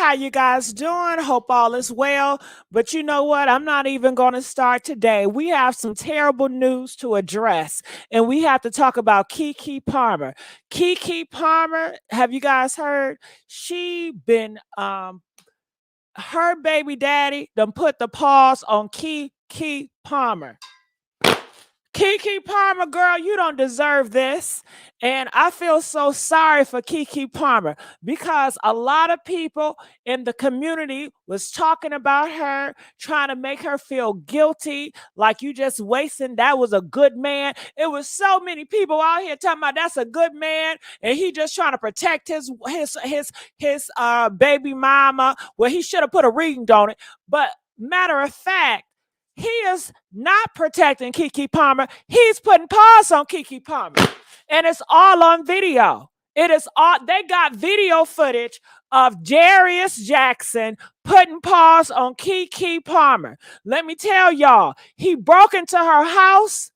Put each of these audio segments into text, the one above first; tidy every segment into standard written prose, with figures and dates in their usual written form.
How you guys doing? Hope all is well. But you know what? I'm not even going to start today. We have some terrible news to address, and we have to talk about Keke Palmer. Keke Palmer, have you guys heard? She been her baby daddy done put the pause on Keke Palmer. Keke Palmer, girl, you don't deserve this. And I feel so sorry for Keke Palmer because a lot of people in the community was talking about her, trying to make her feel guilty, like you just wasting. That was a good man. It was so many people out here talking about that's a good man, and he just trying to protect his baby mama. Well, he should have put a ring on it. But matter of fact, he is not protecting Keke Palmer. He's putting paws on Keke Palmer. And it's all on video. It is all, they got video footage of Darius Jackson putting paws on Keke Palmer. Let me tell y'all, he broke into her house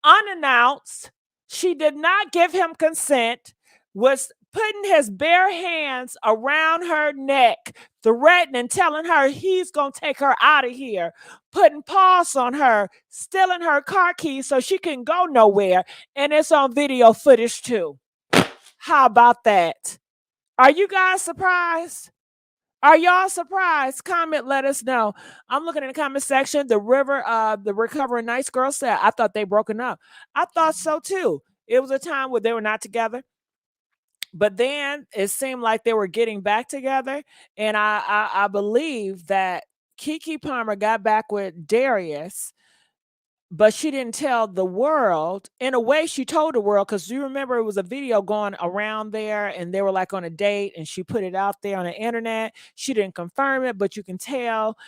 unannounced. She did not give him consent, was putting his bare hands around her neck, threatening, telling her he's going to take her out of here, putting paws on her, stealing her car keys so she can go nowhere. And it's on video footage too. How about that? Are you guys surprised? Are y'all surprised? Comment, let us know. I'm looking in the comment section. The recovering nice girl said, I thought they broken up. I thought so too. It was a time where they were not together. But then it seemed like they were getting back together. And I believe that Keke Palmer got back with Darius, but she didn't tell the world. In a way, she told the world, because you remember it was a video going around there and they were like on a date and she put it out there on the internet. She didn't confirm it, but you can tell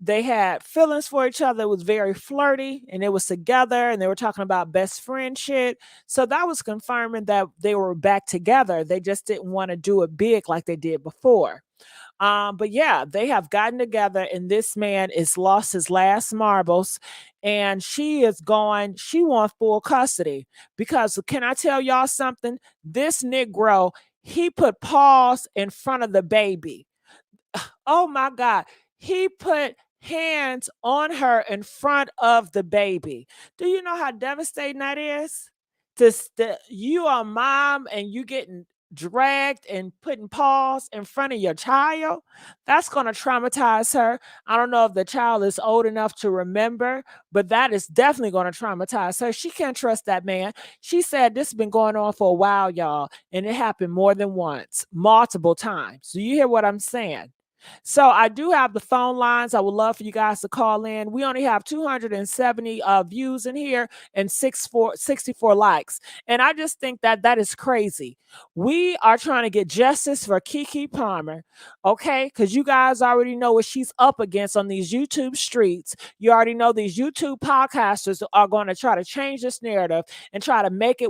they had feelings for each other. It was very flirty and it was together and they were talking about best friend shit. So that was confirming that they were back together. They just didn't want to do it big like they did before. But yeah, they have gotten together and this man is lost his last marbles and she wants full custody because can I tell y'all something? This Negro, he put paws in front of the baby. Oh my God. He put hands on her in front of the baby. Do you know how devastating that is? You are mom and you getting dragged and putting paws in front of your child. That's going to traumatize her. I don't know if the child is old enough to remember, but that is definitely going to traumatize her. She can't trust that man. She said this has been going on for a while, y'all, and it happened more than once, multiple times. Do you hear what I'm saying? So I do have the phone lines. I would love for you guys to call in. We only have 270 views in here and 64 likes. And I just think that that is crazy. We are trying to get justice for Keke Palmer, okay? Because you guys already know what she's up against on these YouTube streets. You already know these YouTube podcasters are going to try to change this narrative and try to make it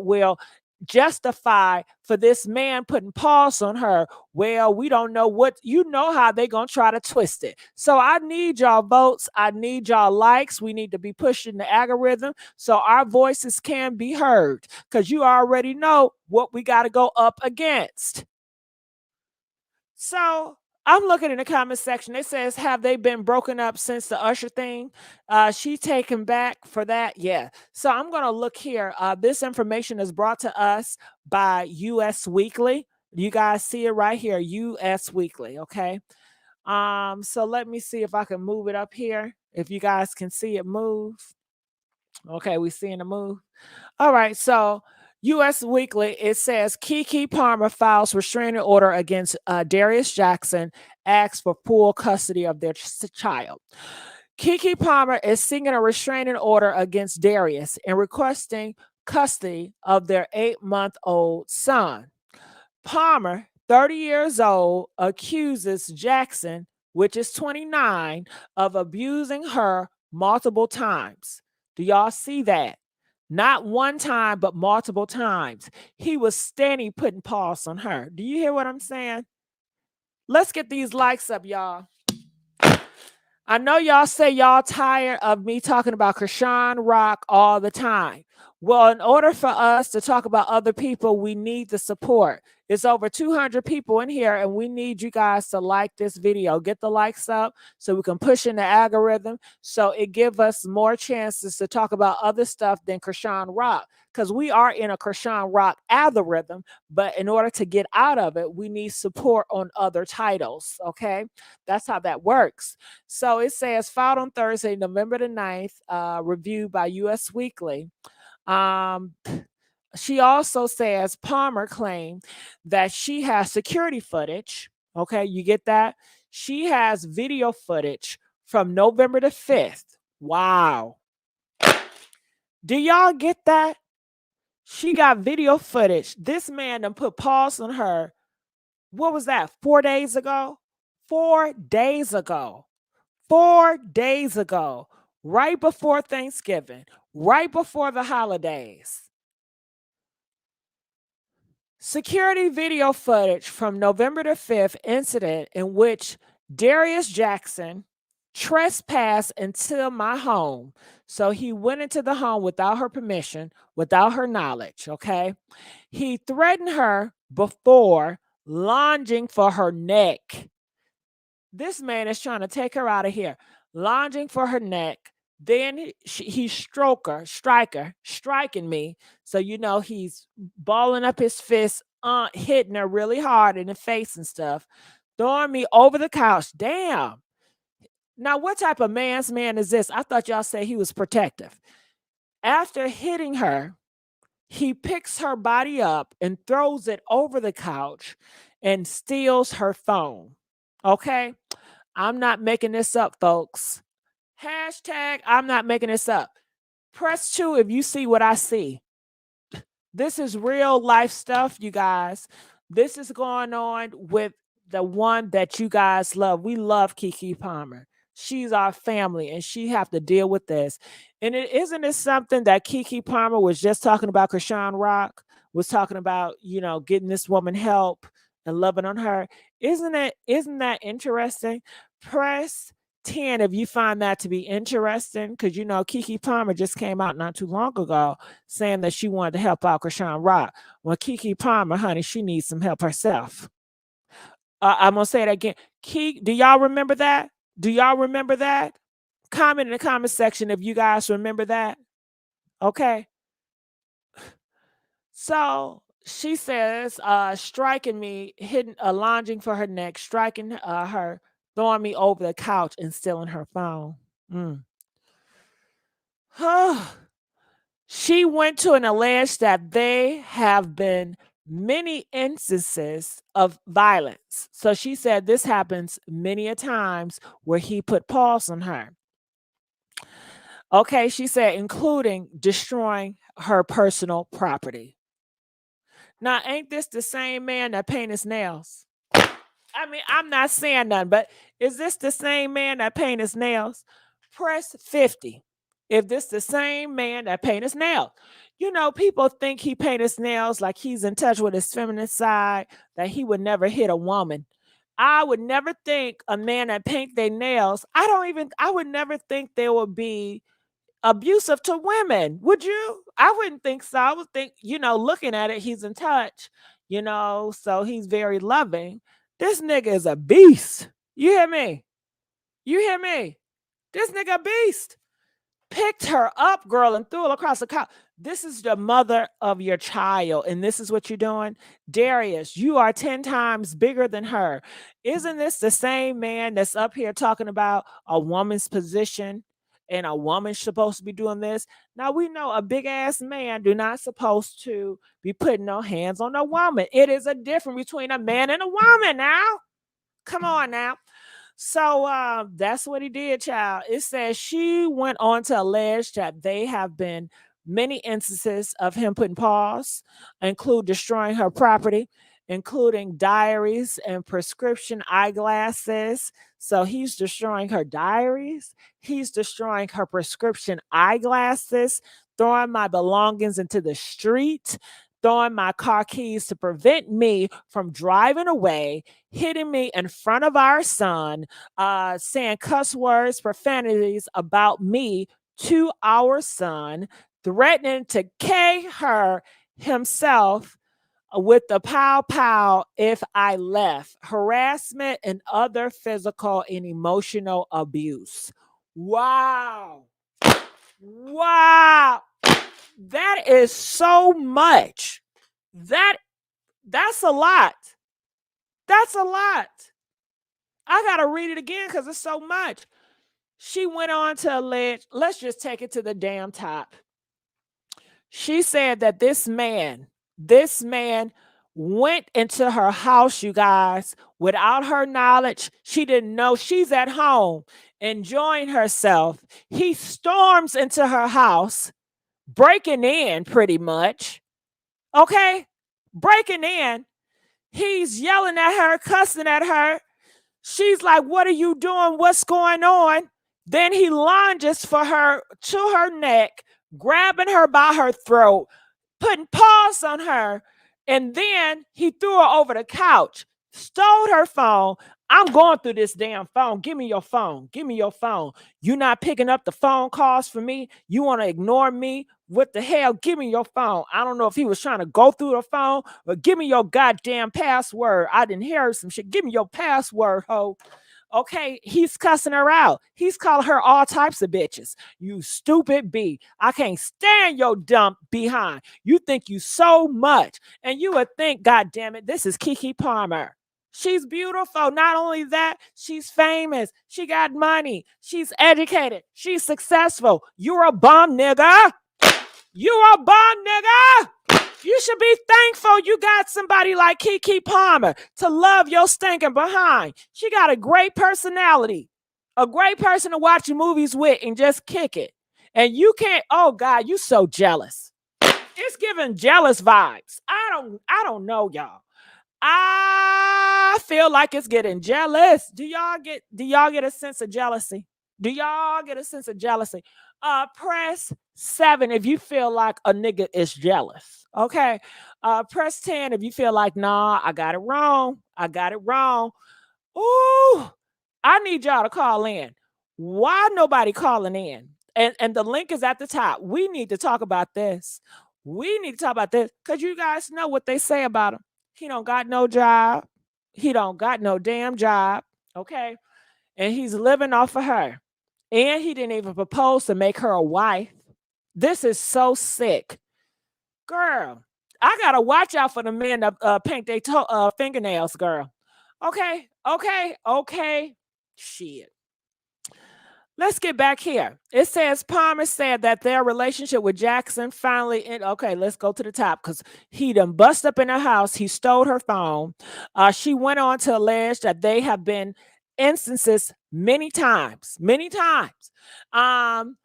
justify for this man putting paws on her. Well, we don't know what, you know how they gonna try to twist it. So I need y'all votes. I need y'all likes. We need to be pushing the algorithm so our voices can be heard, because you already know what we got to go up against. So I'm looking in the comment section. It says, have they been broken up since the Usher thing? She taken back for that. Yeah. So I'm going to look here. This information is brought to us by US Weekly. You guys see it right here, US Weekly. Okay. So let me see if I can move it up here. If you guys can see it move. Okay. We seeing it move. All right. So U.S. Weekly, it says Keke Palmer files restraining order against Darius Jackson, asks for full custody of their child. Keke Palmer is seeking a restraining order against Darius and requesting custody of their 8-month-old son. Palmer, 30 years old, accuses Jackson, which is 29, of abusing her multiple times. Do y'all see that? Not one time, but multiple times. He was steady putting paws on her. Do you hear what I'm saying? Let's get these likes up, y'all. I know y'all say y'all tired of me talking about Krishan Rock all the time. Well, in order for us to talk about other people, we need the support. It's over 200 people in here, and we need you guys to like this video. Get the likes up so we can push in the algorithm so it give us more chances to talk about other stuff than Krishan Rock. Because we are in a Krishan Rock algorithm, but in order to get out of it, we need support on other titles. Okay. That's how that works. So it says filed on Thursday, November the 9th, reviewed by US Weekly. Um, she also says Palmer claimed that she has security footage. Okay, you get that? She has video footage from November the 5th. Wow. Do y'all get that? She got video footage. This man done put pause on her. What was that? 4 days ago? 4 days ago. 4 days ago. Right before Thanksgiving. Right before the holidays. Security video footage from November the 5th incident in which Darius Jackson trespassed into my home. So he went into the home without her permission, without her knowledge, okay? He threatened her before lunging for her neck. This man is trying to take her out of here, lunging for her neck. Then he striking me. So, he's balling up his fist, hitting her really hard in the face and stuff, throwing me over the couch. Damn. Now, what type of man's man is this? I thought y'all said he was protective. After hitting her, he picks her body up and throws it over the couch and steals her phone. Okay? I'm not making this up, folks. Hashtag, I'm not making this up. Press 2 if you see what I see. This is real life stuff, you guys. This is going on with the one that you guys love. We love Keke Palmer. She's our family, and she have to deal with this. And isn't it something that Keke Palmer was just talking about? Krishan Rock was talking about, getting this woman help and loving on her. Isn't that interesting? Press 10 if you find that to be interesting, because Keke Palmer just came out not too long ago saying that she wanted to help out Krishan Rock. Well, Keke Palmer, honey, she needs some help herself. I'm gonna say it again. Do y'all remember that? Do y'all remember that? Comment in the comment section if you guys remember that. Okay. So she says, striking me, hitting, lunging for her neck, striking her, throwing me over the couch, and stealing her phone. She went to and alleged that they have been many instances of violence. So she said this happens many a times where he put pause on her. Okay, she said, including destroying her personal property. Now, ain't this the same man that painted his nails? I mean, I'm not saying nothing, but is this the same man that painted his nails? Press 50 if this the same man that painted his nails. People think he painted his nails like he's in touch with his feminine side, that he would never hit a woman. I would never think a man that paint their nails, I would never think they would be abusive to women. Would you? I wouldn't think so. I would think, looking at it, he's in touch, so he's very loving. This nigga is a beast. You hear me? You hear me? This nigga a beast. Picked her up, girl, and threw her across the couch. This is the mother of your child, and this is what you're doing? Darius, you are 10 times bigger than her. Isn't this the same man that's up here talking about a woman's position and a woman's supposed to be doing this? Now, we know a big-ass man do not supposed to be putting no hands on a woman. It is a difference between a man and a woman now. Come on now. So that's what he did, child. It says she went on to allege that they have been many instances of him putting pause, include destroying her property, including diaries and prescription eyeglasses. So he's destroying her diaries. He's destroying her prescription eyeglasses, throwing my belongings into the street, throwing my car keys to prevent me from driving away, hitting me in front of our son, saying cuss words, profanities about me to our son, threatening to K her himself with the pow pow if I left, harassment, and other physical and emotional abuse. Wow. Wow. That is so much. That's a lot. That's a lot. I gotta read it again because it's so much. She went on to allege, let's just take it to the damn top. She said that this man went into her house, you guys, without her knowledge. She didn't know. She's at home enjoying herself. He storms into her house, breaking in pretty much. Okay? Breaking in. He's yelling at her, cussing at her. She's like, "What are you doing? What's going on?" Then he lunges for her to her neck, grabbing her by her throat, putting paws on her, and then he threw her over the couch, stole her phone. "I'm going through this damn phone. Give me your phone. Give me your phone. You not picking up the phone calls for me? You want to ignore me? What the hell? Give me your phone." I don't know if he was trying to go through the phone, but give me your goddamn password. I didn't hear some shit. Give me your password, ho. Okay, he's cussing her out. He's calling her all types of bitches. "You stupid B. I can't stand your dumb behind. You think you so much." And you would think, God damn it, this is Keke Palmer. She's beautiful. Not only that, she's famous. She got money. She's educated. She's successful. You're a bum, nigga. You're a bum, nigga. You should be thankful you got somebody like Keke Palmer to love your stinking behind. She got a great personality, a great person to watch movies with and just kick it. And you can't, oh God, you so jealous. It's giving jealous vibes. I don't know, y'all. I feel like it's getting jealous. Do y'all get a sense of jealousy? Do y'all get a sense of jealousy? Press 7 if you feel like a nigga is jealous. Okay. Press 10 if you feel like, nah, I got it wrong. I got it wrong. Ooh, I need y'all to call in. Why nobody calling in? And the link is at the top. We need to talk about this. We need to talk about this because you guys know what they say about him. He don't got no job. He don't got no damn job. Okay. And he's living off of her. And he didn't even propose to make her a wife. This is so sick. Girl, I gotta watch out for the men that paint their fingernails, girl. Okay, okay, okay. Shit. Let's get back here. It says Palmer said that their relationship with Jackson finally ended. Okay, let's go to the top because he done bust up in her house. He stole her phone. She went on to allege that they have been instances many times, many times. Um,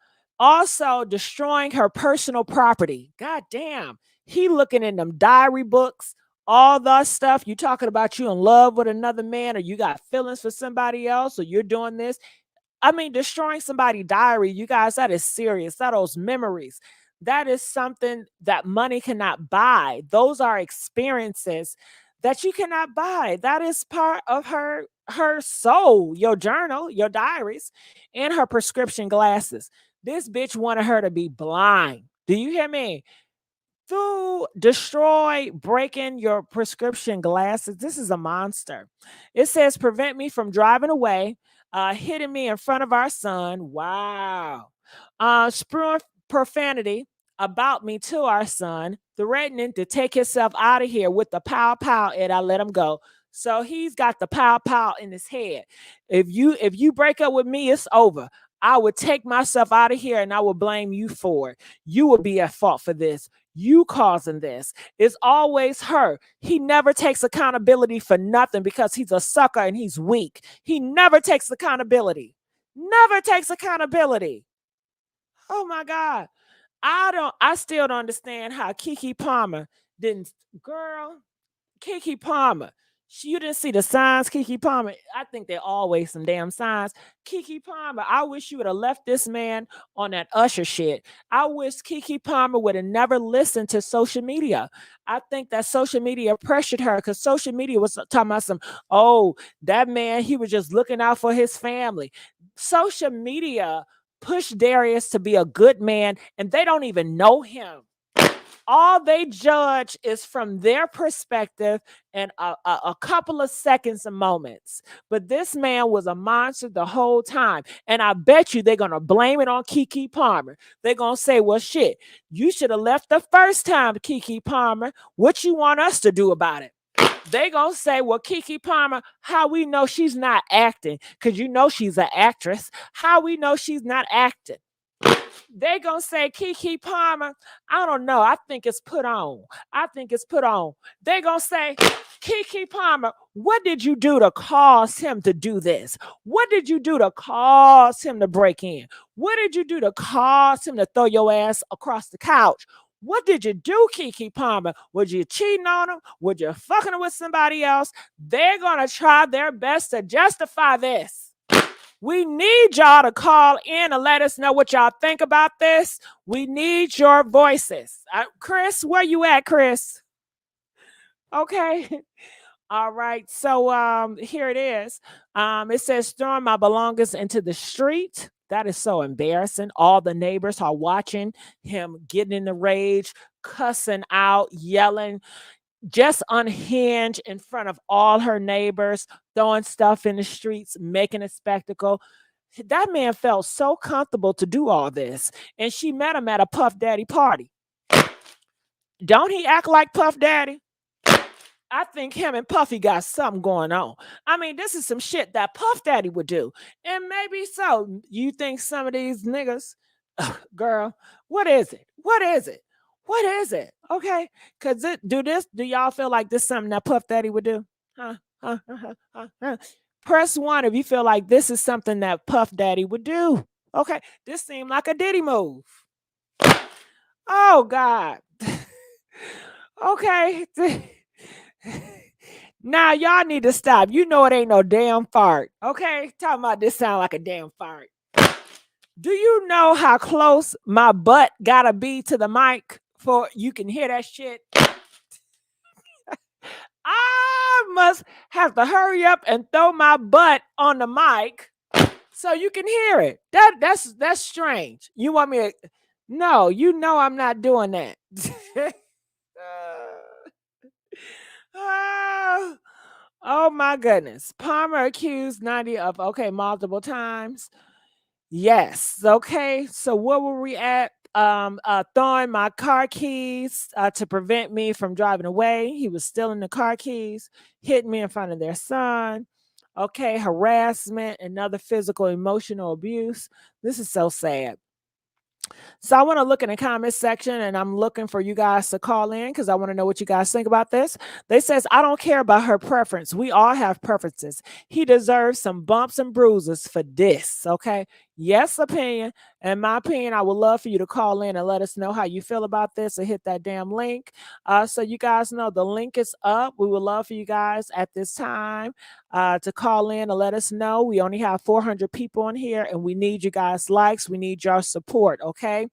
Also destroying her personal property. God damn. He looking in them diary books, all that stuff. You talking about you in love with another man, or you got feelings for somebody else, or you're doing this. I mean, destroying somebody's diary, you guys, that is serious. That those memories. That is something that money cannot buy. Those are experiences that you cannot buy. That is part of her soul, your journal, your diaries, and her prescription glasses. This bitch wanted her to be blind. Do you hear me? To destroy, breaking your prescription glasses. This is a monster. It says, prevent me from driving away, hitting me in front of our son. Wow. Spewing profanity about me to our son, threatening to take himself out of here with the pow pow, and I let him go. So he's got the pow pow in his head. If you break up with me, it's over. I would take myself out of here and I will blame you for it. You will be at fault for this. You causing this. It's always her. He never takes accountability for nothing because he's a sucker and he's weak. He never takes accountability. Never takes accountability. Oh my God. I still don't understand how Keke Palmer didn't, girl, Keke Palmer. You didn't see the signs, Keke Palmer. I think they're always some damn signs. Keke Palmer, I wish you would have left this man on that Usher shit. I wish Keke Palmer would have never listened to social media. I think that social media pressured her because social media was talking about oh, that man, he was just looking out for his family. Social media push Darius to be a good man, and they don't even know him. All they judge is from their perspective and a couple of seconds and moments. But this man was a monster the whole time. And I bet you they're going to blame it on Keke Palmer. They're going to say, well, shit, you should have left the first time, Keke Palmer. What you want us to do about it? They gonna say, well, Keke Palmer, how we know she's not acting? Because you know she's an actress. How we know she's not acting? They gonna say Keke Palmer. I don't know. I think it's put on. I think it's put on. They gonna say Keke Palmer. What did you do to cause him to do this? What did you do to cause him to break in? What did you do to cause him to throw your ass across the couch? What did you do, Keke Palmer? Was you cheating on him? Was you fucking with somebody else? They're gonna try their best to justify this. We need y'all to call in and let us know what y'all think about this. We need your voices. Chris, where you at, Chris? Okay. All right. So here it is. It says throwing my belongings into the street. That is so embarrassing. All the neighbors are watching him getting in the rage, cussing out, yelling, just unhinged in front of all her neighbors, throwing stuff in the streets, making a spectacle. That man felt so comfortable to do all this. And she met him at a Puff Daddy party. Don't he act like Puff Daddy? I think him and Puffy got something going on. I mean, this is some shit that Puff Daddy would do. And maybe so. You think some of these niggas, girl, what is it? What is it? What is it? Okay. Cause do y'all feel like this is something that Puff Daddy would do? Huh? Huh? Press one if you feel like this is something that Puff Daddy would do. Okay. This seemed like a Diddy move. Oh God. Okay. Now y'all need to stop. You know it ain't no damn fart. Okay? Talking about this sound like a damn fart. Do you know how close my butt gotta be to the mic for you can hear that shit? I must have to hurry up and throw my butt on the mic so you can hear it. That's strange. You want me to? No, you know I'm not doing that. Oh, oh my goodness. Palmer accused 90 of multiple times. Yes. Okay. So where were we at? Throwing my car keys to prevent me from driving away. He was stealing the car keys, hitting me in front of their son. Okay, harassment, another physical, emotional abuse. This is so sad. So I want to look in the comment section and I'm looking for you guys to call in because I want to know what you guys think about this. They says, I don't care about her preference. We all have preferences. He deserves some bumps and bruises for this. Okay. Yes, opinion. In my opinion, I would love for you to call in and let us know how you feel about this and hit that damn link. So you guys know the link is up. We would love for you guys at this time to call in and let us know. We only have 400 people in here and we need you guys likes. We need your support. Okay.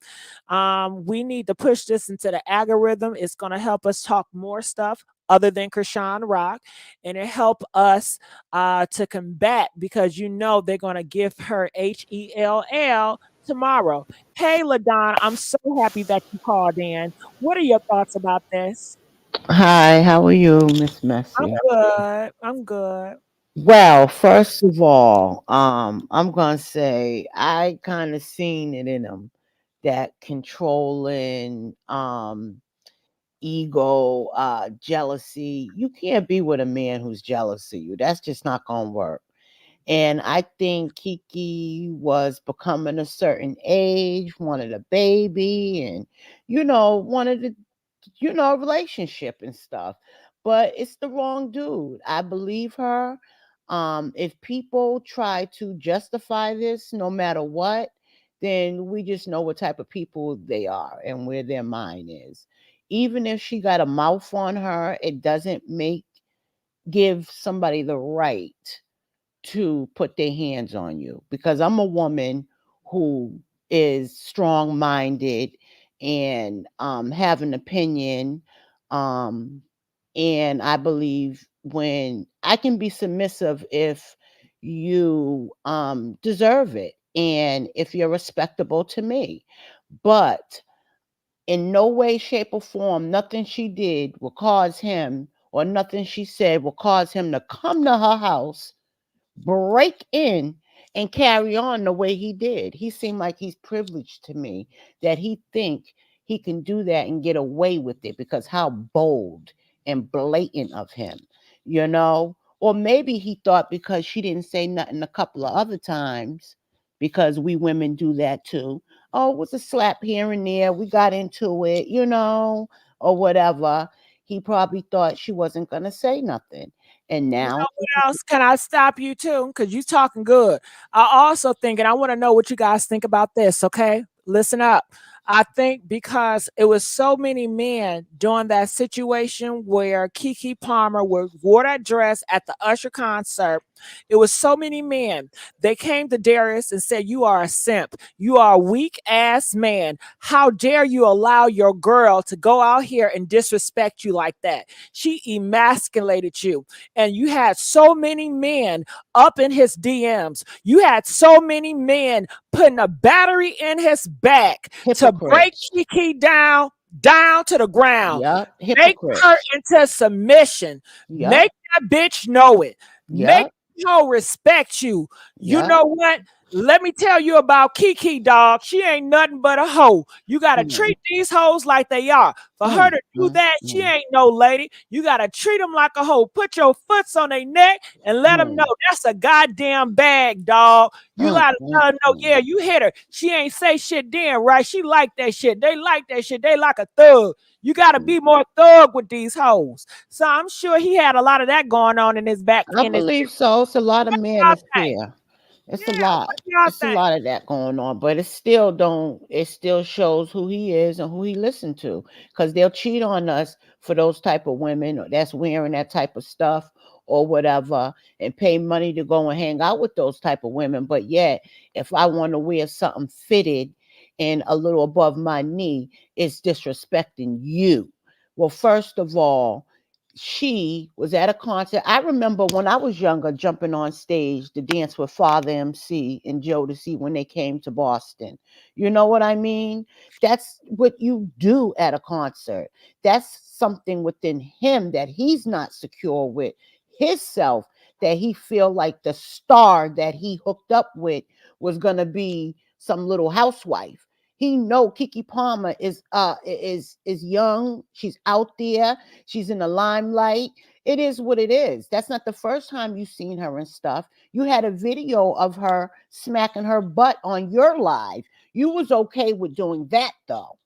We need to push this into the algorithm. It's going to help us talk more stuff other than Krishan Rock, and it help us to combat because you know they're going to give her HELL tomorrow. Hey, LaDon, I'm so happy that you called in. What are your thoughts about this? Hi, how are you, Miss I'm Messy? good. I'm good. Well, first of all, I'm gonna say I kind of seen it in him, that controlling, ego, jealousy. You can't be with a man who's jealous of you. That's just not gonna work. And I think Kiki was becoming a certain age, wanted a baby, and wanted to relationship and stuff. But it's the wrong dude. I believe her. If people try to justify this no matter what, then we just know what type of people they are and where their mind is. Even if she got a mouth on her, it doesn't give somebody the right to put their hands on you, because I'm a woman who is strong minded and have an opinion. Um, and I believe when I can be submissive if you deserve it. and if you're respectable to me. But in no way, shape, or form, nothing she did will cause him, or nothing she said will cause him to come to her house, break in, and carry on the way he did. He seemed like he's privileged to me, that he think he can do that and get away with it, because how bold and blatant of him, you know? Or maybe he thought because she didn't say nothing a couple of other times, because we women do that too. Oh, it was a slap here and there. We got into it, or whatever. He probably thought she wasn't going to say nothing. And You now, know what else? Can I stop you too? Because you talking good. I also think, and I want to know what you guys think about this, okay? Listen up. I think because it was so many men during that situation where Keke Palmer wore that dress at the Usher concert. It was so many men. They came to Darius and said, "You are a simp. You are a weak ass man. How dare you allow your girl to go out here and disrespect you like that? She emasculated you." And you had so many men up in his DMs. You had so many men putting a battery in his back to break hypocrites. Kiki down to the ground. Yep, Make her hypocrites. into submission. Yep, Make that bitch know it. Make yep, her respect you. You yep. know what? Let me tell you about Kiki, dog. She ain't nothing but a hoe. You got to Mm, treat these hoes like they are. For her mm, to do mm, that, she mm, ain't no lady. You got to treat them like a hoe. Put your foots on their neck and let them know mm, that's a goddamn bag, dog. You mm, got to mm, let her know, mm, yeah, you hit her. She ain't say shit then, right? She like that shit. They like that shit. They like a thug. You got to mm. be more thug with these hoes. So I'm sure he had a lot of that going on in his back, I in his. believe so. It's a lot of What y'all madness think? here. It's a Yeah, lot. what y'all It's a think? lot of that going on, but it still shows who he is and who he listened to. Because they'll cheat on us for those type of women that's wearing that type of stuff or whatever, and pay money to go and hang out with those type of women. But yet, if I want to wear something fitted and a little above my knee, it's disrespecting you. Well, first of all, she was at a concert. I remember when I was younger jumping on stage to dance with Father MC and Jodeci when they came to Boston. You know what I mean? That's what you do at a concert. That's something within him that he's not secure with himself, that he feel like the star that he hooked up with was going to be some little housewife. He know Kiki Palmer is young. She's out there. She's in the limelight. It is what it is. That's not the first time you've seen her and stuff. You had a video of her smacking her butt on your live. You was okay with doing that though.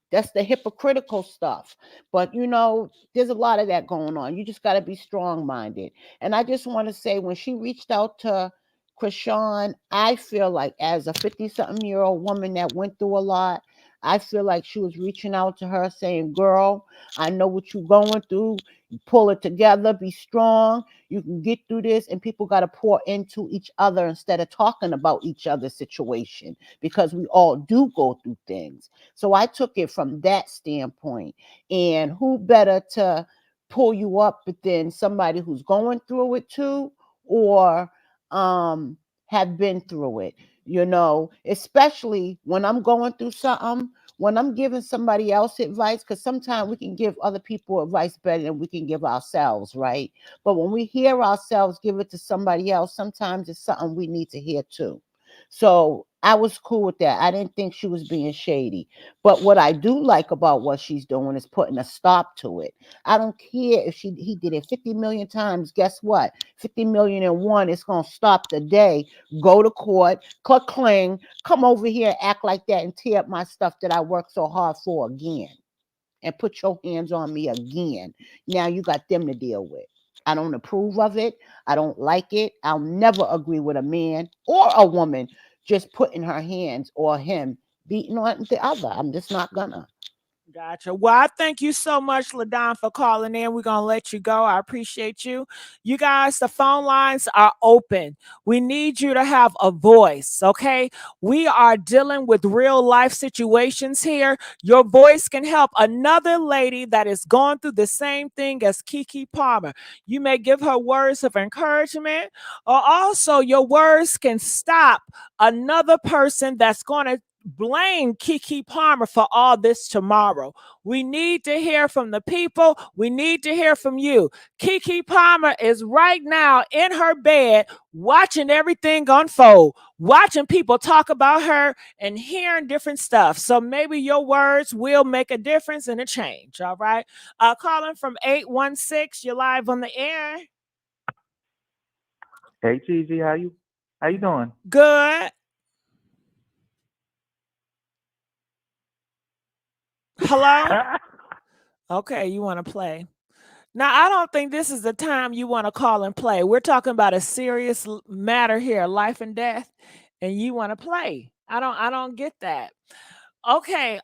That's the hypocritical stuff. But there's a lot of that going on. You just got to be strong minded. And I just want to say, when she reached out to Krishan, I feel like, as a 50 something year old woman that went through a lot, I feel like she was reaching out to her saying, "Girl, I know what you're going through. Pull it together, be strong. You can get through this." And people got to pour into each other instead of talking about each other's situation, because we all do go through things. So I took it from that standpoint. And who better to pull you up than somebody who's going through it too, or have been through it, especially when I'm going through something, when I'm giving somebody else advice, because sometimes we can give other people advice better than we can give ourselves, right? But when we hear ourselves give it to somebody else, sometimes it's something we need to hear too. So I was cool with that. I didn't think she was being shady. But what I do like about what she's doing is putting a stop to it. I don't care if he did it 50 million times. Guess what? 50 million and one, it's gonna stop the day. Go to court, cluck clang, come over here and act like that and tear up my stuff that I worked so hard for again. And put your hands on me again. Now you got them to deal with. I don't approve of it. I don't like it. I'll never agree with a man or a woman just putting her hands or him beating on the other. I'm just not gonna. Gotcha. Well, I thank you so much, LaDon, for calling in. We're going to let you go. I appreciate you. You guys, the phone lines are open. We need you to have a voice, okay? We are dealing with real life situations here. Your voice can help another lady that is going through the same thing as Keke Palmer. You may give her words of encouragement, or also your words can stop another person that's going to blame Keke Palmer for all this tomorrow. We need to hear from the people. We need to hear from you. Keke Palmer is right now in her bed watching everything unfold, watching people talk about her and hearing different stuff. So maybe your words will make a difference and a change. All right. Calling from 816, you're live on the air. Hey TG, how you doing? Good. Hello. Okay, you want to play. Now, I don't think this is the time you want to call and play. We're talking about a serious matter here, life and death, and you want to play. I don't get that. Okay,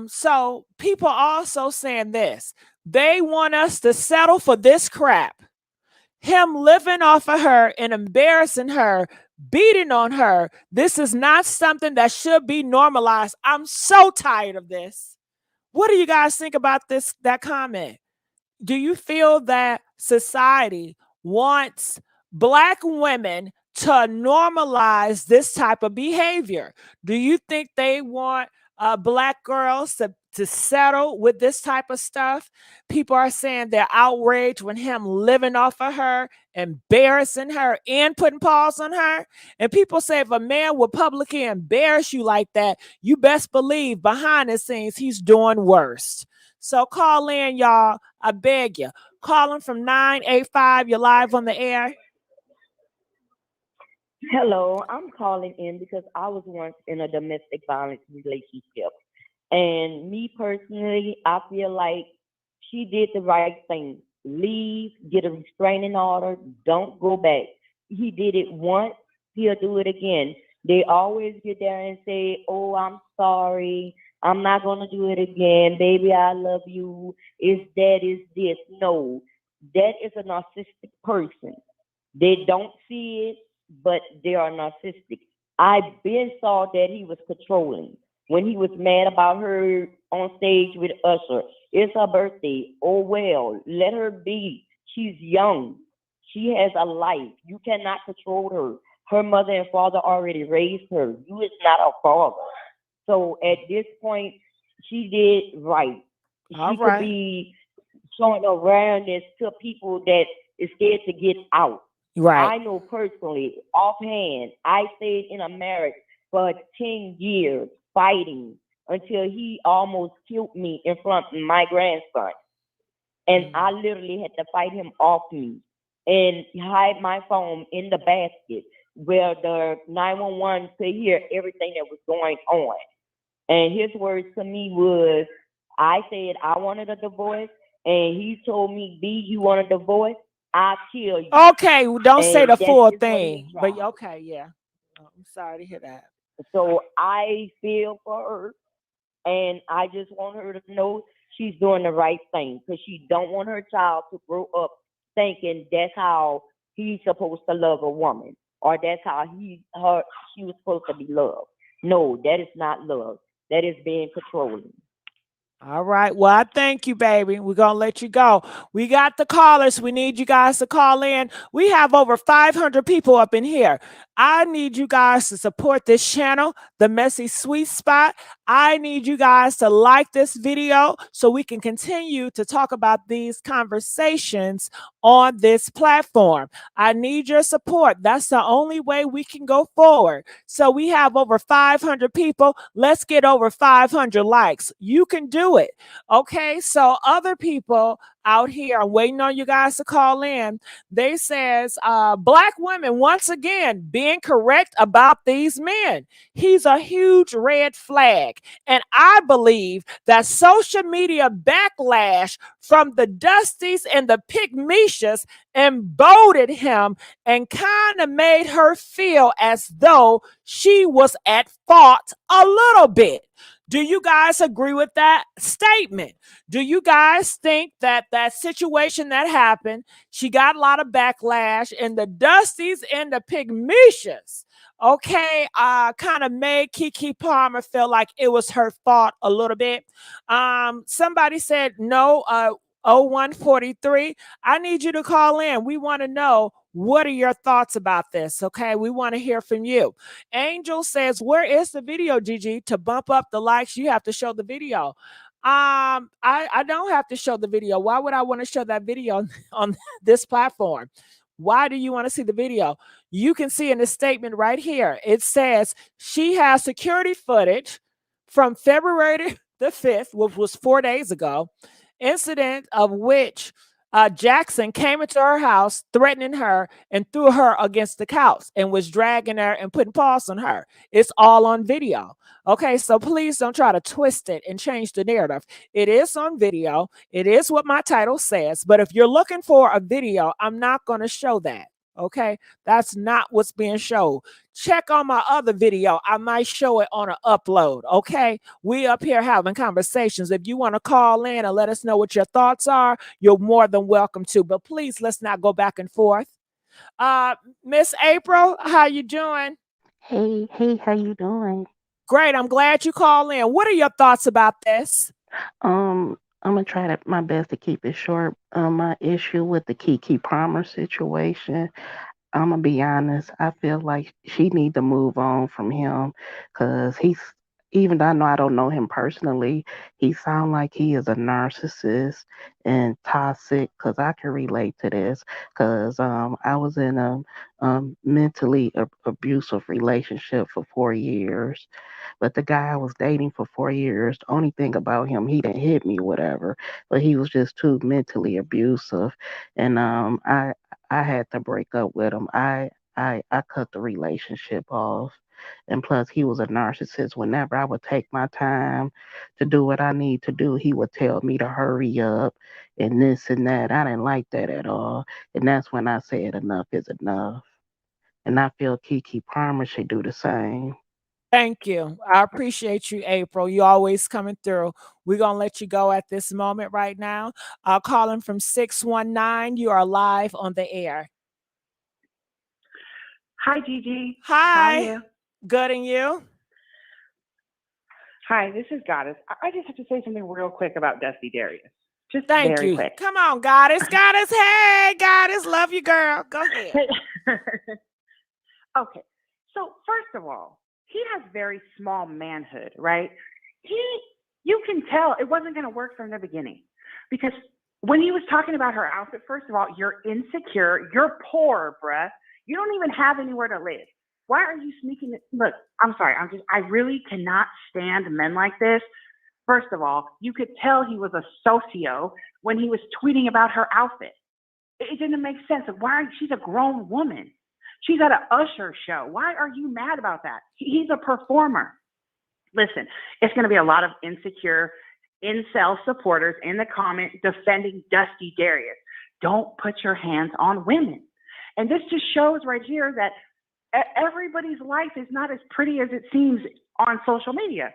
so people also saying this. They want us to settle for this crap. Him living off of her and embarrassing her, beating on her. This is not something that should be normalized. I'm so tired of this. What do you guys think about that comment? Do you feel that society wants Black women to normalize this type of behavior? Do you think they want Black girls to settle with this type of stuff? People are saying they're outraged when him living off of her, embarrassing her, and putting paws on her. And people say if a man would publicly embarrass you like that, you best believe behind the scenes he's doing worse. So call in, y'all. I beg you. Calling from 985. You're live on the air. Hello, I'm calling in because I was once in a domestic violence relationship. And me personally, I feel like she did the right thing. Leave, get a restraining order, don't go back. He did it once, he'll do it again. They always get there and say, "Oh, I'm sorry. I'm not going to do it again. Baby, I love you. Is that, is this?" No, that is a narcissistic person. They don't see it, but they are narcissistic. I been saw that he was controlling when he was mad about her on stage with Usher. It's her birthday. Oh well, let her be. She's young. She has a life. You cannot control her. Her mother and father already raised her. You is not a father. So at this point, she did right. All She could right. be showing awareness to people that is scared to get out. Right. I know personally, offhand, I stayed in a marriage for 10 years fighting until he almost killed me in front of my grandson. And I literally had to fight him off me and hide my phone in the basket where the 911 could hear everything that was going on. And his words to me was, I said I wanted a divorce, and he told me, "B, you want a divorce? I'll kill you." Okay, well, don't say And the that full is what he thing, but tried. okay, yeah. Oh, I'm sorry to hear that. So I feel for her, and I just want her to know she's doing the right thing because she don't want her child to grow up thinking that's how he's supposed to love a woman or that's how she was supposed to be loved. No, that is not love. That is being controlling. All right. Well, I thank you, baby. We're going to let you go. We got the callers. We need you guys to call in. We have over 500 people up in here. I need you guys to support this channel, The Messy Sweet Spot. I need you guys to like this video so we can continue to talk about these conversations on this platform. I need your support. That's the only way we can go forward. So we have over 500 people. Let's get over 500 likes. You can do it. Okay. So other people out here, I'm waiting on you guys to call in. They says Black women once again being correct about these men. He's a huge red flag. And I believe that social media backlash from the Dusties and the Pygmishas emboldened him and kind of made her feel as though she was at fault a little bit. Do you guys agree with that statement? Do you guys think that that situation that happened, she got a lot of backlash, and the Dusties and the Pygmishas, okay, kind of made Keke Palmer feel like it was her fault a little bit? Somebody said no. 0143. I need you to call in. We want to know, what are your thoughts about this? Okay, we want to hear from you. Angel says, where is the video, Gigi? To bump up the likes, you have to show the video. I don't have to show the video. Why would I want to show that video on this platform? Why do you want to see the video? You can see in the statement right here. It says she has security footage from February the 5th, which was 4 days ago, incident of which Jackson came into her house, threatening her, and threw her against the couch and was dragging her and putting paws on her. It's all on video. Okay, so please don't try to twist it and change the narrative. It is on video. It is what my title says. But if you're looking for a video, I'm not going to show that. Okay, that's not what's being shown. Check on my other video. I might show it on an upload. Okay, we up here having conversations. If you want to call in and let us know what your thoughts are, you're more than welcome to. But please, let's not go back and forth. Miss April, how you doing? Hey, how you doing? Great. I'm glad you called in. What are your thoughts about this? I'm gonna try my best to keep it short. My issue with the Keke Palmer situation, I'm gonna be honest. I feel like she need to move on from him because even though I don't know him personally, he sound like he is a narcissist and toxic. Because I can relate to this. Because I was in a mentally abusive relationship for 4 years, but the guy I was dating for 4 years, the only thing about him, he didn't hit me, whatever, but he was just too mentally abusive, and I had to break up with him. I cut the relationship off. And plus, he was a narcissist. Whenever I would take my time to do what I need to do, he would tell me to hurry up and this and that. I didn't like that at all. And that's when I said enough is enough. And I feel Keke Palmer should do the same. Thank you. I appreciate you, April. You always coming through. We're going to let you go at this moment right now. Calling from 619. You are live on the air. Hi, Gigi. How are Hi. you? Good, and you? Hi, this is Goddess. I just have to say something real quick about Dusty Darius. Just Thank very you. quick. Come on, Goddess. Goddess. Hey, Goddess. Love you, girl. Go ahead. Okay. So, first of all, he has very small manhood, right? You can tell it wasn't going to work from the beginning because when he was talking about her outfit, first of all, you're insecure. You're poor, bruh. You don't even have anywhere to live. Why are you sneaking it? Look, I'm sorry. I really cannot stand men like this. First of all, you could tell he was a socio when he was tweeting about her outfit. It didn't make sense. She's a grown woman. She's at an Usher show. Why are you mad about that? He's a performer. Listen, it's going to be a lot of insecure incel supporters in the comment defending Dusty Darius. Don't put your hands on women. And this just shows right here that everybody's life is not as pretty as it seems on social media.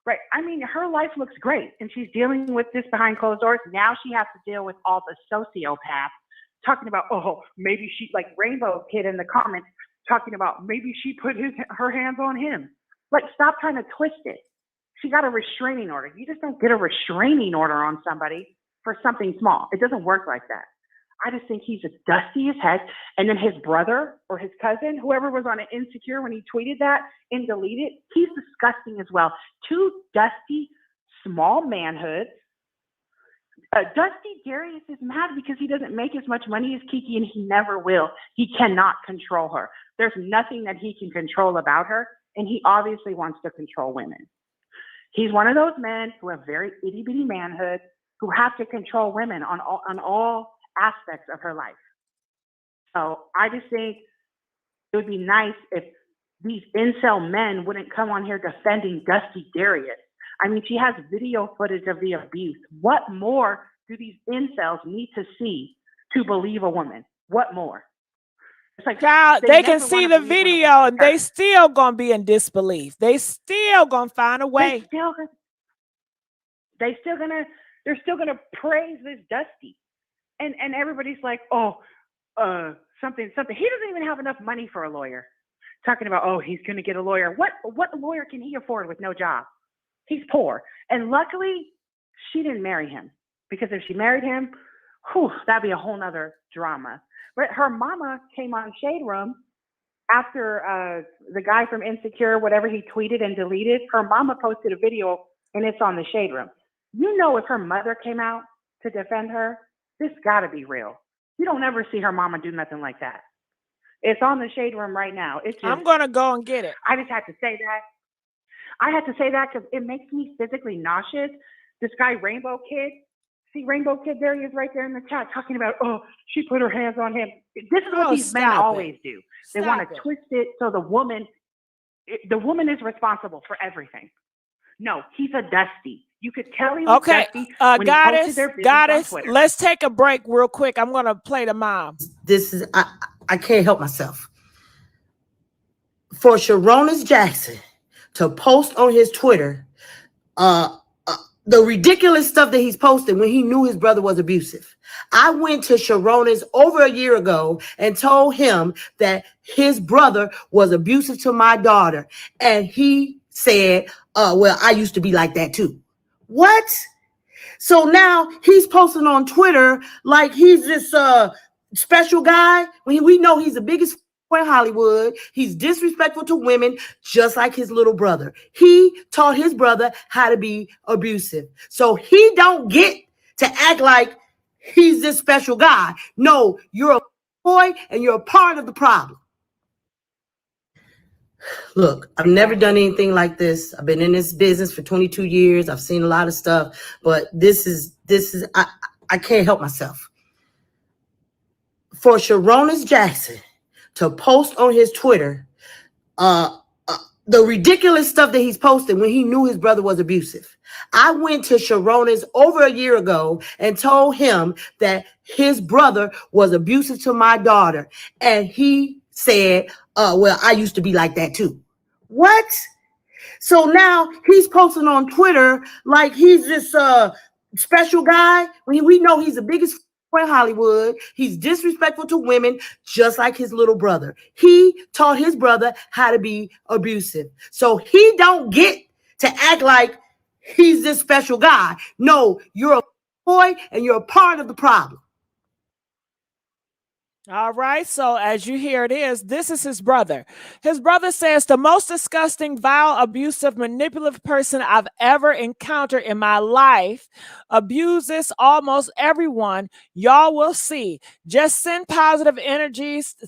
Right. I mean, her life looks great and she's dealing with this behind closed doors. Now she has to deal with all the sociopaths talking about, oh, maybe she, like Rainbow Kid in the comments, talking about maybe she put her hands on him. Like, stop trying to twist it. She got a restraining order. You just don't get a restraining order on somebody for something small. It doesn't work like that. I just think he's as dusty as heck. And then his brother or his cousin, whoever was on an Insecure when he tweeted that and deleted, he's disgusting as well. Two dusty, small manhoods. Dusty Darius is mad because he doesn't make as much money as Keke, and he never will. He cannot control her. There's nothing that he can control about her, and he obviously wants to control women. He's one of those men who have very itty-bitty manhood, who have to control women on all aspects of her life. So I just think it would be nice if these incel men wouldn't come on here defending Dusty Darius. I mean, she has video footage of the abuse. What more do these incels need to see to believe a woman? What more? It's like Child, they they can never want see to the believe when a video woman is and they hurt. still gonna be in disbelief. They still gonna find a They way. still, they still gonna, they're still gonna praise this Dusty, and everybody's like, oh, something. He doesn't even have enough money for a lawyer. Talking about, oh, he's gonna get a lawyer. What lawyer can he afford with no job? He's poor, and luckily, she didn't marry him, because if she married him, whew, that'd be a whole nother drama. But her mama came on Shade Room after the guy from Insecure, whatever he tweeted and deleted. Her mama posted a video, and it's on the Shade Room. You know, if her mother came out to defend her, this got to be real. You don't ever see her mama do nothing like that. It's on the Shade Room right now. It's just, I'm gonna go and get it. I just had to say that. I had to say that because it makes me physically nauseous. This guy, Rainbow Kid, see Rainbow Kid, there he is right there in the chat talking about, oh, she put her hands on him. This is what these men always do. They want to twist it so the woman is responsible for everything. No, he's a Dusty. You could tell he was Dusty when he posted their business on Twitter. Let's take a break real quick. I'm gonna play the mom. This is I can't help myself. For Sharonis Jackson to post on his Twitter the ridiculous stuff that he's posted when he knew his brother was abusive. I went to Sharonis over a year ago and told him that his brother was abusive to my daughter. And he said, well, I used to be like that too. What? So now he's posting on Twitter like he's this special guy when we know he's the biggest in Hollywood. He's disrespectful to women, just like his little brother. He taught his brother how to be abusive. So he don't get to act like he's this special guy. No, you're a boy and you're a part of the problem. Look, I've never done anything like this. I've been in this business for 22 years. I've seen a lot of stuff, but this is I can't help myself. For Sharonis Jackson to post on his Twitter the ridiculous stuff that he's posted when he knew his brother was abusive. I went to Sharonis over a year ago and told him that his brother was abusive to my daughter. And he said, well, I used to be like that too. What? So now he's posting on Twitter like he's this special guy when we know he's the biggest in Hollywood. He's disrespectful to women, just like his little brother. He taught his brother how to be abusive. So he don't get to act like he's this special guy. No, you're a boy and you're a part of the problem. All right. So as you hear it is, this is his brother. His brother says the most disgusting, vile, abusive, manipulative person I've ever encountered in my life abuses almost everyone. Y'all will see. Just send positive energies to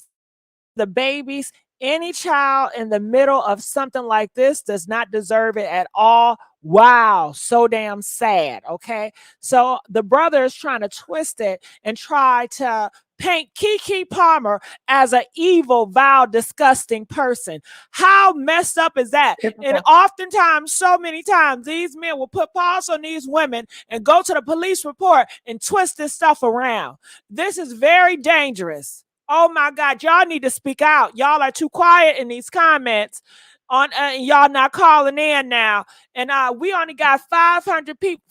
the babies. Any child in the middle of something like this does not deserve it at all. Wow, so damn sad. Okay. So the brother is trying to twist it and try to paint Keke Palmer as an evil, vile, disgusting person. How messed up is that? And oftentimes, so many times, these men will put paws on these women and go to the police report and twist this stuff around. This is very dangerous. Oh my God, y'all need to speak out. Y'all are too quiet in these comments. Y'all not calling in now. And we only got 500 people,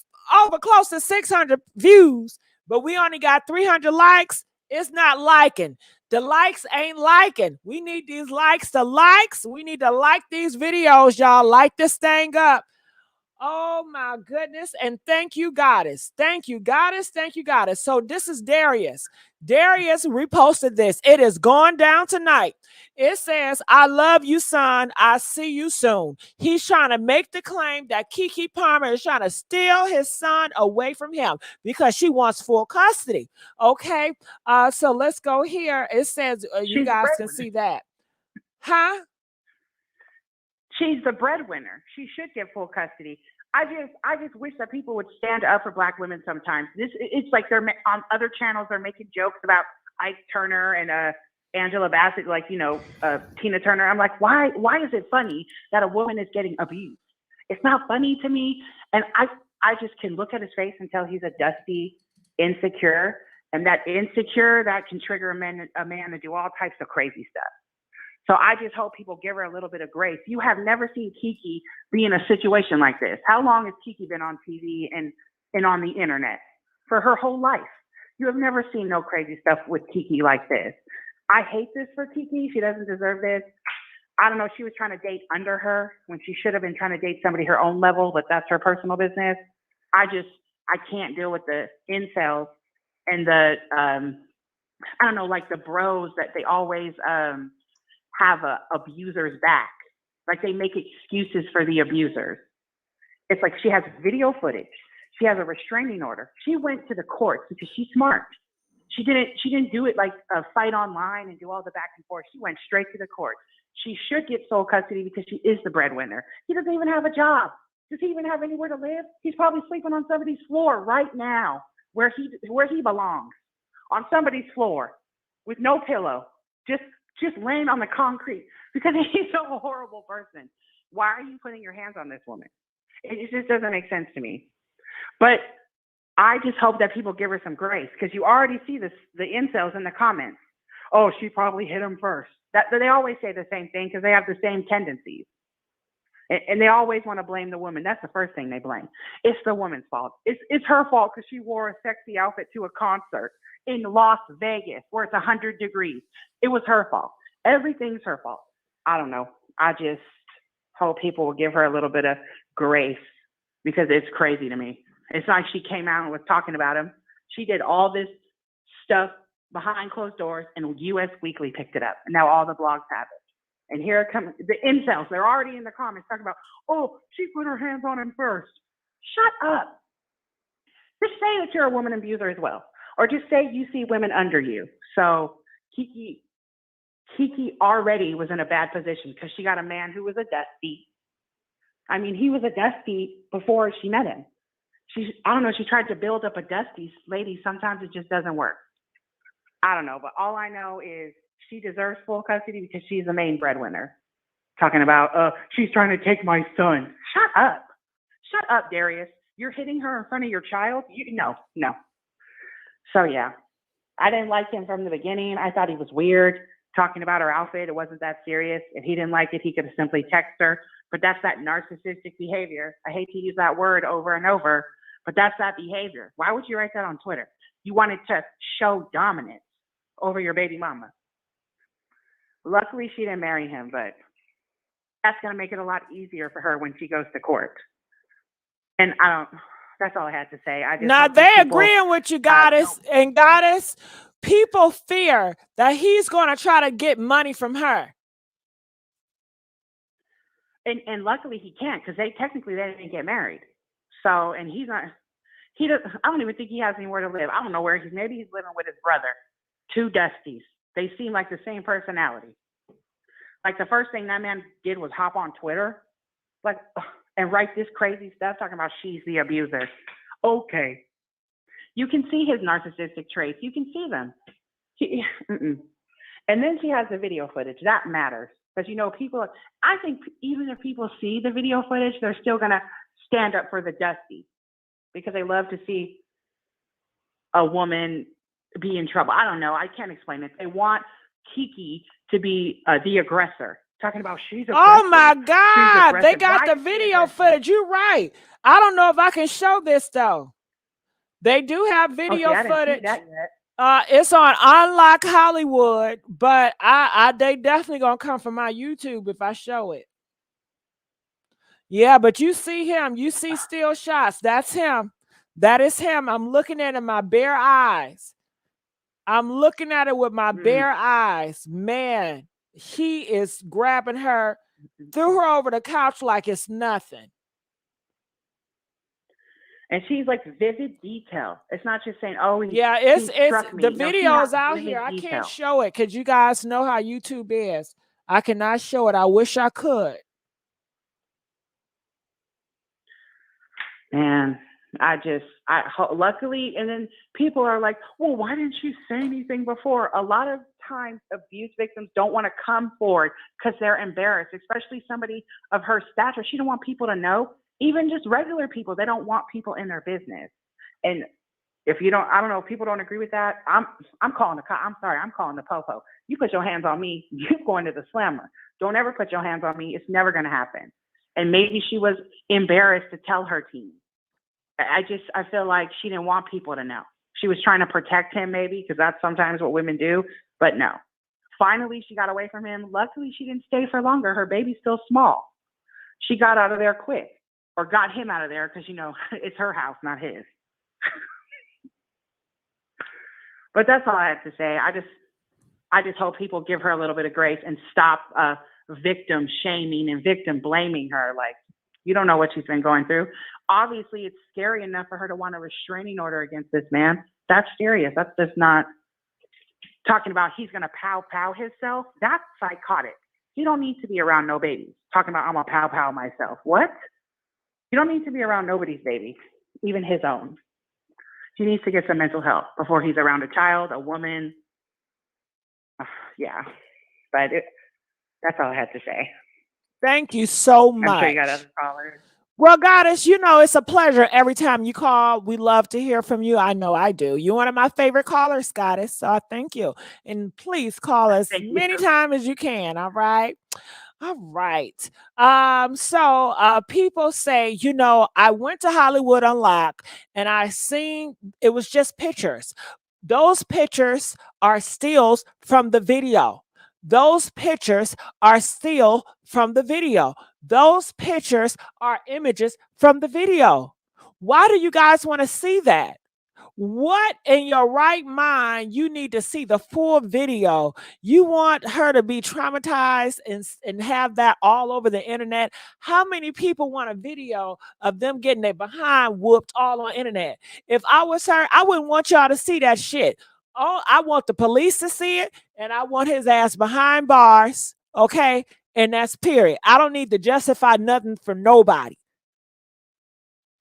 over close to 600 views, but we only got 300 likes. It's not liking. The likes ain't liking. We need these likes to likes. We need to like these videos, y'all. Like this thing up. Oh my goodness. And thank you, Goddess. Thank you, Goddess. Thank you, Goddess. So this is Darius. Darius reposted this. It is going down tonight. It says, I love you, son. I see you soon. He's trying to make the claim that Keke Palmer is trying to steal his son away from him because she wants full custody. Okay. So let's go here. It says, you guys can see that. Huh? She's the breadwinner. She should get full custody. I just wish that people would stand up for Black women sometimes. It's like they're on other channels. They're making jokes about Ike Turner and Angela Bassett, like, you know, Tina Turner. I'm like, why is it funny that a woman is getting abused? It's not funny to me. And I just can look at his face and tell he's a dusty, insecure. And that insecure, that can trigger a man to do all types of crazy stuff. So I just hope people give her a little bit of grace. You have never seen Keke be in a situation like this. How long has Keke been on TV and on the internet? For her whole life. You have never seen no crazy stuff with Keke like this. I hate this for Keke. She doesn't deserve this. I don't know. She was trying to date under her when she should have been trying to date somebody her own level, but that's her personal business. I can't deal with the incels and the, I don't know, like the bros that they always have a abuser's back. Like they make excuses for the abusers. It's like she has video footage. She has a restraining order. She went to the courts because she's smart. She didn't do it like a fight online and do all the back and forth. She went straight to the court. She should get sole custody because she is the breadwinner. He doesn't even have a job. Does he even have anywhere to live? He's probably sleeping on somebody's floor right now, where he belongs, on somebody's floor with no pillow, just laying on the concrete because he's a horrible person. Why are you putting your hands on this woman? It just doesn't make sense to me. But I just hope that people give her some grace because you already see the incels in the comments. Oh, she probably hit him first. That they always say the same thing because they have the same tendencies. And they always want to blame the woman. That's the first thing they blame. It's the woman's fault. It's her fault because she wore a sexy outfit to a concert in Las Vegas where it's 100 degrees. It was her fault. Everything's her fault. I don't know. I just hope people will give her a little bit of grace because it's crazy to me. It's like she came out and was talking about him. She did all this stuff behind closed doors, and US Weekly picked it up. And now all the blogs have it. And here come the incels. They're already in the comments talking about, oh, she put her hands on him first. Shut up. Just say that you're a woman abuser as well. Or just say you see women under you. So Keke already was in a bad position because she got a man who was a dusty. I mean, he was a dusty before she met him. I don't know, she tried to build up a dusty lady. Sometimes it just doesn't work. I don't know, but all I know is she deserves full custody because she's the main breadwinner. Talking about, she's trying to take my son. Shut up. Shut up, Darius. You're hitting her in front of your child? No. So, yeah, I didn't like him from the beginning. I thought he was weird talking about her outfit. It wasn't that serious. If he didn't like it, he could have simply texted her. But that's that narcissistic behavior. I hate to use that word over and over, but that's that behavior. Why would you write that on Twitter? You wanted to show dominance over your baby mama. Luckily, she didn't marry him, but that's going to make it a lot easier for her when she goes to court. And that's all I had to say. Now they agreeing with you, Goddess. And Goddess, people fear that he's going to try to get money from her. And luckily he can't because they didn't get married. So, and I don't even think he has anywhere to live. I don't know where maybe he's living with his brother. Two Dusties. They seem like the same personality. Like the first thing that man did was hop on Twitter, and write this crazy stuff talking about she's the abuser. Okay. You can see his narcissistic traits. You can see them. And then she has the video footage. That matters. Because, I think even if people see the video footage, they're still going to stand up for the Dusty because they love to see a woman be in trouble. I don't know. I can't explain it. They want Keke to be the aggressor. Talking about she's aggressive. Oh my God. They got the video footage. You're right. I don't know if I can show this though. They do have video footage. That yet. It's on Unlock Hollywood, but they definitely gonna come from my YouTube if I show it. Yeah, but you see him. You see still shots. That's him. That is him. I'm looking at it in my bare eyes. I'm looking at it with my bare eyes. Man, he is grabbing her, threw her over the couch like it's nothing. And she's like vivid detail. It's not just saying, oh, yeah, it's the video's out here. I can't show it because you guys know how YouTube is. I cannot show it. I wish I could. And luckily, and then people are like, well, why didn't you say anything before? A lot of times abuse victims don't want to come forward because they're embarrassed, especially somebody of her stature. She don't want people to know. Even just regular people, they don't want people in their business. And If you don't, I don't know. If people don't agree with that, I'm calling the I'm sorry, I'm calling the popo. You put your hands on me, you're going to the slammer. Don't ever put your hands on me. It's never going to happen. And maybe she was embarrassed to tell her team. I feel like she didn't want people to know. She was trying to protect him, maybe, because that's sometimes what women do. But no. Finally, she got away from him. Luckily, she didn't stay for longer. Her baby's still small. She got out of there quick, or got him out of there, because, it's her house, not his. But that's all I have to say. I just hope people give her a little bit of grace and stop victim shaming and victim blaming her. Like, you don't know what she's been going through. Obviously, it's scary enough for her to want a restraining order against this man. That's serious. That's just not talking about he's going to pow himself. That's psychotic. You don't need to be around no babies. Talking about I'm going to pow myself. What? You don't need to be around nobody's baby, even his own. He needs to get some mental help before he's around a child, a woman. Yeah. But that's all I had to say. Thank you so much. I'm sure you got other callers. Well, Goddess, it's a pleasure every time you call. We love to hear from you. I know I do. You're one of my favorite callers, Goddess. So I thank you. And please call us many times as you can. All right. All right. So people say, I went to Hollywood Unlocked and I seen it was just pictures. Those pictures are stills from the video. Those pictures are still from the video. Those pictures are images from the video. Why do you guys want to see that? What in your right mind, you need to see the full video. You want her to be traumatized and have that all over the internet. How many people want a video of them getting their behind whooped all on internet? If I was her, I wouldn't want y'all to see that shit. Oh, I want the police to see it, and I want his ass behind bars, okay? And that's period. I don't need to justify nothing for nobody.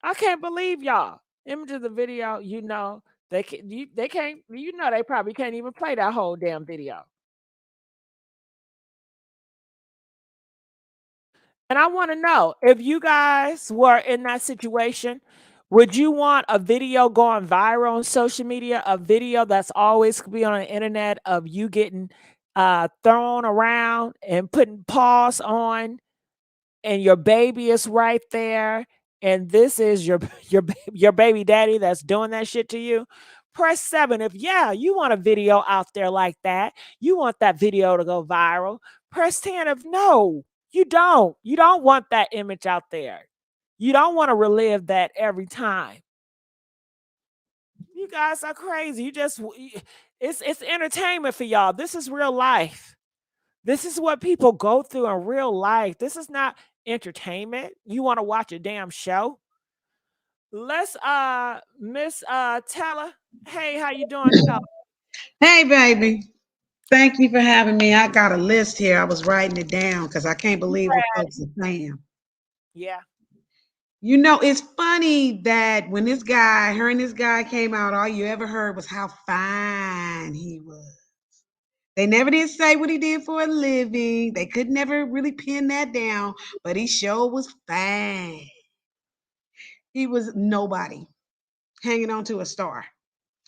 I can't believe y'all. Images of the video, they can't, they probably can't even play that whole damn video. And I want to know, if you guys were in that situation, would you want a video going viral on social media, a video that's always be on the internet of you getting thrown around and putting paws on, and your baby is right there, and this is your baby daddy that's doing that shit to you? Press 7 if you want a video out there like that. You want that video to go viral. Press 10 if no, you don't. You don't want that image out there. You don't want to relive that every time. You guys are crazy. It's entertainment for y'all. This is real life. This is what people go through in real life. This is not entertainment. You want to watch a damn show? Let's Miss Teller. Hey, how you doing, Teller? Hey, baby. Thank you for having me. I got a list here. I was writing it down because I can't believe what folks are saying. Yeah. It's funny that when her and this guy came out, all you ever heard was how fine he was. They never did say what he did for a living. They could never really pin that down, but he sure was fine. He was nobody hanging on to a star.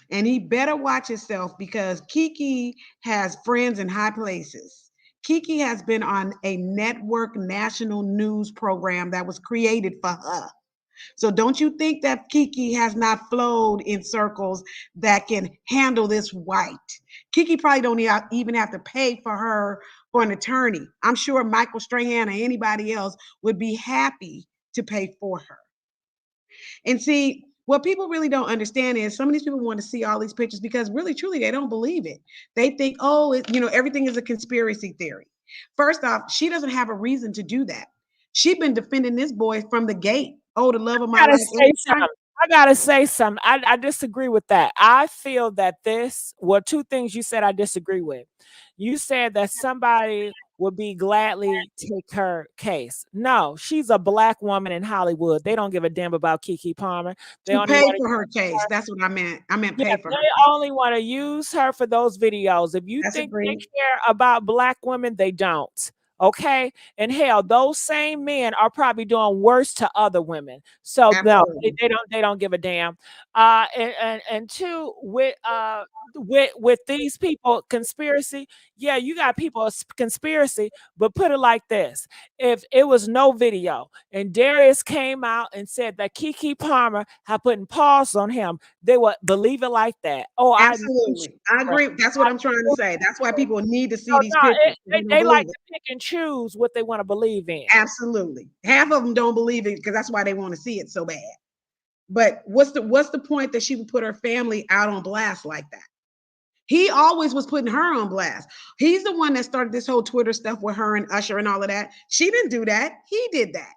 And he better watch himself because Keke has friends in high places. Keke has been on a network national news program that was created for her. So don't you think that Keke has not flowed in circles that can handle this white? Keke probably don't even have to pay for an attorney. I'm sure Michael Strahan or anybody else would be happy to pay for her. And see, what people really don't understand is some of these people want to see all these pictures because really, truly, they don't believe it. They think, everything is a conspiracy theory. First off, she doesn't have a reason to do that. She's been defending this boy from the gate. Oh, the love of my life. I gotta say something. I disagree with that. I feel that two things you said I disagree with. You said that somebody would be gladly take her case. No, she's a black woman in Hollywood. They don't give a damn about Keke Palmer. They to pay for her case. That's what I meant. I meant pay for her. They only want to use her for those videos. If you think they care about black women, they don't. Okay. And hell, those same men are probably doing worse to other women. So no, Absolutely. they don't give a damn. And two, with these people conspiracy, yeah, you got people conspiracy, but put it like this: if it was no video and Darius came out and said that Keke Palmer had put pause on him, they would believe it like that. Oh, I knew she Absolutely. I was agree. That's what I'm trying to say. That's why people need to see no, these no, pictures. They don't they like believe it. to pick and choose what they want to believe in. Absolutely. Half of them don't believe it because that's why they want to see it so bad. But what's the point that she would put her family out on blast like that? He always was putting her on blast. He's the one that started this whole Twitter stuff with her and Usher and all of that. She didn't do that. He did that.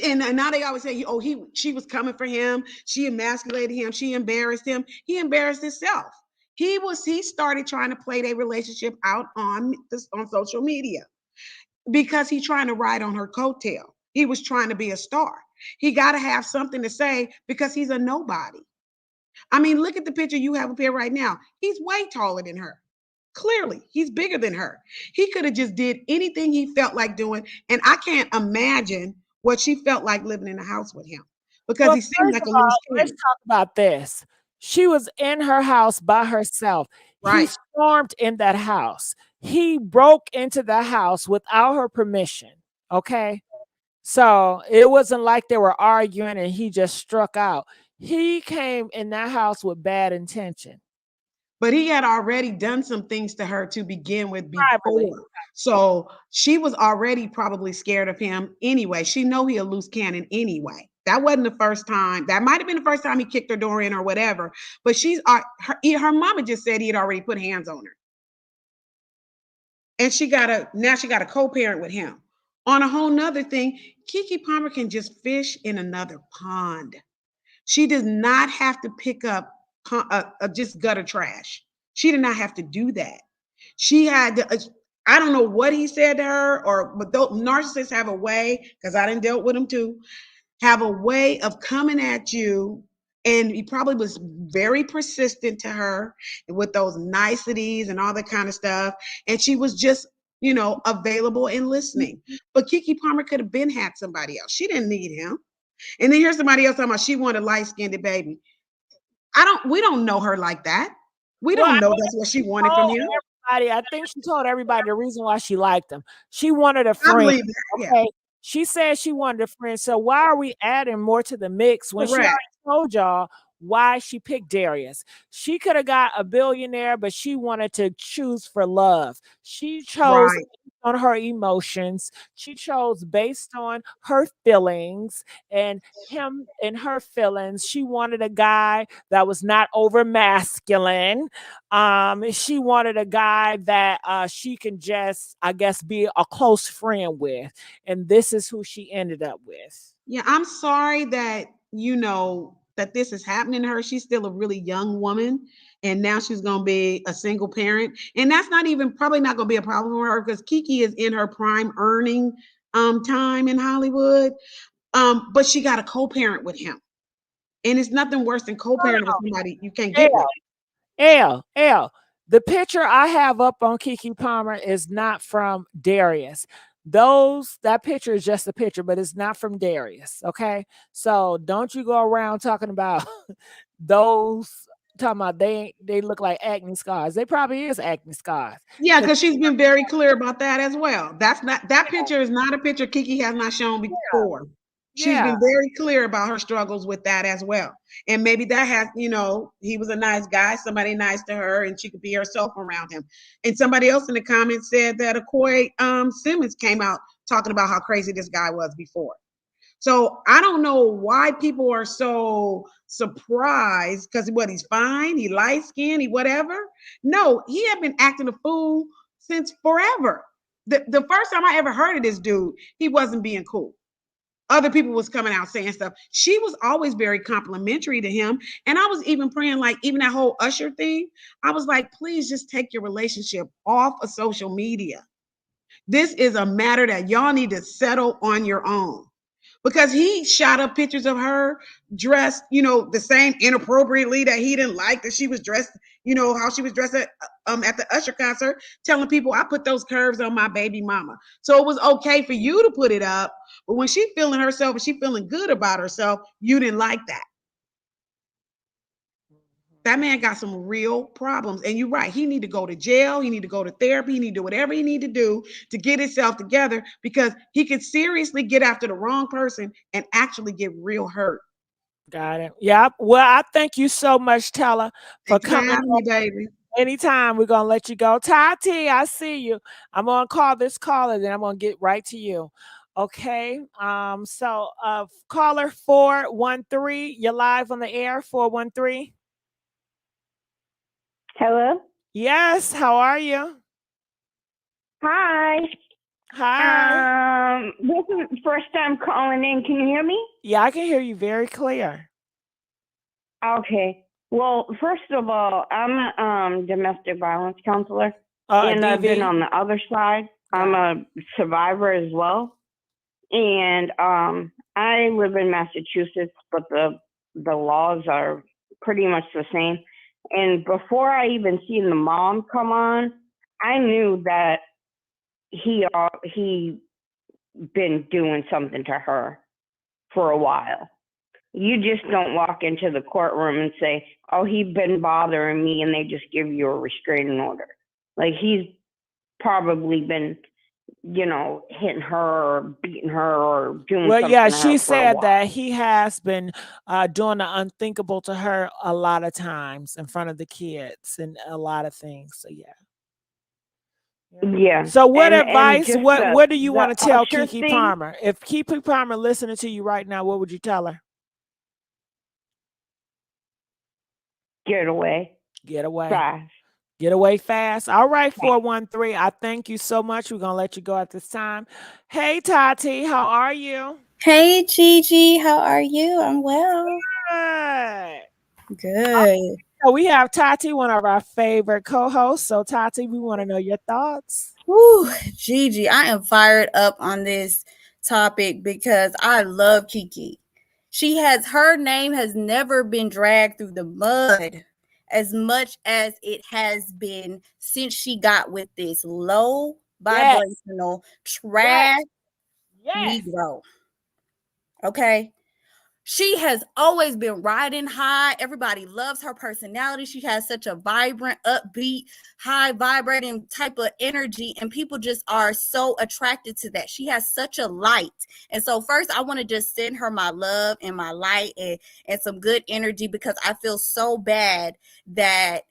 And now they always say, oh, she was coming for him. She emasculated him. She embarrassed him. He embarrassed himself. He started trying to play their relationship out on social media because he's trying to ride on her coattail. He was trying to be a star. He got to have something to say because he's a nobody. I mean, look at the picture you have up here right now. He's way taller than her. Clearly, he's bigger than her. He could have just did anything he felt like doing, and I can't imagine what she felt like living in a house with him because Well, he seemed first like of a all, loose let's cannon. talk about this. She was in her house by herself. He Right. stormed in that house. He broke into the house without her permission. Okay. So it wasn't like they were arguing and he just struck out. He came in that house with bad intention. But he had already done some things to her to begin with Privately. before. So she was already probably scared of him anyway. She know he a loose cannon anyway. That wasn't the first time. That might have been the first time he kicked her door in or whatever. But her mama just said he had already put hands on her. And she got a co-parent with him. On a whole nother thing, Keke Palmer can just fish in another pond. She does not have to pick up just gutter trash. She did not have to do that. She had to, I don't know what he said to her, but those narcissists have a way, because I didn't deal with them too, have a way of coming at you. And he probably was very persistent to her with those niceties and all that kind of stuff. And she was just, available and listening. But Keke Palmer could have been had somebody else. She didn't need him. And then here's somebody else talking about she wanted a light-skinned baby. We don't know her like that. We Well, don't I know mean, that's what she she wanted from told him. everybody, I think she told everybody the reason why she liked him. She wanted a I friend. believe that. Yeah. Okay. She said she wanted a friend. So why are we adding more to the mix when she Correct. already told y'all why she picked Darius? She could have got a billionaire, but she wanted to choose for love. She chose Right. based on her emotions. She chose based on her feelings and him and her feelings. She wanted a guy that was not over masculine. She wanted a guy that she can just, I guess, be a close friend with. And this is who she ended up with. Yeah, I'm sorry that that this is happening to her. She's still a really young woman, and now she's going to be a single parent, and that's not even probably not going to be a problem for her because Keke is in her prime earning time in Hollywood. But she got a co-parent with him, and it's nothing worse than co-parenting with somebody you can't get with. L. The picture I have up on Keke Palmer is not from Darius. That picture is just a picture, but it's not from Darius. Okay. So don't you go around talking about those talking about they look like acne scars. They probably is acne scars. Yeah, because she's been very clear about that as well. That picture is not a picture Keke has not shown before. She's Yeah. been very clear about her struggles with that as well. And maybe that has, he was a nice guy, somebody nice to her, and she could be herself around him. And somebody else in the comments said that Akoi Simmons came out talking about how crazy this guy was before. So I don't know why people are so surprised because he's fine, he light skinned, he whatever. No, he had been acting a fool since forever. The first time I ever heard of this dude, he wasn't being cool. Other people was coming out saying stuff. She was always very complimentary to him. And I was even praying, like, even that whole Usher thing, I was like, please just take your relationship off of social media. This is a matter that y'all need to settle on your own. Because he shot up pictures of her dressed, the same inappropriately that he didn't like that she was dressed You know how she was dressed at the Usher concert, telling people I put those curves on my baby mama. So it was okay for you to put it up, but when she feeling herself and she feeling good about herself, you didn't like that. That man got some real problems. And you're right. He need to go to jail. He need to go to therapy. He need to do whatever he need to do to get himself together, because he could seriously get after the wrong person and actually get real hurt. Got it. Yep. Well, I thank you so much, Teller, for Thank you for coming having on. me, baby. Anytime, we're gonna let you go. Tati, I see you. I'm gonna call this caller, then I'm gonna get right to you. Okay. So caller 413, you're live on the air, 413. Hello? Yes, how are you? Hi. Hi. This is the first time calling in. Can you hear me? Yeah, I can hear you very clear. Okay. Well, first of all, I'm a domestic violence counselor, and I've been DV. on the other side. I'm a survivor as well. And I live in Massachusetts, but the laws are pretty much the same. And before I even seen the mom come on, I knew that he been doing something to her for a while. You just don't walk into the courtroom and say, "Oh, he's been bothering me," and they just give you a restraining order. Like, he's probably been, hitting her or beating her or doing Well, something yeah, to her she for a said while. that he has been doing the unthinkable to her a lot of times in front of the kids and a lot of things. So yeah. Yeah. So what And advice, just what do you the want to tell Usher Keke thing, Palmer? If Keke Palmer listening to you right now, what would you tell her? get away Get away. fast. Get away fast. All right, 413. I thank you so much. We're gonna let you go at this time. Hey Tati, how are you? Hey Gigi, how are you? I'm well. Good. Good. So we have Tati, one of our favorite co-hosts. So Tati, we want to know your thoughts. Woo, Gigi, I am fired up on this topic because I love Keke. Her name has never been dragged through the mud as much as it has been since she got with this low vibrational trash Negro. Okay. She has always been riding high. Everybody loves her personality. She has such a vibrant, upbeat, high vibrating type of energy, and people just are so attracted to that. She has such a light. And so first, I want to just send her my love and my light and some good energy, because I feel so bad that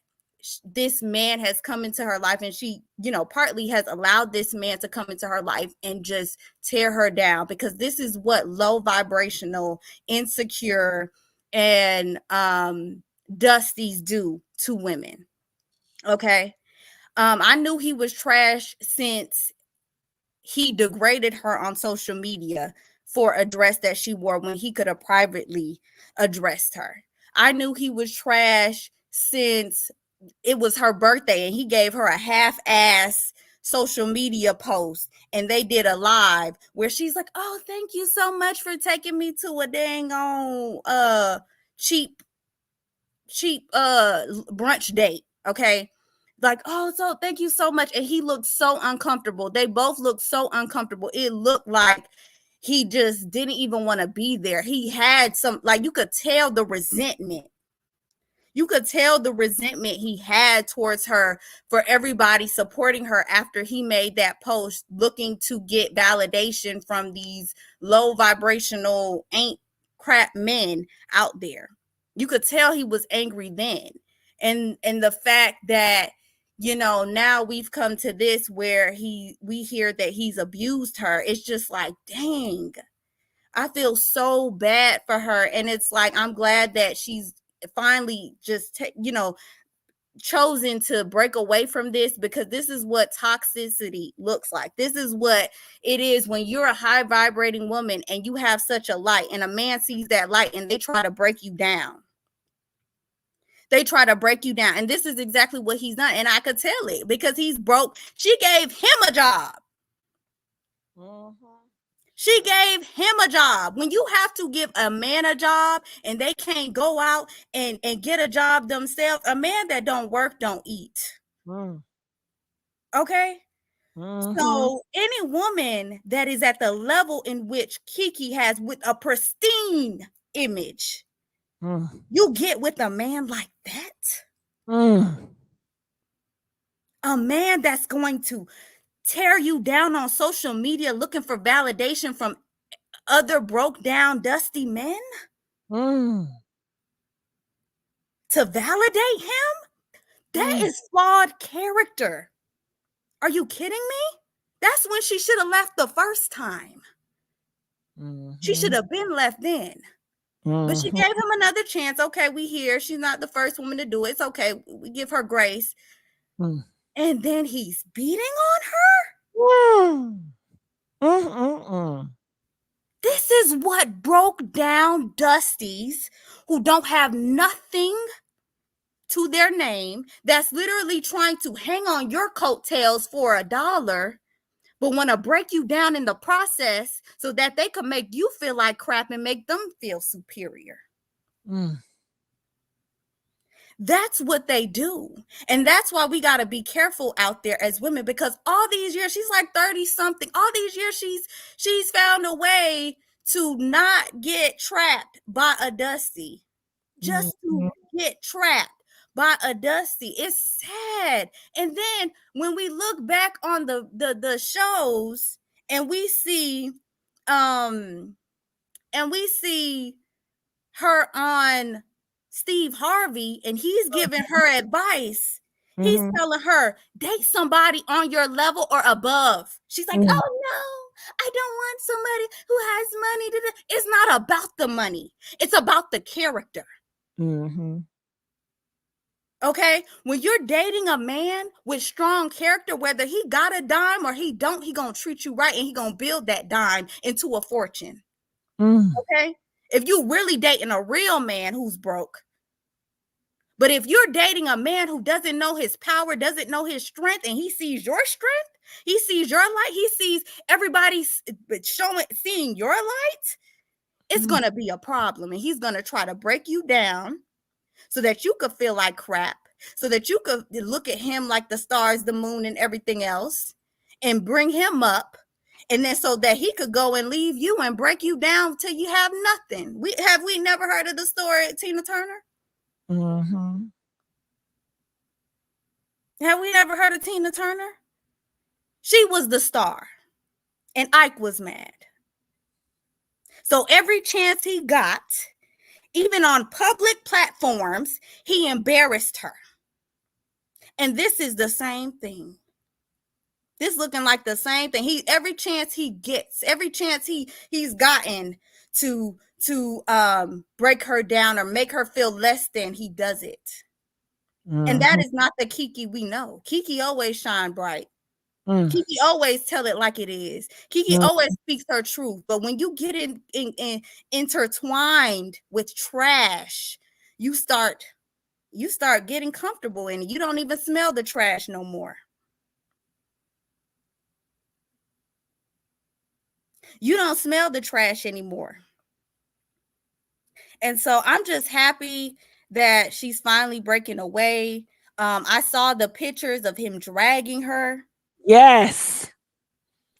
this man has come into her life, and she, partly has allowed this man to come into her life and just tear her down, because this is what low vibrational, insecure, and dusties do to women. Okay. I knew he was trash since he degraded her on social media for a dress that she wore when he could have privately addressed her. I knew he was trash since it was her birthday and he gave her a half-ass social media post, and they did a live where she's like, "Oh, thank you so much for taking me to a dang on cheap brunch date." Okay. Like, "Oh, so thank you so much." And he looked so uncomfortable. They both looked so uncomfortable. It looked like he just didn't even want to be there. He had some, like, you could tell the resentment. You could tell the resentment he had towards her for everybody supporting her after he made that post looking to get validation from these low vibrational ain't crap men out there. You could tell he was angry then. And the fact that, now we've come to this where we hear that he's abused her. It's just like, dang, I feel so bad for her. And it's like, I'm glad that she's finally just, chosen to break away from this, because this is what toxicity looks like. This is what it is when you're a high vibrating woman and you have such a light, and a man sees that light and they try to break you down. They try to break you down. And this is exactly what he's done. And I could tell it because he's broke. She gave him a job. She gave him a job. When you have to give a man a job and they can't go out and get a job themselves, a man that don't work don't eat. Okay? So any woman that is at the level in which Keke has with a pristine image, you get with a man like that. A man that's going to tear you down on social media looking for validation from other broke down, dusty men to validate him? That is flawed character. Are you kidding me? That's when she should have left the first time. She should have been left then. But she gave him another chance. Okay, we hear she's not the first woman to do it. It's okay. We give her grace. And then he's beating on her? This is what broke down Dusties who don't have nothing to their name, that's literally trying to hang on your coattails for $1, but want to break you down in the process so that they can make you feel like crap and make them feel superior. That's what they do. And that's why we got to be careful out there as women, because all these years, she's like 30 something, all these years she's found a way to not get trapped by a Dusty, just to get trapped by a Dusty. It's sad. And then when we look back on the shows and we see her on Steve Harvey and he's giving her advice. He's telling her, date somebody on your level or above. She's like, oh no, I don't want somebody who has money. It's not about the money. It's about the character. Okay? When you're dating a man with strong character, whether he got a dime or he don't, he gonna treat you right and he gonna build that dime into a fortune. Okay? If you really dating a real man who's broke. But if you're dating a man who doesn't know his power, doesn't know his strength, and he sees your strength, he sees your light, he sees everybody seeing your light, it's gonna be a problem. And he's gonna try to break you down so that you could feel like crap, so that you could look at him like the stars, the moon, and everything else, and bring him up. And then so that he could go and leave you and break you down till you have nothing. We never heard of the story of Tina Turner? Have we never heard of Tina Turner? She was the star, and Ike was mad. So every chance he got, even on public platforms, he embarrassed her. And this is the same thing. This looking like the same thing. Every chance he gets, every chance he's gotten to break her down or make her feel less than, he does it. And that is not the Keke we know. Keke always shine bright. Keke always tell it like it is. Keke always speaks her truth. But when you get in intertwined with trash, you start getting comfortable in it. You don't even smell the trash no more. You don't smell the trash anymore. And so I'm just happy that she's finally breaking away. I saw the pictures of him dragging her. Yes.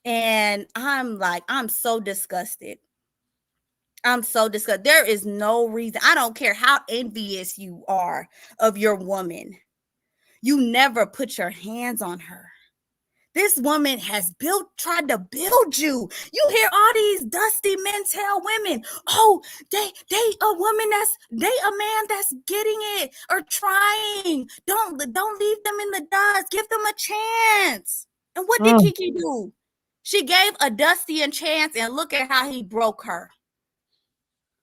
And I'm so disgusted. I'm so disgusted. There is no reason. I don't care how envious you are of your woman. You never put your hands on her. This woman has tried to build you. You hear all these dusty men tell women, oh, date a man that's getting it or trying. Don't leave them in the dust. Give them a chance. And what did Keke do? She gave a Dusty a chance, and look at how he broke her.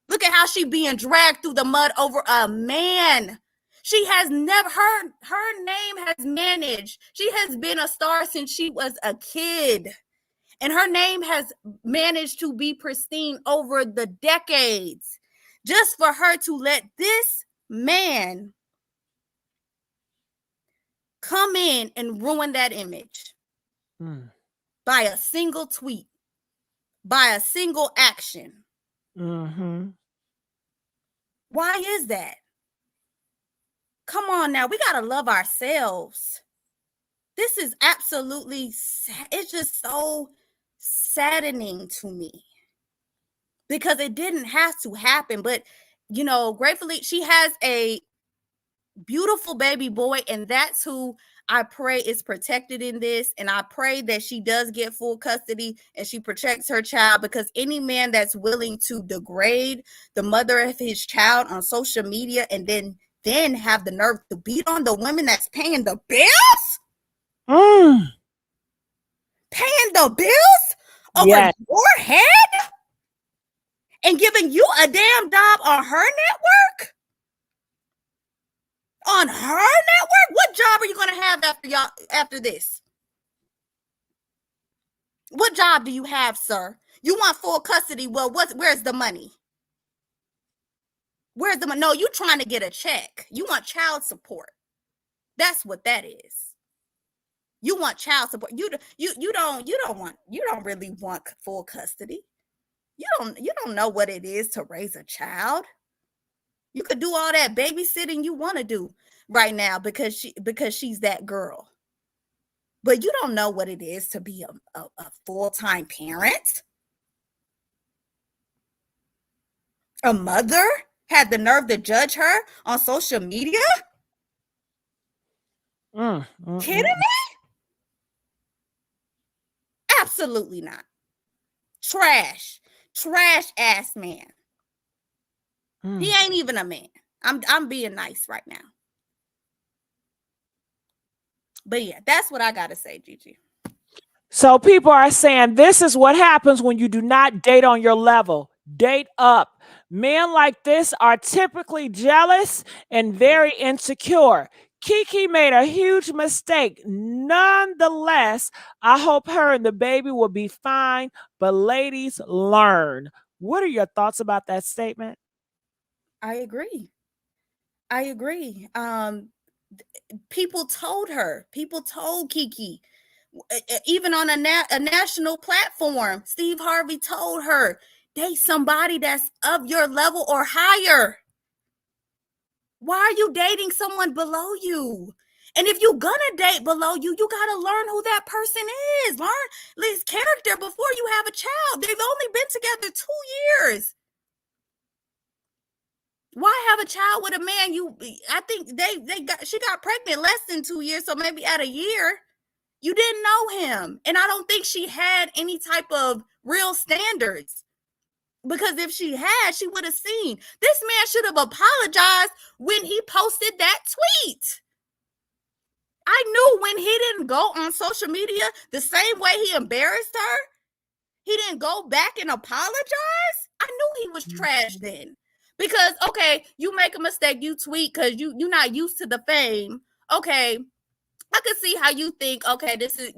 Look at how she being dragged through the mud over a man. She has never, her name has managed. She has been a star since she was a kid. And her name has managed to be pristine over the decades. Just for her to let this man come in and ruin that image by a single tweet. by a single action. Mm-hmm. Why is that? Come on now, we got to love ourselves. This is absolutely it's just so saddening to me because it didn't have to happen. But, you know, gratefully, she has a beautiful baby boy, and that's who I pray is protected in this. And I pray that she does get full custody and she protects her child, because any man that's willing to degrade the mother of his child on social media and then have the nerve to beat on the women that's paying the bills, paying the bills over your head and giving you a damn job on her network. On her network? What job are you going to have after this? What job do you have, sir? You want full custody? Well, where's the money? Where's the money? No, you trying to get a check. You want child support. That's what that is. You want child support. You don't really want full custody. You don't know what it is to raise a child. You could do all that babysitting you want to do right now because she's that girl. But you don't know what it is to be a full-time parent. A mother had the nerve to judge her on social media? Kidding me? Absolutely not. Trash ass man. He ain't even a man. I'm being nice right now. But yeah, that's what I gotta say, Gigi. So people are saying this is what happens when you do not date on your level. Date up. Men like this are typically jealous and very insecure. Keke made a huge mistake. Nonetheless, I hope her and the baby will be fine. But ladies, learn. What are your thoughts about that statement? I agree. People told Keke, even on a national platform, Steve Harvey told her, date somebody that's of your level or higher. Why are you dating someone below you? And if you're gonna date below you, you gotta learn who that person is. Learn his character before you have a child. They've only been together 2 years. Why have a child with a man? I think she got pregnant less than 2 years, so maybe at a year. You didn't know him. And I don't think she had any type of real standards. Because if she had, she would have seen. This man should have apologized when he posted that tweet. I knew when he didn't go on social media the same way he embarrassed her, he didn't go back and apologize. I knew he was trash then. Because, okay, you make a mistake, you tweet because you're not used to the fame. Okay, I could see how you think, okay, this is,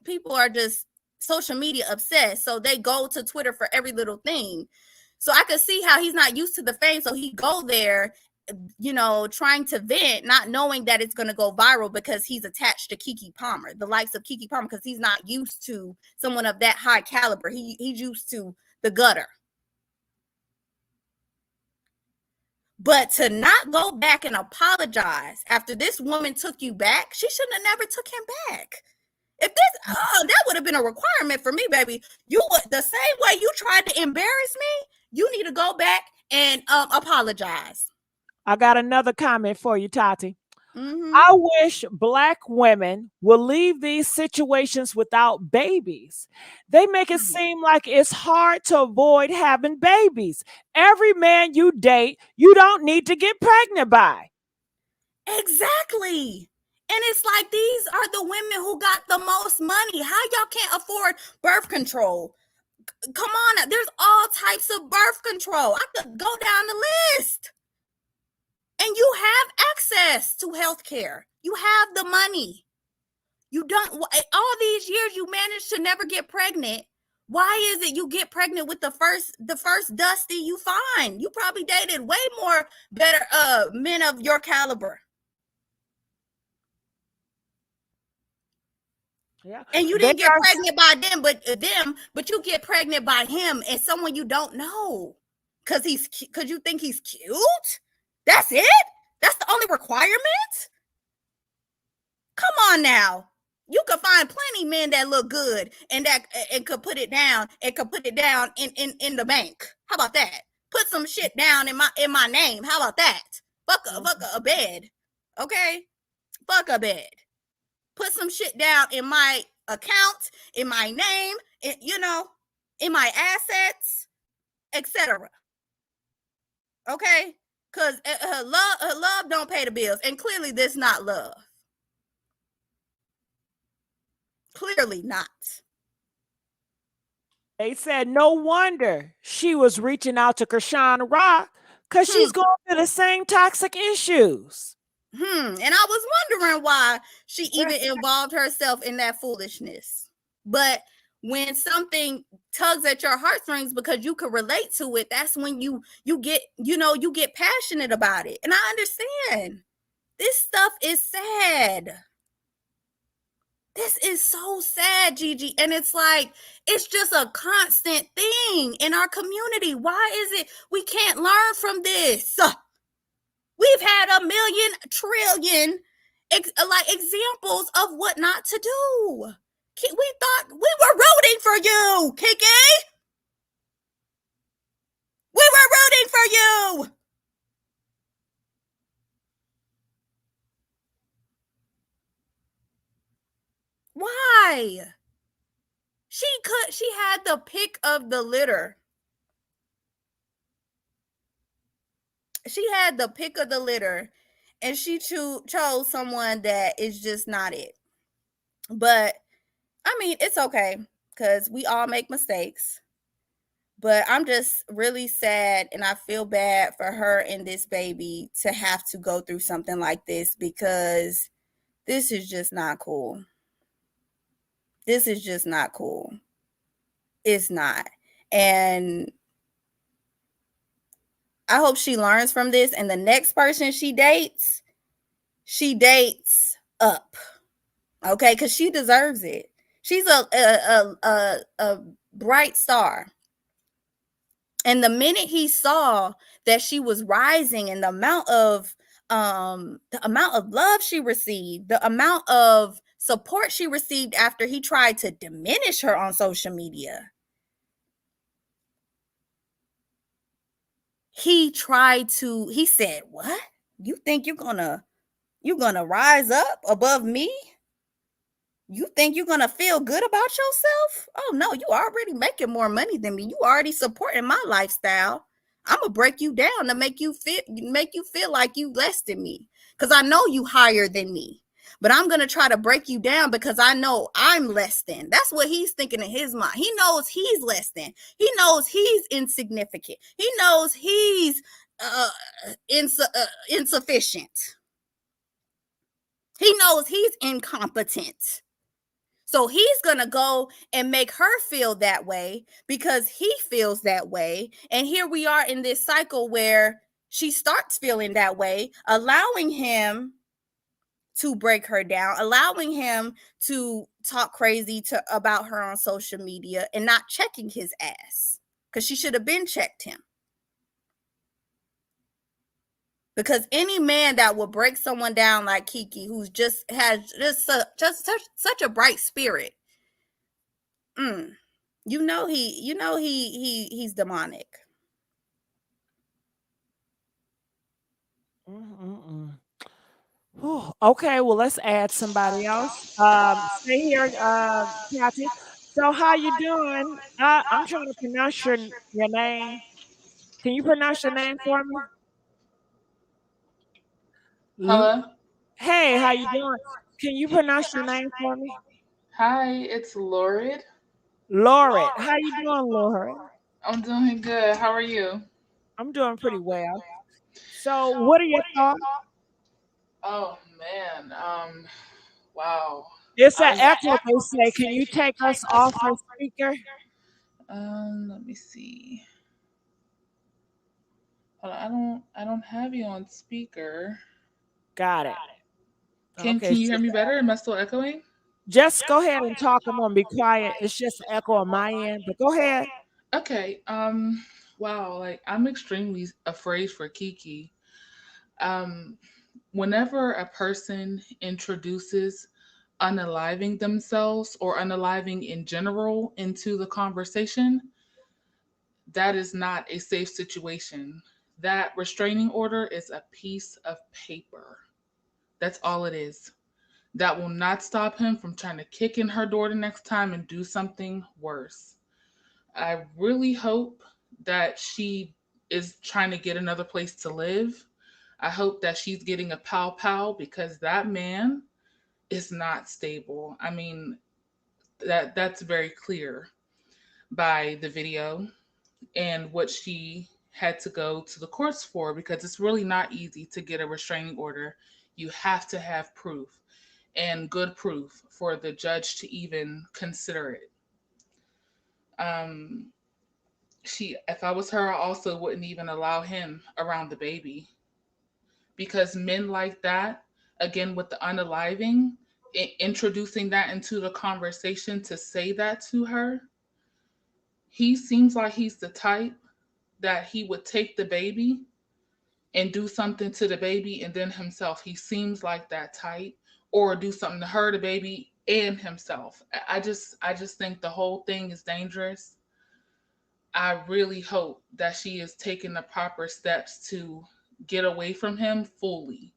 people are just social media obsessed. So they go to Twitter for every little thing. So I could see how he's not used to the fame. So he go there, trying to vent, not knowing that it's going to go viral because he's attached to Keke Palmer, the likes of Keke Palmer, because he's not used to someone of that high caliber. He's used to the gutter. But to not go back and apologize after this woman took you back, she shouldn't have never took him back. If this, that would have been a requirement for me, baby. You would, the same way you tried to embarrass me, you need to go back and apologize. I got another comment for you, Tati. I wish Black women will leave these situations without babies. They make it seem like it's hard to avoid having babies. Every man you date, you don't need to get pregnant by. Exactly. And it's like these are the women who got the most money. How y'all can't afford birth control? Come on, there's all types of birth control. I could go down the list. And you have access to health care. You have the money. You don't, all these years you managed to never get pregnant. Why is it you get pregnant with the first Dusty you find? You probably dated way more better men of your caliber. Yeah. And you They didn't get are pregnant by but you get pregnant by him and someone you don't know. Cause you think he's cute? That's it? That's the only requirement? Come on now. You could find plenty men that look good and could put it down in the bank. How about that? Put some shit down in my name. How about that? Fuck a bed. Okay? Fuck a bed. Put some shit down in my account, in my name, in my assets, etc. Okay? Because her love don't pay the bills. And clearly this not love. Clearly not. They said no wonder she was reaching out to Krishan Rock because she's going through the same toxic issues. And I was wondering why she even involved herself in that foolishness. But when something tugs at your heartstrings because you can relate to it, that's when you get passionate about it. And I understand. This stuff is sad. This is so sad, Gigi. And it's like, it's just a constant thing in our community. Why is it we can't learn from this? We've had a million trillion examples of what not to do. We thought we were rooting for you, Keke. We were rooting for you. Why? She had the pick of the litter. She had the pick of the litter, and she chose someone that is just not it. But I mean, it's okay because we all make mistakes. But I'm just really sad, and I feel bad for her and this baby to have to go through something like this because this is just not cool. This is just not cool. It's not. And I hope she learns from this, and the next person she dates up. Okay, because she deserves it. She's a bright star. And the minute he saw that she was rising and the amount of love she received, the amount of support she received after he tried to diminish her on social media, he said, "What? You think you're gonna rise up above me? You think you're going to feel good about yourself? Oh, no, you already making more money than me. You already supporting my lifestyle. I'm going to break you down to make you feel like you less than me because I know you higher than me. But I'm going to try to break you down because I know I'm less than." That's what he's thinking in his mind. He knows he's less than. He knows he's insignificant. He knows he's insufficient. He knows he's incompetent. So he's going to go and make her feel that way because he feels that way. And here we are in this cycle where she starts feeling that way, allowing him to break her down, allowing him to talk crazy about her on social media and not checking his ass because she should have been checked him. Because any man that will break someone down like Keke, who's has such a bright spirit, he's demonic. Okay, well, let's add somebody else. Stay here, Kathy. So how you doing? I'm trying to pronounce your name. Can you pronounce your name for me? Hello? Hey, how you doing? Can you pronounce your name for me? Hi, it's Lauren. Lauren. How you doing, Lauren? I'm doing good. How are you? I'm doing pretty well. So what are your thoughts? Oh man. Wow. It's an echo, they say. Can you take us off our speaker? Let me see. Hold on, I don't have you on speaker. Got it. Can you hear me better? Am I still echoing? Just go ahead and talk. I'm gonna be quiet. It's just an echo on my end, but go ahead. Okay. Wow. Like I'm extremely afraid for Keke. Um, Whenever a person introduces unaliving themselves or unaliving in general into the conversation, that is not a safe situation. That restraining order is a piece of paper. That's all it is. That will not stop him from trying to kick in her door the next time and do something worse. I really hope that she is trying to get another place to live. I hope that she's getting a pow pow because that man is not stable. I mean, that's very clear by the video and what she had to go to the courts for because it's really not easy to get a restraining order. You have to have proof and good proof for the judge to even consider it. Um, if I was her, I also wouldn't even allow him around the baby because men like that, again with the unaliving, introducing that into the conversation to say that to her, he seems like he's the type that he would take the baby and do something to the baby and then himself. He seems like that type, or do something to her, the baby, and himself. I just think the whole thing is dangerous. I really hope that she is taking the proper steps to get away from him fully,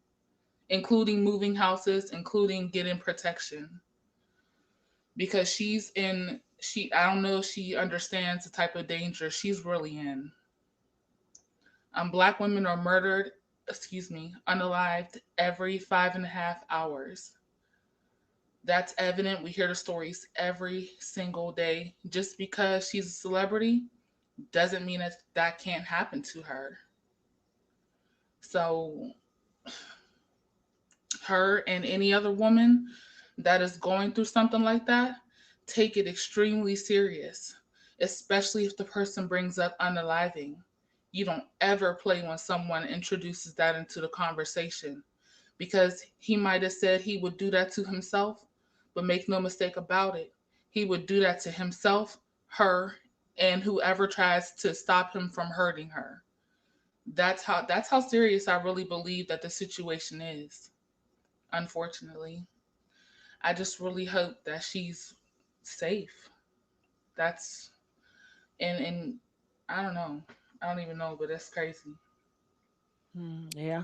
including moving houses, including getting protection. Because I don't know if she understands the type of danger she's really in. Black women are murdered, unalived every 5.5 hours. That's evident. We hear the stories every single day. Just because she's a celebrity doesn't mean that can't happen to her. So, her and any other woman that is going through something like that, take it extremely serious, especially if the person brings up unaliving. You don't ever play when someone introduces that into the conversation because he might have said he would do that to himself, but make no mistake about it, he would do that to himself, her, and whoever tries to stop him from hurting her. That's how serious I really believe that the situation is. Unfortunately, I just really hope that she's safe. That's and I don't know. I don't even know, but that's crazy. Yeah.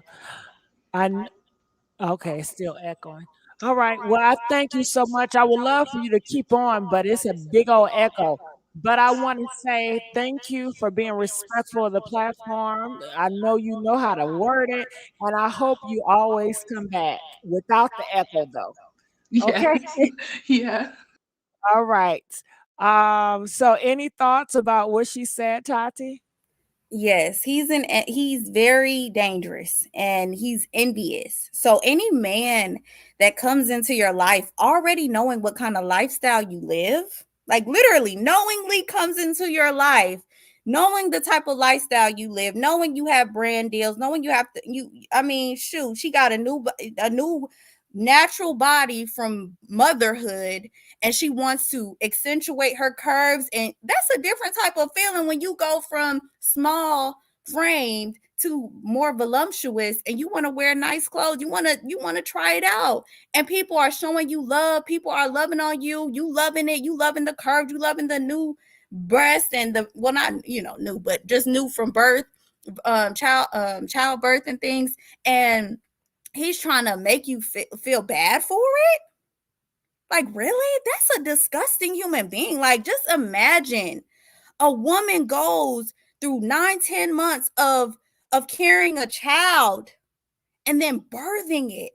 I Okay, still echoing. All right. Well, I thank you so much. I would love for you to keep on, but it's a big old echo. But I want to say thank you for being respectful of the platform. I know you know how to word it, and I hope you always come back without the echo, though. Yes. Okay. Yeah. All right. So any thoughts about what she said, Tati? Yes, he's very dangerous and he's envious. So any man that comes into your life already knowing what kind of lifestyle you live, like literally knowingly comes into your life, knowing the type of lifestyle you live, knowing you have brand deals, knowing you have to I mean, shoot, she got a new natural body from motherhood and she wants to accentuate her curves, and that's a different type of feeling when you go from small framed to more voluptuous and you want to wear nice clothes, you want to try it out, and people are showing you love, people are loving on you, you loving it, you loving the curves, you loving the new breast and the, well, not new, but just new from birth, childbirth and things, and he's trying to make you feel bad for it. Like, really? That's a disgusting human being. Like, just imagine a woman goes through 9-10 months of carrying a child and then birthing it.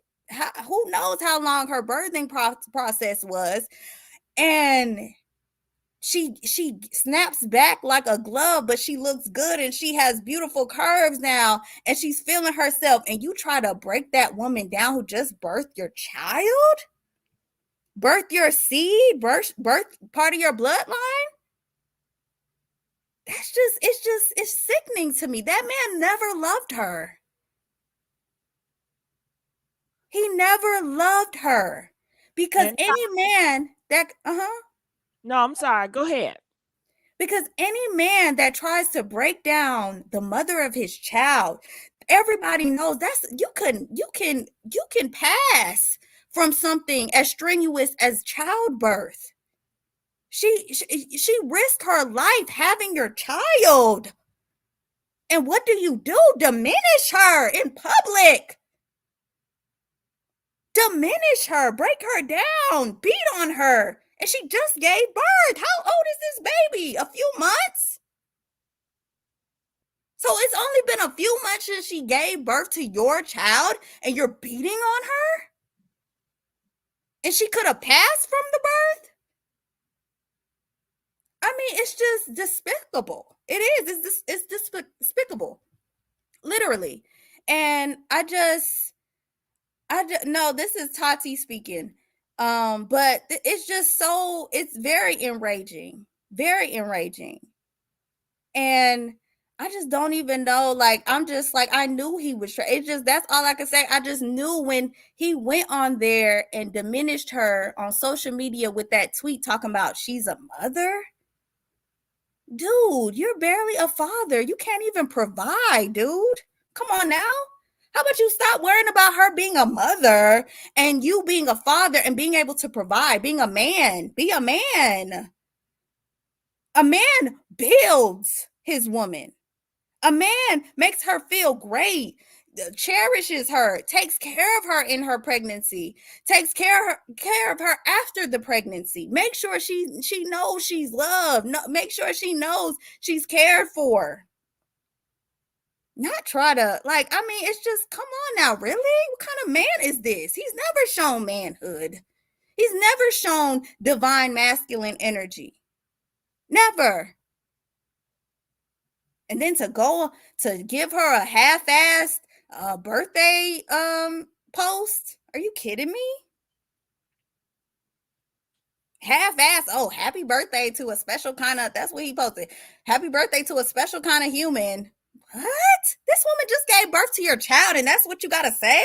Who knows how long her birthing process was, and she snaps back like a glove, but she looks good and she has beautiful curves now and she's feeling herself, and you try to break that woman down who just birthed your child, birth your seed, birth part of your bloodline. It's sickening to me. That man never loved her. He never loved her. Because And any man that no, I'm sorry. Go ahead. because any man that tries to break down the mother of his child, everybody knows that's you can pass from something as strenuous as childbirth. She risked her life having your child. And what do? Diminish her in public. Diminish her, break her down, beat on her. And she just gave birth. How old is this baby? A few months? So it's only been a few months since she gave birth to your child and you're beating on her? And she could have passed from the birth? I mean, it's just despicable. It is. It's despicable. Literally. And I just no, this is Tati speaking. But it's just it's very enraging. Very enraging. And I just don't even know. Like, I'm just like, I knew he was. It's just, that's all I can say. I just knew when he went on there and diminished her on social media with that tweet talking about she's a mother. Dude, you're barely a father. You can't even provide, dude. Come on now. How about you stop worrying about her being a mother and you being a father and being able to provide, being a man? Be a man. A man builds his woman. A man makes her feel great, cherishes her, takes care of her in her pregnancy, takes care of her after the pregnancy. Make sure she knows she's loved. Make sure she knows she's cared for. Not try to, like, I mean, it's just, come on now, really? What kind of man is this? He's never shown manhood. He's never shown divine masculine energy. Never. And then to give her a half-assed birthday post. Are you kidding me? Half-assed. Oh, happy birthday to a special kind of, that's what he posted. Happy birthday to a special kind of human. What? This woman just gave birth to your child and that's what you got to say?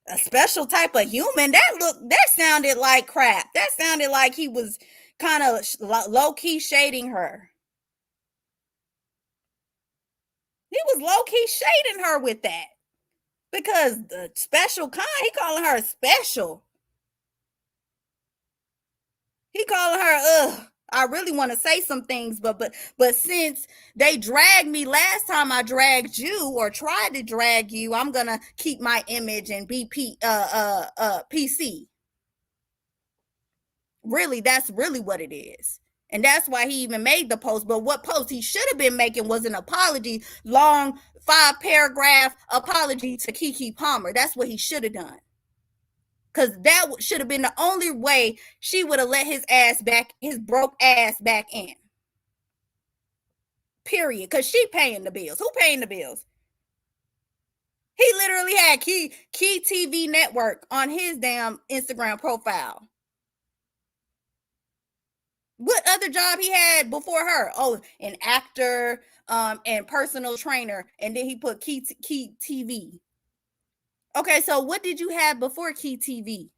A special type of human? That sounded like crap. That sounded like he was kind of low-key shading her. He was low-key shading her with that. Because the special kind, he calling her special. He calling her, I really want to say some things, but since they dragged me last time I dragged you or tried to drag you, I'm gonna keep my image and be PC. Really, that's really what it is. And that's why he even made the post. But what post he should have been making was an apology, long 5-paragraph apology to Keke Palmer. That's what he should have done. Because that should have been the only way she would have let his broke ass back in. Period. Because she paying the bills. Who paying the bills? He Literally had Key TV Network on his damn Instagram profile. What other job he had before her? Oh, an actor, and personal trainer. And then he put Key TV. Okay, so what did you have before Key TV?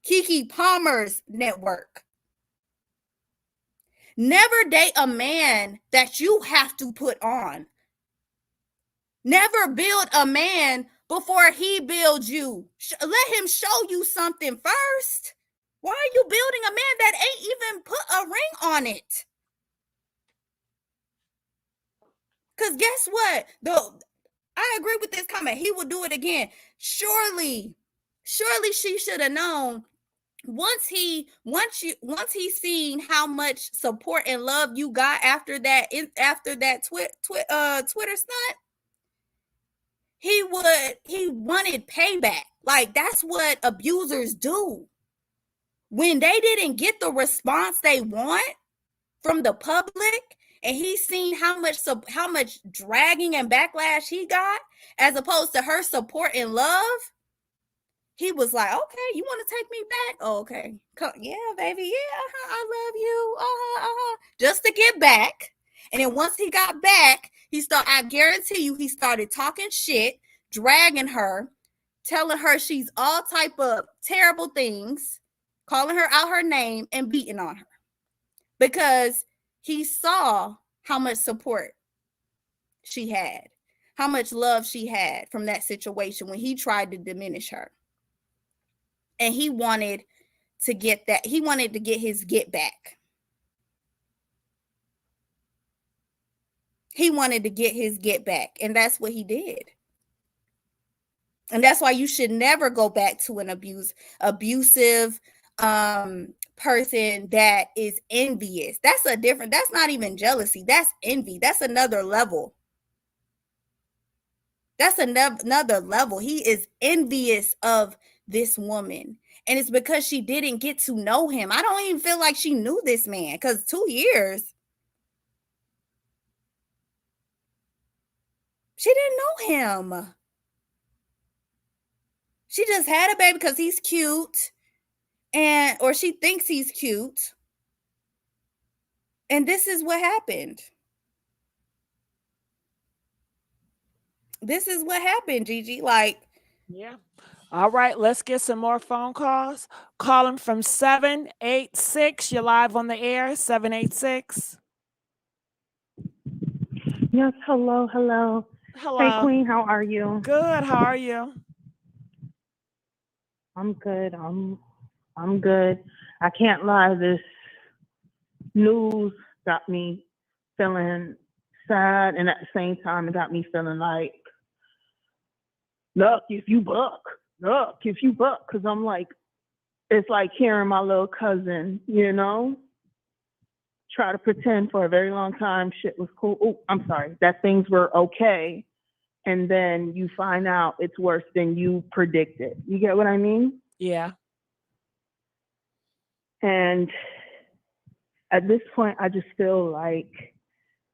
Keke Palmer's network. Never date a man that you have to put on. Never build a man before he builds you. Let him show you something first. Why are you building a man that ain't even put a ring on it? Because guess what? I agree with this comment. He will do it again. Surely she should have known once he seen how much support and love you got after that Twitter stunt. He wanted payback. Like, that's what abusers do. When they didn't get the response they want from the public, and he's seen how much dragging and backlash he got, as opposed to her support and love, he was like, okay, you want to take me back? Oh, okay. Yeah, baby. Yeah, I love you. Just to get back. And then once he got back, I guarantee you, he started talking shit, dragging her, telling her she's all type of terrible things, calling her out her name and beating on her because he saw how much support she had, how much love she had from that situation when he tried to diminish her. And he wanted to get that. He wanted to get his get back. He wanted to get his get back. And that's what he did. And that's why you should never go back to an abusive person that is envious. That's not even jealousy. That's envy. That's another level. That's another level. He is envious of this woman. And it's because she didn't get to know him. I don't even feel like she knew this man because 2 years. She didn't know him. She just had a baby because he's cute. Or she thinks he's cute. And this is what happened. This is what happened, Gigi. Like, yeah. All right, let's get some more phone calls. Calling from 786. You're live on the air. 786. Yes, hello. Hello. Hey, Queen, how are you? Good. How are you? I'm good. I'm good. I can't lie. This news got me feeling sad, and at the same time, it got me feeling like, look, if you buck, because I'm like, it's like hearing my little cousin, try to pretend for a very long time shit was cool. Oh, I'm sorry, that things were okay. And then you find out it's worse than you predicted. You get what I mean? Yeah. And at this point, I just feel like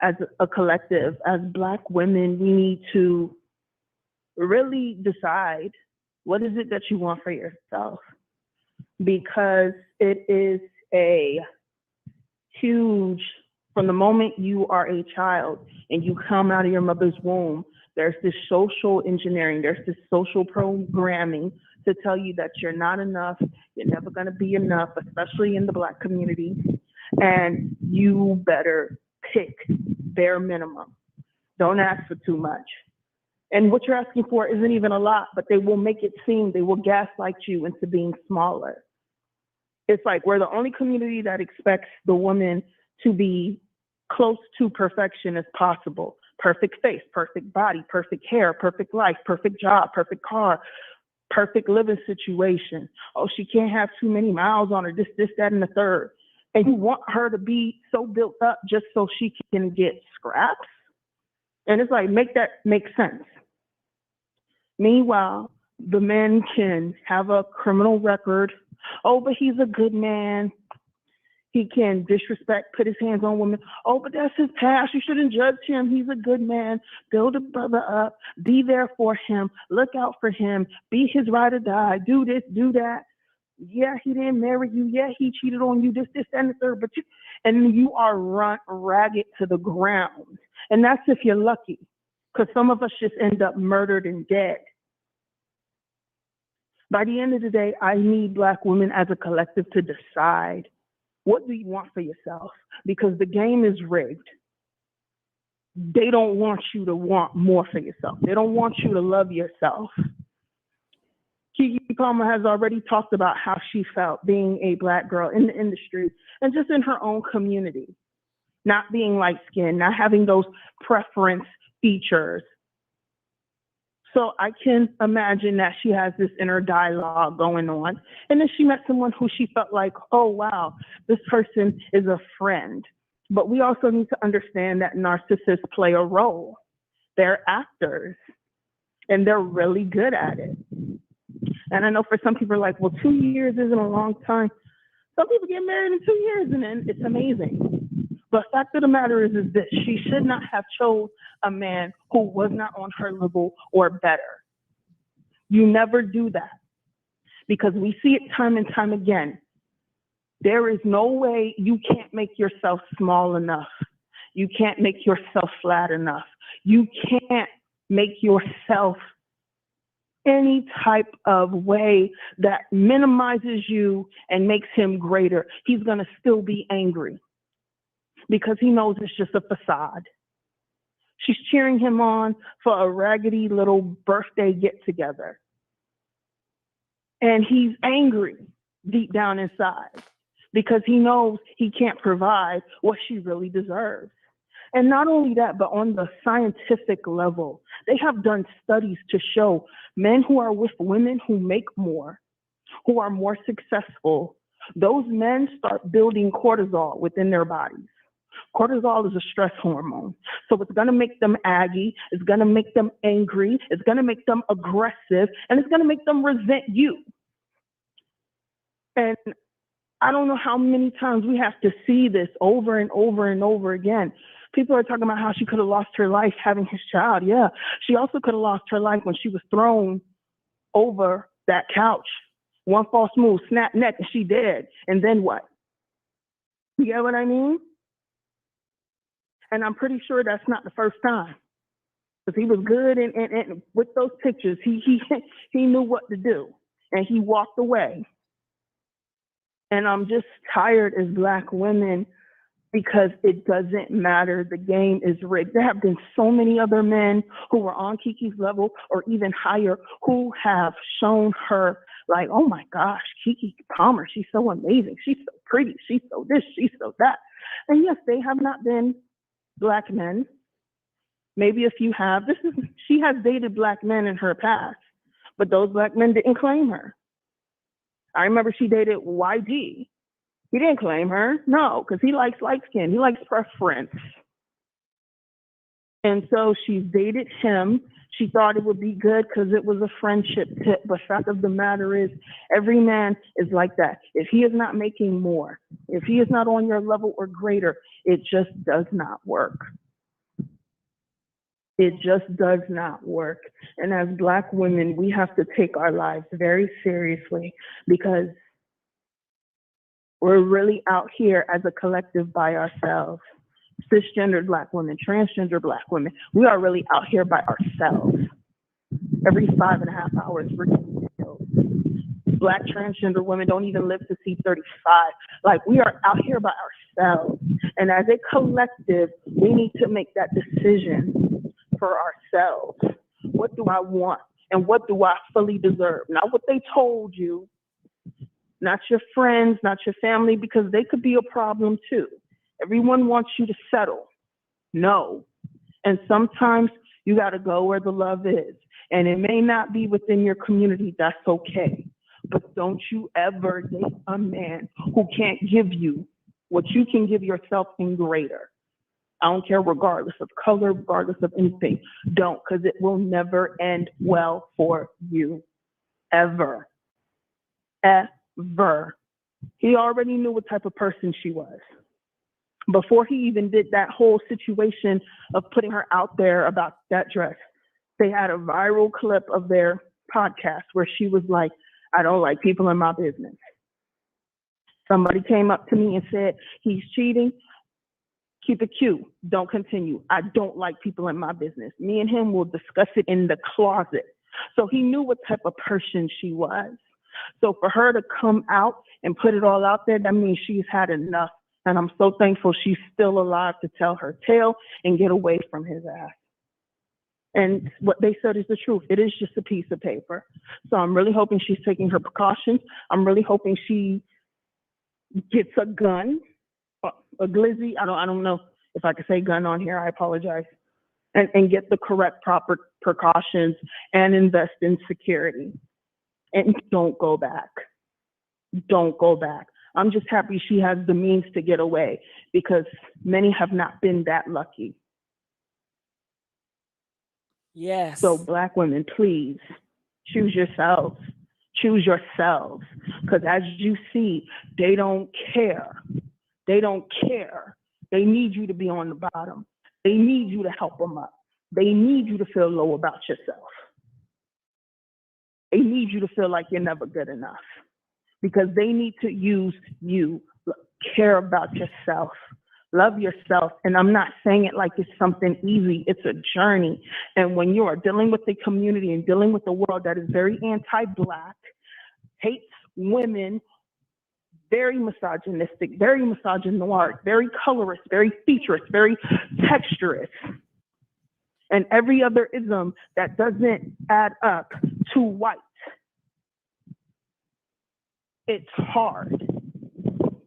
as a collective, as Black women, we need to really decide what is it that you want for yourself. Because it is a huge, from the moment you are a child and you come out of your mother's womb, there's this social engineering, there's this social programming to tell you that you're not enough, you're never going to be enough, especially in the Black community, and you better pick bare minimum. Don't ask for too much. And what you're asking for isn't even a lot, but they will make it seem, they will gaslight you into being smaller. It's like we're the only community that expects the woman to be close to perfection as possible. Perfect face, perfect body, perfect hair, perfect life, perfect job, perfect car, perfect living situation. Oh, she can't have too many miles on her, this, that, and the third. And you want her to be so built up just so she can get scraps? And it's like, make that make sense. Meanwhile, the men can have a criminal record. Oh, but he's a good man. He can disrespect, put his hands on women. Oh, but that's his past. You shouldn't judge him. He's a good man. Build a brother up. Be there for him. Look out for him. Be his ride or die. Do this, do that. Yeah, he didn't marry you. Yeah, he cheated on you. This, and the third. But you are run ragged to the ground. And that's if you're lucky, because some of us just end up murdered and dead. By the end of the day, I need Black women as a collective to decide, what do you want for yourself? Because the game is rigged. They don't want you to want more for yourself. They don't want you to love yourself. Keke Palmer has already talked about how she felt being a Black girl in the industry and just in her own community, not being light-skinned, not having those preference features. So I can imagine that she has this inner dialogue going on. And then she met someone who she felt like, oh, wow, this person is a friend. But we also need to understand that narcissists play a role. They're actors, and they're really good at it. And I know for some people are like, well, 2 years isn't a long time. Some people get married in 2 years, and then it's amazing. But the fact of the matter is this: she should not have chose a man who was not on her level or better. You never do that, because we see it time and time again. There is no way. You can't make yourself small enough. You can't make yourself flat enough. You can't make yourself any type of way that minimizes you and makes him greater, he's going to still be angry because he knows it's just a facade. She's cheering him on for a raggedy little birthday get-together. And he's angry deep down inside because he knows he can't provide what she really deserves. And not only that, but on the scientific level, they have done studies to show men who are with women who make more, who are more successful, those men start building cortisol within their bodies. Cortisol is a stress hormone. So it's going to make them aggy, it's going to make them angry, it's going to make them aggressive, and it's going to make them resent you. And I don't know how many times we have to see this over and over and over again. People are talking about how she could have lost her life having his child. Yeah, she also could have lost her life when she was thrown over that couch. One false move, snap neck, and she dead. And then what? You get what I mean? And I'm pretty sure that's not the first time. Because he was good and with those pictures, he knew what to do. And he walked away. And I'm just tired as Black women because it doesn't matter. The game is rigged. There have been so many other men who were on Keke's level or even higher who have shown her like, oh my gosh, Keke Palmer, she's so amazing. She's so pretty. She's so this, she's so that. And yes, they have not been Black men. Maybe a few have. She has dated Black men in her past, but those Black men didn't claim her. I remember she dated YG. He didn't claim her. No, because he likes light skin. He likes preference. And so she's dated him. She thought it would be good because it was a friendship tip. But fact of the matter is, every man is like that. If he is not making more, if he is not on your level or greater, it just does not work. It just does not work. And as Black women, we have to take our lives very seriously because we're really out here as a collective by ourselves. Cisgendered Black women, transgender Black women, we are really out here by ourselves. Every 5.5 hours, we're getting killed. Black transgender women don't even live to see 35. Like, we are out here by ourselves. And as a collective, we need to make that decision for ourselves. What do I want? And what do I fully deserve? Not what they told you, not your friends, not your family, because they could be a problem too. Everyone wants you to settle. No. And sometimes you got to go where the love is. And it may not be within your community. That's okay. But don't you ever date a man who can't give you what you can give yourself in greater. I don't care, regardless of color, regardless of anything. Don't, because it will never end well for you. Ever. Ever. He already knew what type of person she was. Before he even did that whole situation of putting her out there about that dress, they had a viral clip of their podcast where she was like, I don't like people in my business. Somebody came up to me and said, he's cheating. Keep it cute. Don't continue. I don't like people in my business. Me and him will discuss it in the closet. So he knew what type of person she was. So for her to come out and put it all out there, that means she's had enough. And I'm so thankful she's still alive to tell her tale and get away from his ass. And what they said is the truth. It is just a piece of paper. So I'm really hoping she's taking her precautions. I'm really hoping she gets a gun, a glizzy. I don't know if I could say gun on here. I apologize. And get the correct, proper precautions and invest in security. And don't go back. Don't go back. I'm just happy she has the means to get away because many have not been that lucky. Yes. So Black women, please choose yourselves. Choose yourselves. Because as you see, they don't care. They don't care. They need you to be on the bottom. They need you to help them up. They need you to feel low about yourself. They need you to feel like you're never good enough. Because they need to use you. Care about yourself. Love yourself. And I'm not saying it like it's something easy. It's a journey. And when you are dealing with the community and dealing with the world that is very anti-Black, hates women, very misogynistic, very misogynoir, very colorist, very featurist, very texturist, and every other ism that doesn't add up to white. It's hard.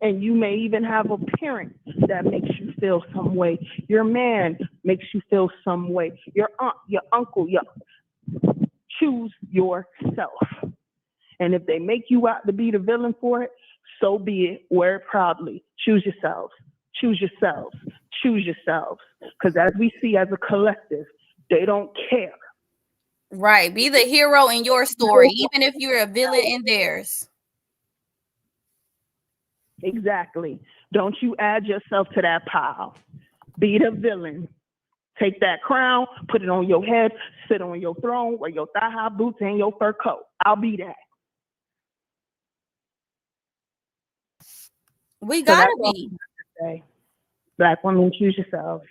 And you may even have a parent that makes you feel some way. Your man makes you feel some way. Your aunt, your uncle, choose yourself. And if they make you out to be the villain for it, so be it. Wear it proudly. Choose yourselves. Choose yourselves. Choose yourselves. Because as we see as a collective, they don't care. Right. Be the hero in your story, even if you're a villain in theirs. Exactly. Don't you add yourself to that pile. Be the villain. Take that crown, put it on your head, sit on your throne, wear your thigh-high boots and your fur coat. I'll be that. We gotta be. Black women, choose yourselves.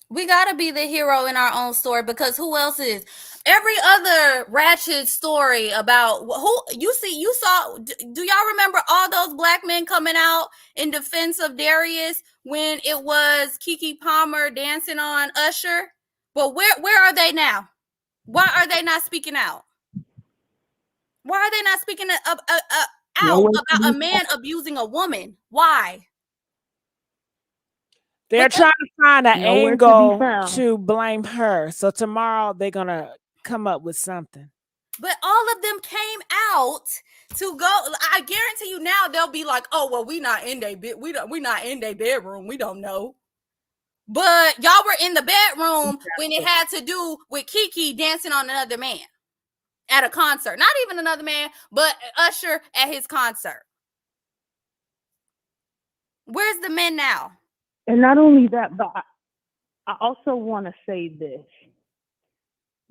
We gotta be the hero in our own story, because who else is? Every other ratchet story about who you saw. Do y'all remember all those Black men coming out in defense of Darius when it was Keke Palmer dancing on Usher? But where are they now? Why are they not speaking out? Why are they not speaking out about a man abusing a woman? Why? They're trying to find an angle to blame her. So tomorrow they're gonna come up with something. But all of them came out to go. I guarantee you now they'll be like, "Oh well, we not in their bedroom. We don't know." But y'all were in the bedroom when it had to do with Keke dancing on another man at a concert. Not even another man, but Usher at his concert. Where's the men now? And not only that, but I also want to say this.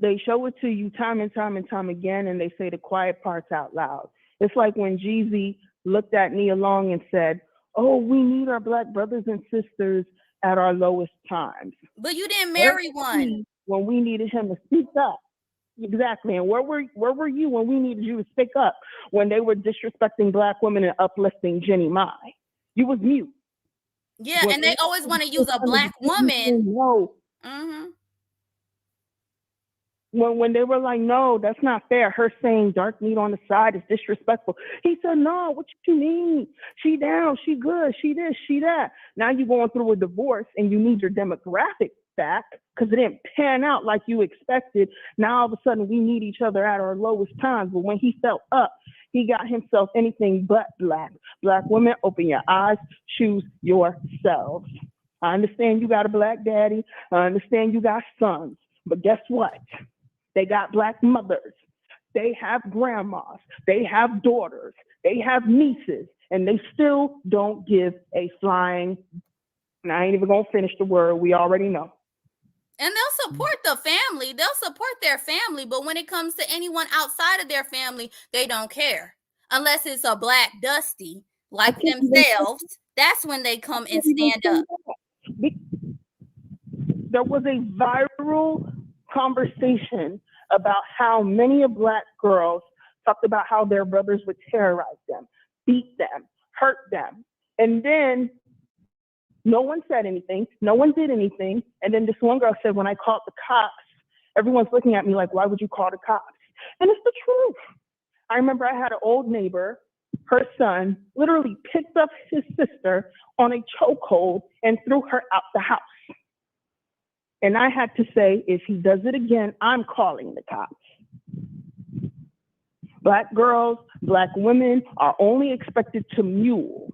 They show it to you time and time and time again, and they say the quiet parts out loud. It's like when Jeezy looked at Nia Long and said, "Oh, we need our Black brothers and sisters at our lowest times." But you didn't marry one. When we needed him to speak up. Exactly. And where were you when we needed you to speak up? When they were disrespecting Black women and uplifting Jenny Mai. You was mute. Yeah, and they always want to use a Black woman. No. When they were like, "No, that's not fair. Her saying dark meat on the side is disrespectful." He said, "No, what you mean? She down, she good, she this, she that." Now you're going through a divorce and you need your demographic back because it didn't pan out like you expected. Now all of a sudden we need each other at our lowest times. But when he felt up, he got himself anything but Black. Black women, open your eyes, choose yourselves. I understand you got a Black daddy. I understand you got sons. But guess what? They got Black mothers. They have grandmas. They have daughters. They have nieces. And they still don't give a flying. And I ain't even going to finish the word. We already know. And they'll support the family. They'll support their family. But when it comes to anyone outside of their family, they don't care. Unless it's a Black Dusty like themselves. That's when they come and stand up. There was a viral conversation about how many of Black girls talked about how their brothers would terrorize them, beat them, hurt them. And then no one said anything. No one did anything. And then this one girl said, "When I called the cops, everyone's looking at me like, why would you call the cops?" And it's the truth. I remember I had an old neighbor, her son literally picked up his sister on a chokehold and threw her out the house. And I had to say, if he does it again, I'm calling the cops. Black girls, Black women are only expected to mule.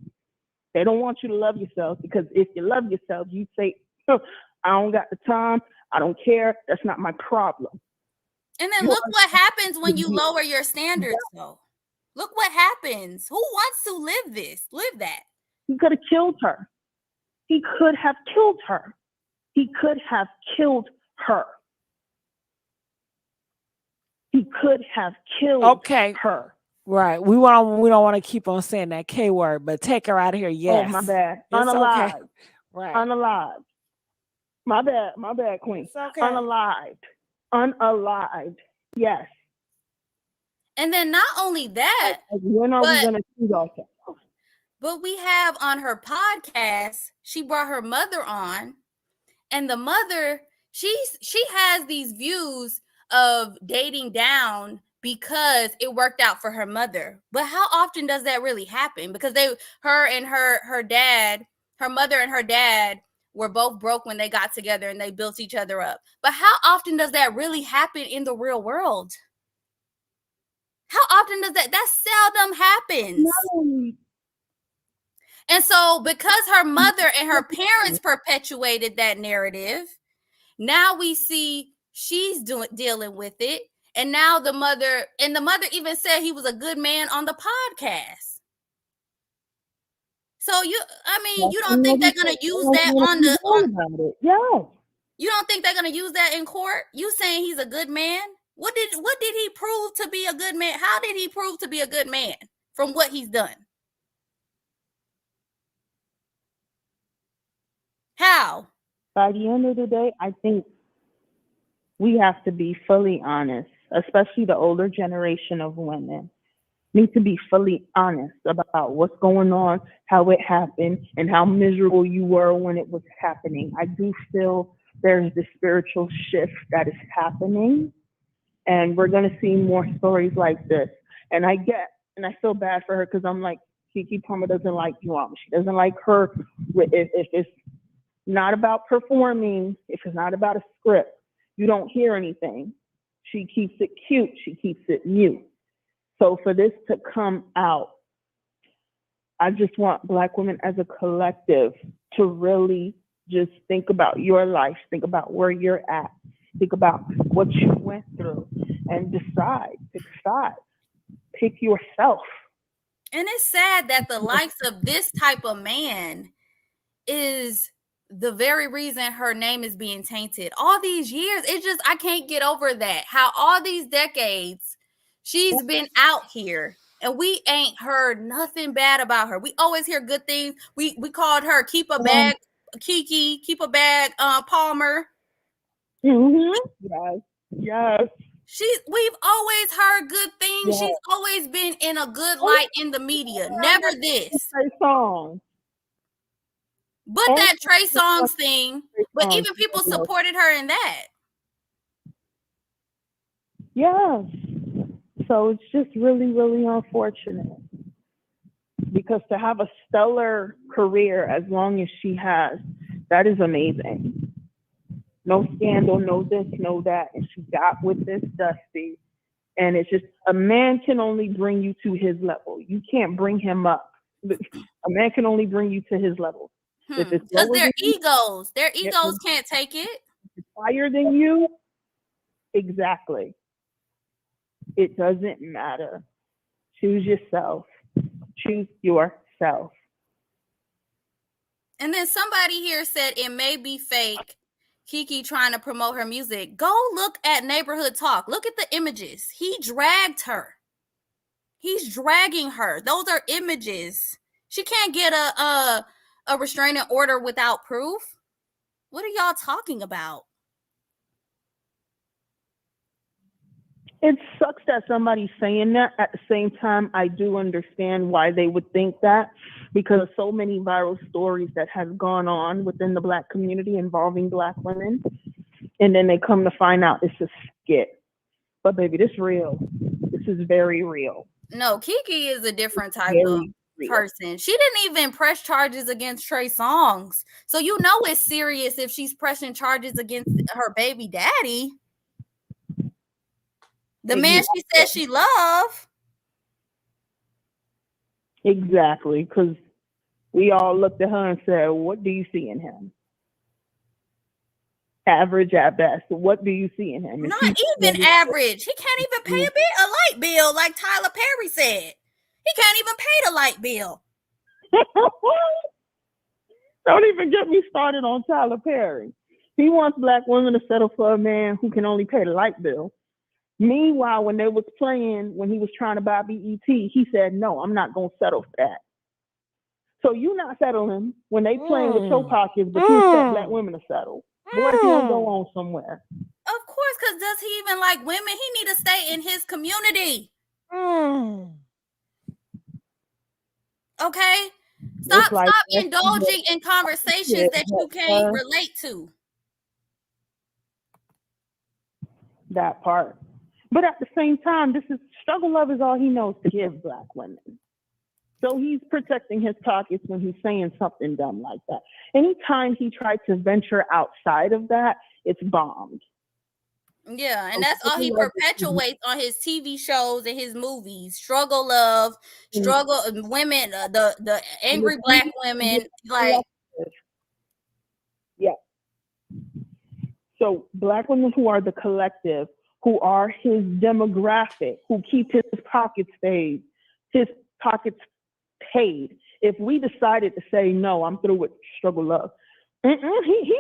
They don't want you to love yourself, because if you love yourself, you say, "I don't got the time. I don't care. That's not my problem." And then look what happens when you lower your standards, though. Look what happens. Who wants to live that? He could have killed her. He could have killed her. He could have killed her. He could have killed her. Right. We don't want to keep on saying that K word, but take her out of here. Yes. Oh, my bad. It's Unalive. okay. Right. Unalived. My bad, Queen. It's okay. Unalived. Yes. And then not only that, When are we gonna see ourselves? but we have on her podcast, she brought her mother on, and the mother, she has these views of dating down because it worked out for her mother. But how often does that really happen? Because her mother and her dad were both broke when they got together and they built each other up. But how often does that really happen in the real world? How often does that seldom happens? No. And so because her mother and her parents perpetuated that narrative, now we see she's dealing with it. And now the mother even said he was a good man on the podcast. So you don't think they're gonna use that about it? Yeah. You don't think they're gonna use that in court? You saying he's a good man? What did he prove to be a good man? How did he prove to be a good man from what he's done? How? By the end of the day, I think we have to be fully honest, especially the older generation of women need to be fully honest about what's going on, how it happened, and how miserable you were when it was happening. I do feel there's this spiritual shift that is happening, and we're going to see more stories like this. And I feel bad for her because I'm like, Keke Palmer doesn't like drama. She doesn't like her. If it's not about performing, if it's not about a script, you don't hear anything. She keeps it cute. She keeps it mute. So for this to come out, I just want Black women as a collective to really just think about your life, think about where you're at, think about what you went through, and decide, pick yourself. And it's sad that the likes of this type of man is the very reason her name is being tainted. All these years, I can't get over that. How all these decades she's been out here and we ain't heard nothing bad about her. We always hear good things. We called her Keep a Bag Keke, Keep a Bag Palmer. Mm-hmm. Yes. We've always heard good things. Yes. She's always been in a good light in the media. Never this. But that Trey Songz thing, but even people supported her in that. Yes. So it's just really, really unfortunate. Because to have a stellar career as long as she has, that is amazing. No scandal, no this, no that. And she got with this Dusty. And it's just, a man can only bring you to his level. You can't bring him up. A man can only bring you to his level. Because their egos can't take it. If it's higher than you, exactly. It doesn't matter. Choose yourself. Choose yourself. And then somebody here said it may be fake. Keke trying to promote her music. Go look at Neighborhood Talk. Look at the images. He dragged her. He's dragging her. Those are images. She can't get a restraining order without proof. What are y'all talking about? It sucks that somebody's saying that. At the same time, I do understand why they would think that, because of so many viral stories that have gone on within the Black community involving Black women. And then they come to find out it's a skit. But baby, this is real. This is very real. No, Keke is a different type of person. She didn't even press charges against Trey Songz. So you know it's serious if she's pressing charges against her baby daddy. The man she said she loved. Exactly, because we all looked at her and said, what do you see in him? Average at best. What do you see in him? Not even average. He can't even pay a light bill like Tyler Perry said. He can't even pay the light bill. Don't even get me started on Tyler Perry. He wants Black women to settle for a man who can only pay the light bill. Meanwhile, when they was playing, when he was trying to buy BET, he said, no, I'm not going to settle for that. So you not settling when they playing with your pockets, but you expect black women to settle. Boy, if you don't go on somewhere. Of course, because does he even like women? He need to stay in his community. Okay? Stop indulging in conversations that you can't relate to. That part. But at the same time, this is struggle love is all he knows to give black women. So he's protecting his pockets when he's saying something dumb like that. Anytime he tried to venture outside of that, it's bombed. Yeah, and that's all he perpetuates on his TV shows and his movies. Struggle love, struggle women, the angry black women, like yeah. So black women who are the collective, who are his demographic, who keep his pockets paid. If we decided to say no, I'm through with struggle love. He ain't going back.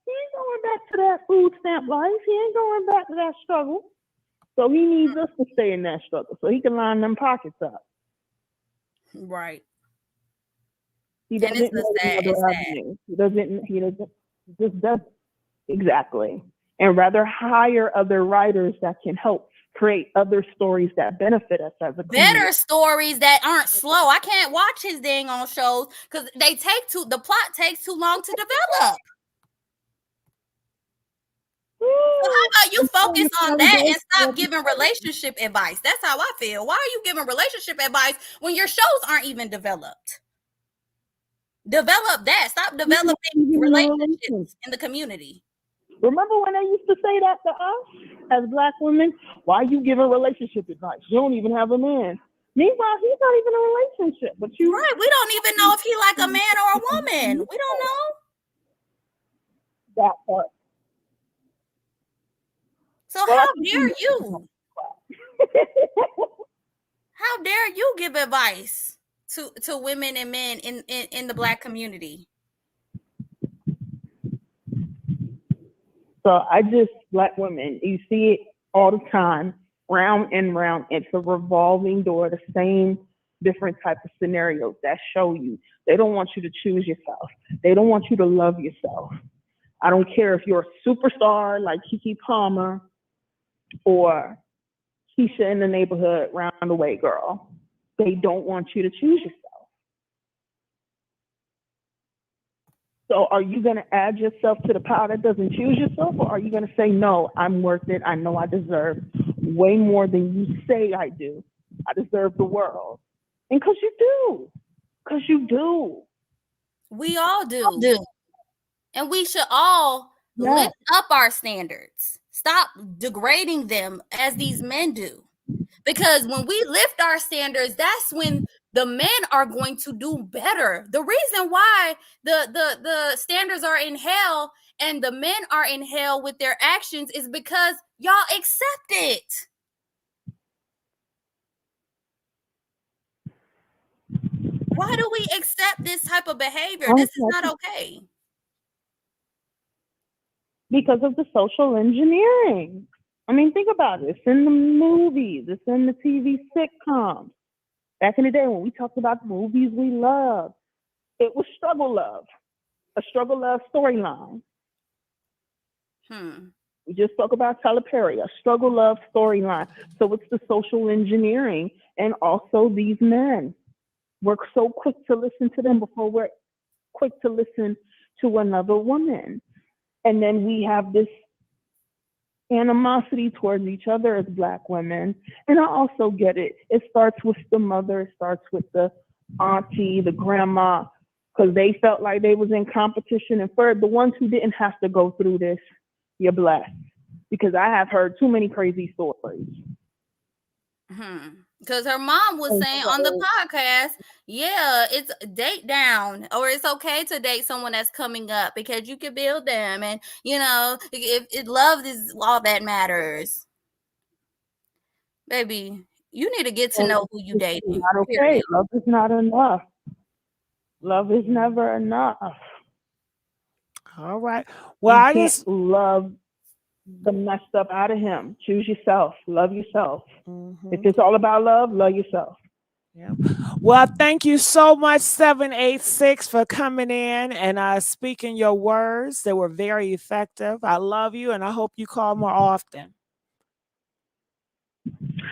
He ain't going back to that food stamp life. He ain't going back to that struggle. So he needs us to stay in that struggle so he can line them pockets up. Right. He doesn't know the other avenues. He just does exactly. And rather hire other writers that can help create other stories that benefit us as a community. Better stories that aren't slow. I can't watch his dang on shows because the plot takes too long to develop. So how about you focus on that and stop giving relationship advice? That's how I feel. Why are you giving relationship advice when your shows aren't even developed? Develop that. Stop developing relationships in the community. Remember when they used to say that to us as black women? Why are you giving relationship advice? You don't even have a man. Meanwhile, he's not even in a relationship. But you right. We don't even know if he like a man or a woman. We don't know. That part. So how dare you? How dare you give advice to women and men in the black community? So black women, you see it all the time, round and round. It's a revolving door, the same different type of scenarios that show you. They don't want you to choose yourself. They don't want you to love yourself. I don't care if you're a superstar like Keke Palmer or Keisha in the neighborhood, roundaway girl. They don't want you to choose yourself. So are you going to add yourself to the pile that doesn't choose yourself, or are you going to say, no, I'm worth it. I know I deserve way more than you say I do. I deserve the world. And because you do. Because you do. We all do. And we should all lift up our standards. Stop degrading them as these men do. Because when we lift our standards, that's when the men are going to do better. The reason why the standards are in hell and the men are in hell with their actions is because y'all accept it. Why do we accept this type of behavior? This is not okay. Because of the social engineering. I mean, think about it. It's in the movies. It's in the TV sitcoms. Back in the day when we talked about the movies we loved, it was struggle love, a struggle love storyline. We just spoke about Tyler Perry, a struggle love storyline. So it's the social engineering. And also these men. We're so quick to listen to them before we're quick to listen to another woman. And then we have this animosity towards each other as black women. And I also get it. It starts with the mother, it starts with the auntie, the grandma, because they felt like they was in competition. And for the ones who didn't have to go through this, you're blessed. Because I have heard too many crazy stories. Because her mom was saying on the podcast, yeah, it's date down, or it's okay to date someone that's coming up because you can build them, and you know, if love is all that matters, baby, you need to get to know who you dating. Not okay. Love is not enough. Love is never enough. All right. Well, I just love the messed up out of him. Choose yourself. Love yourself. If it's all about love, love yourself. Yeah. Well, thank you so much, 786, for coming in and speaking your words. They were very effective. I love you, and I hope you call more often.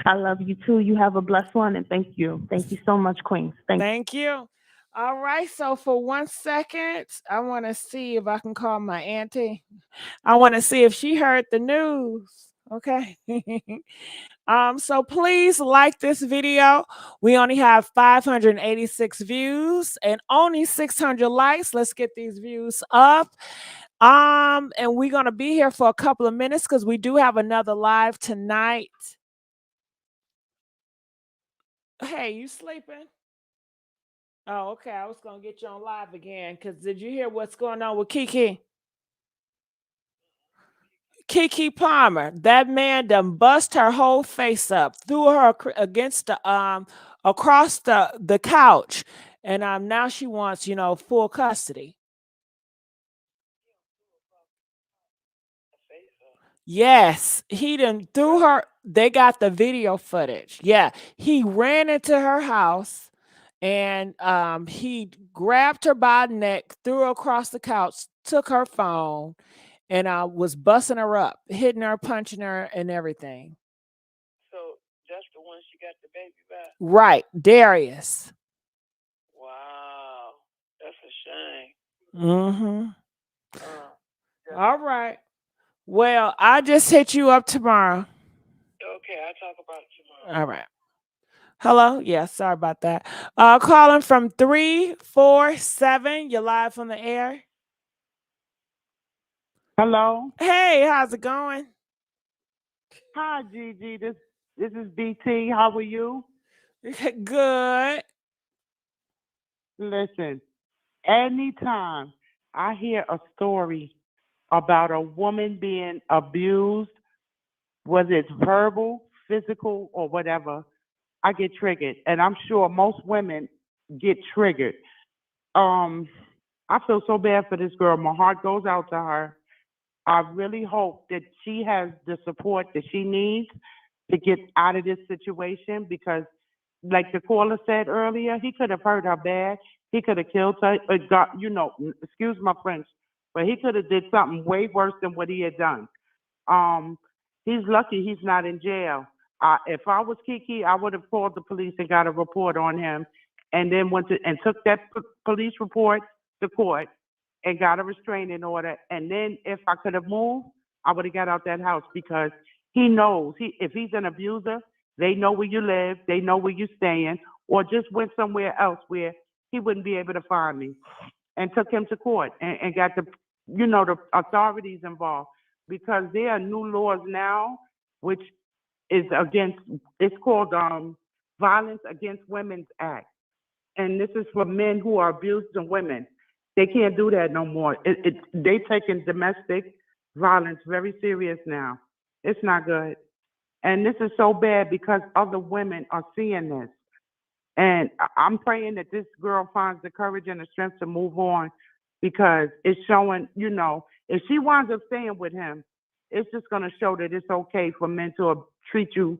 I love you too. You have a blessed one, and thank you. Thank you so much, Queens. Thank you. All right. So for 1 second, I want to see if I can call my auntie. I want to see if she heard the news. Okay. So please like this video. We only have 586 views and only 600 likes. Let's get these views up. And we're gonna be here for a couple of minutes because we do have another live tonight. Hey, you sleeping? Oh, okay. I was gonna get you on live again because did you hear what's going on with Keke? Keke Palmer, that man done bust her whole face up, threw her against the across the couch, and now she wants full custody. Yes, he done threw her. They got the video footage. Yeah, he ran into her house and he grabbed her by the neck, threw her across the couch, took her phone, and was busting her up, hitting her, punching her, and everything. So that's the one she got the baby back? Right, Darius. Wow, that's a shame. Mm-hmm. All right. Well, I just hit you up tomorrow. Okay, I'll talk about it tomorrow. All right. Hello? Yeah, sorry about that. Calling from 347. You're live on the air. Hello. Hey, how's it going? Hi, Gigi. This is BT. How are you? Good. Listen, anytime I hear a story about a woman being abused, whether it's verbal, physical, or whatever, I get triggered. And I'm sure most women get triggered. I feel so bad for this girl. My heart goes out to her. I really hope that she has the support that she needs to get out of this situation because, like the caller said earlier, he could have hurt her bad. He could have killed her. Excuse my French, but he could have did something way worse than what he had done. He's lucky he's not in jail. If I was Keke, I would have called the police and got a report on him, and then took that police report to court and got a restraining order. And then if I could have moved, I would have got out that house because he knows if he's an abuser, they know where you live, they know where you're staying, or just went somewhere else where he wouldn't be able to find me, and took him to court and got the authorities involved because there are new laws now which is it's called Violence Against Women's Act. And this is for men who are abusing women. They can't do that no more. They taking domestic violence very serious now. It's not good. And this is so bad because other women are seeing this. And I'm praying that this girl finds the courage and the strength to move on because it's showing, if she winds up staying with him, it's just going to show that it's okay for men to treat you,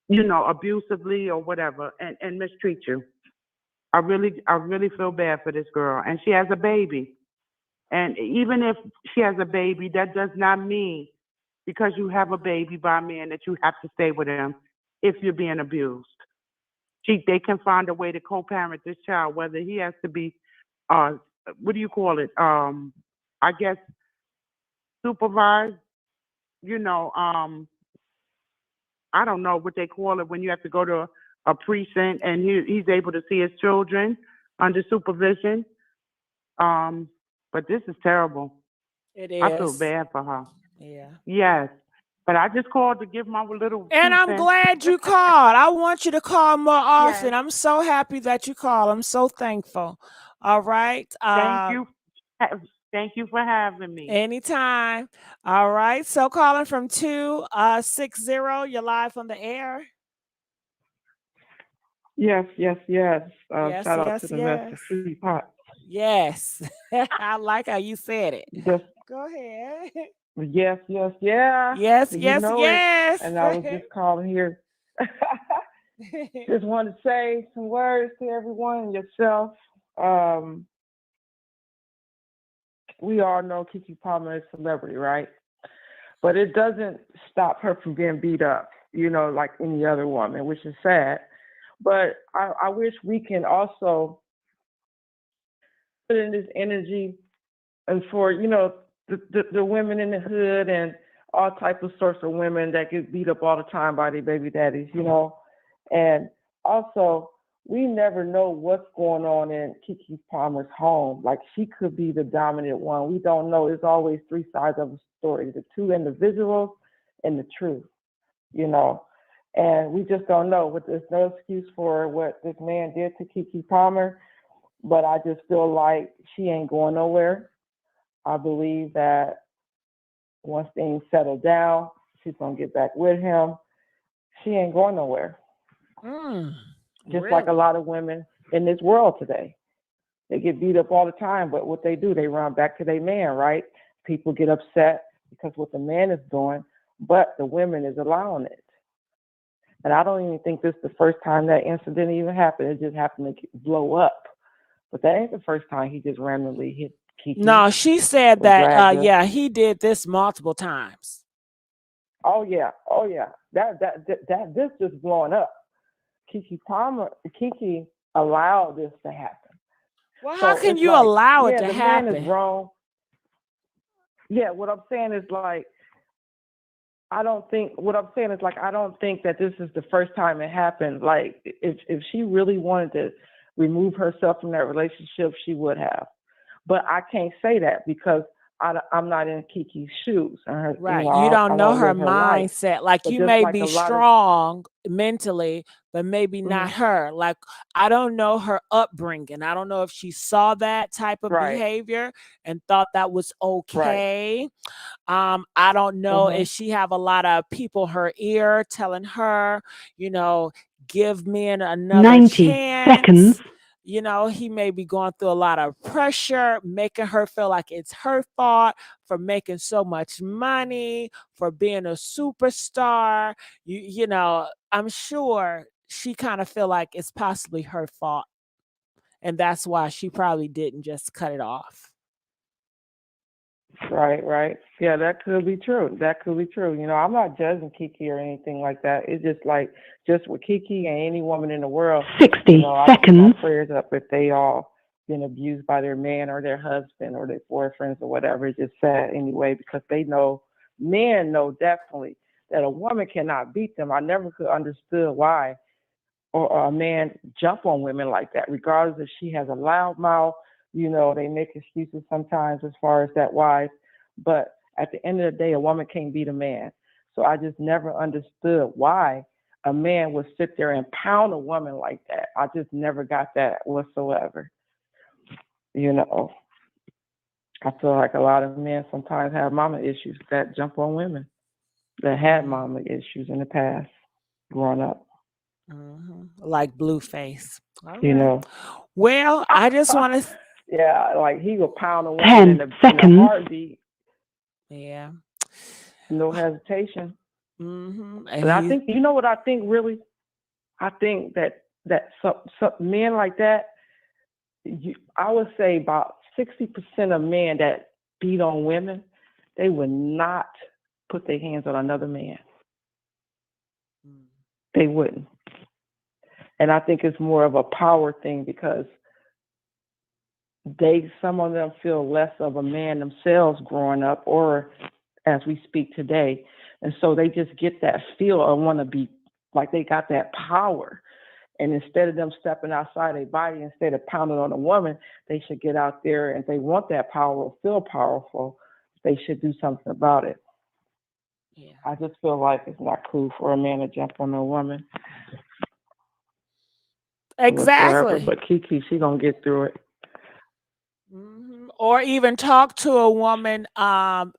abusively or whatever and mistreat you. I really feel bad for this girl. And she has a baby. And even if she has a baby, that does not mean because you have a baby by a man that you have to stay with him if you're being abused. They can find a way to co-parent this child, whether he has to be, what do you call it? I guess supervised, I don't know what they call it when you have to go to a precinct and he's able to see his children under supervision. But this is terrible. It is. I feel bad for her. Yeah. Yes. But I just called to give my little. And I'm glad you called. I want you to call more often. Yes. I'm so happy that you called. I'm so thankful. All right. Thank you. Thank you for having me. Anytime. All right. So calling from 260, you're live on the air. Yes. Yes, Shout out yes, to the yes. Mr. Free Pot. Yes. I like how you said it. Just, Go ahead. yeah. Yes, You yes, know yes. it. And I was just calling here. Just want to say some words to everyone and yourself. Um, we all know Keke Palmer is a celebrity, right? But it doesn't stop her from being beat up, like any other woman, which is sad. But I wish we can also put in this energy and for, the women in the hood and all type of sorts of women that get beat up all the time by their baby daddies, And also, we never know what's going on in Keke Palmer's home. Like, she could be the dominant one. We don't know. There's always three sides of a story, the two individuals and the truth, And we just don't know. But there's no excuse for what this man did to Keke Palmer. But I just feel like she ain't going nowhere. I believe that once things settle down, she's going to get back with him. She ain't going nowhere. Just like a lot of women in this world today. They get beat up all the time, but what they do, they run back to their man, right? People get upset because what the man is doing, but the women is allowing it. And I don't even think this is the first time that incident even happened. It just happened to blow up. But that ain't the first time he just randomly hit Keke. No, she said or dragged that, her. yeah, he did this multiple times. Oh yeah. This just blowing up. Keke allowed this to happen. Well, So how can it's you like, allow it to the man is happen? wrong. Yeah, what I'm saying is like, I don't think that this is the first time it happened. Like, if she really wanted to remove herself from that relationship, she would have. But I can't say that because I'm not in Keke's shoes. Right. You don't know her live her life. mindset. Like, But you just may like be a lot of strong mentally, but maybe not Mhm. her. Like, I don't know her upbringing. I don't know if she saw that type of Right. behavior and thought that was Right. okay. I don't know if she have a lot of people in her ear telling her, give men another 90 seconds. chance. He may be going through a lot of pressure, making her feel like it's her fault for making so much money, for being a superstar. I'm sure she kind of feel like it's possibly her fault. And that's why she probably didn't just cut it off. Right. Yeah, that could be true. I'm not judging Keke or anything like that. It's just with Keke and any woman in the world. 60 I keep my seconds. prayers up if they all been abused by their man or their husband or their boyfriends or whatever. It's just sad anyway because men know definitely that a woman cannot beat them. I never could understood why or a man jump on women like that, regardless if she has a loud mouth. They make excuses sometimes as far as that wife, but at the end of the day, a woman can't beat a man. So I just never understood why a man would sit there and pound a woman like that. I just never got that whatsoever. I feel like a lot of men sometimes have mama issues that jump on women that had mama issues in the past growing up. Like Blueface. All You right. know. Well, I just want to. Yeah, like he would pound a woman 10 in a seconds. heartbeat, Yeah. no hesitation. And And I think, you know what I think really? I think that some men like that, I would say about 60% of men that beat on women, they would not put their hands on another man. They wouldn't. And I think it's more of a power thing because some of them feel less of a man themselves growing up or as we speak today. And so they just get that feel of want to be like they got that power. And instead of them stepping outside their body, instead of pounding on a woman, they should get out there and if they want that power or feel powerful, they should do something about it. Yeah. I just feel like it's not cool for a man to jump on a woman. Exactly. But Keke, she gonna get through it. Or even talk to a woman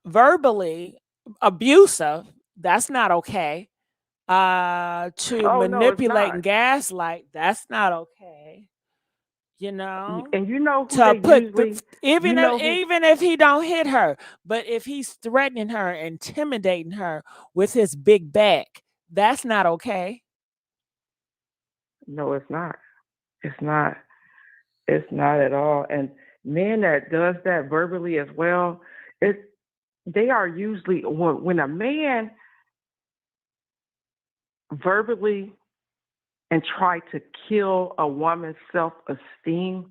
verbally abusive. That's not okay. To manipulate and gaslight. That's not okay. And you know who To they put usually, even if he don't hit her, but if he's threatening her, intimidating her with his big back, that's not okay. No, it's not. It's not. It's not at all. And men that does that verbally as well, they are usually when a man verbally and try to kill a woman's self-esteem,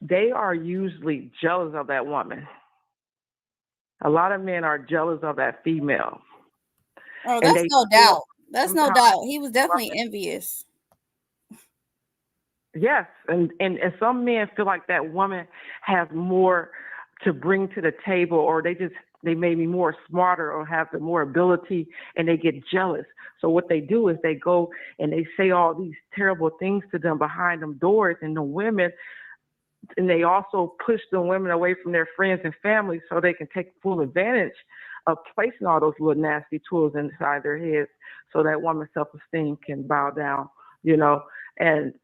they are usually jealous of that woman. A lot of men are jealous of that female. Oh, And that's they no feel doubt. That's no sometimes doubt. He was definitely women, envious. yes, and some men feel like that woman has more to bring to the table, or they may be more smarter or have the more ability, and they get jealous. So what they do is they go and they say all these terrible things to them behind them doors, and the women, and they also push the women away from their friends and family so they can take full advantage of placing all those little nasty tools inside their heads so that woman's self-esteem can bow down, you know. And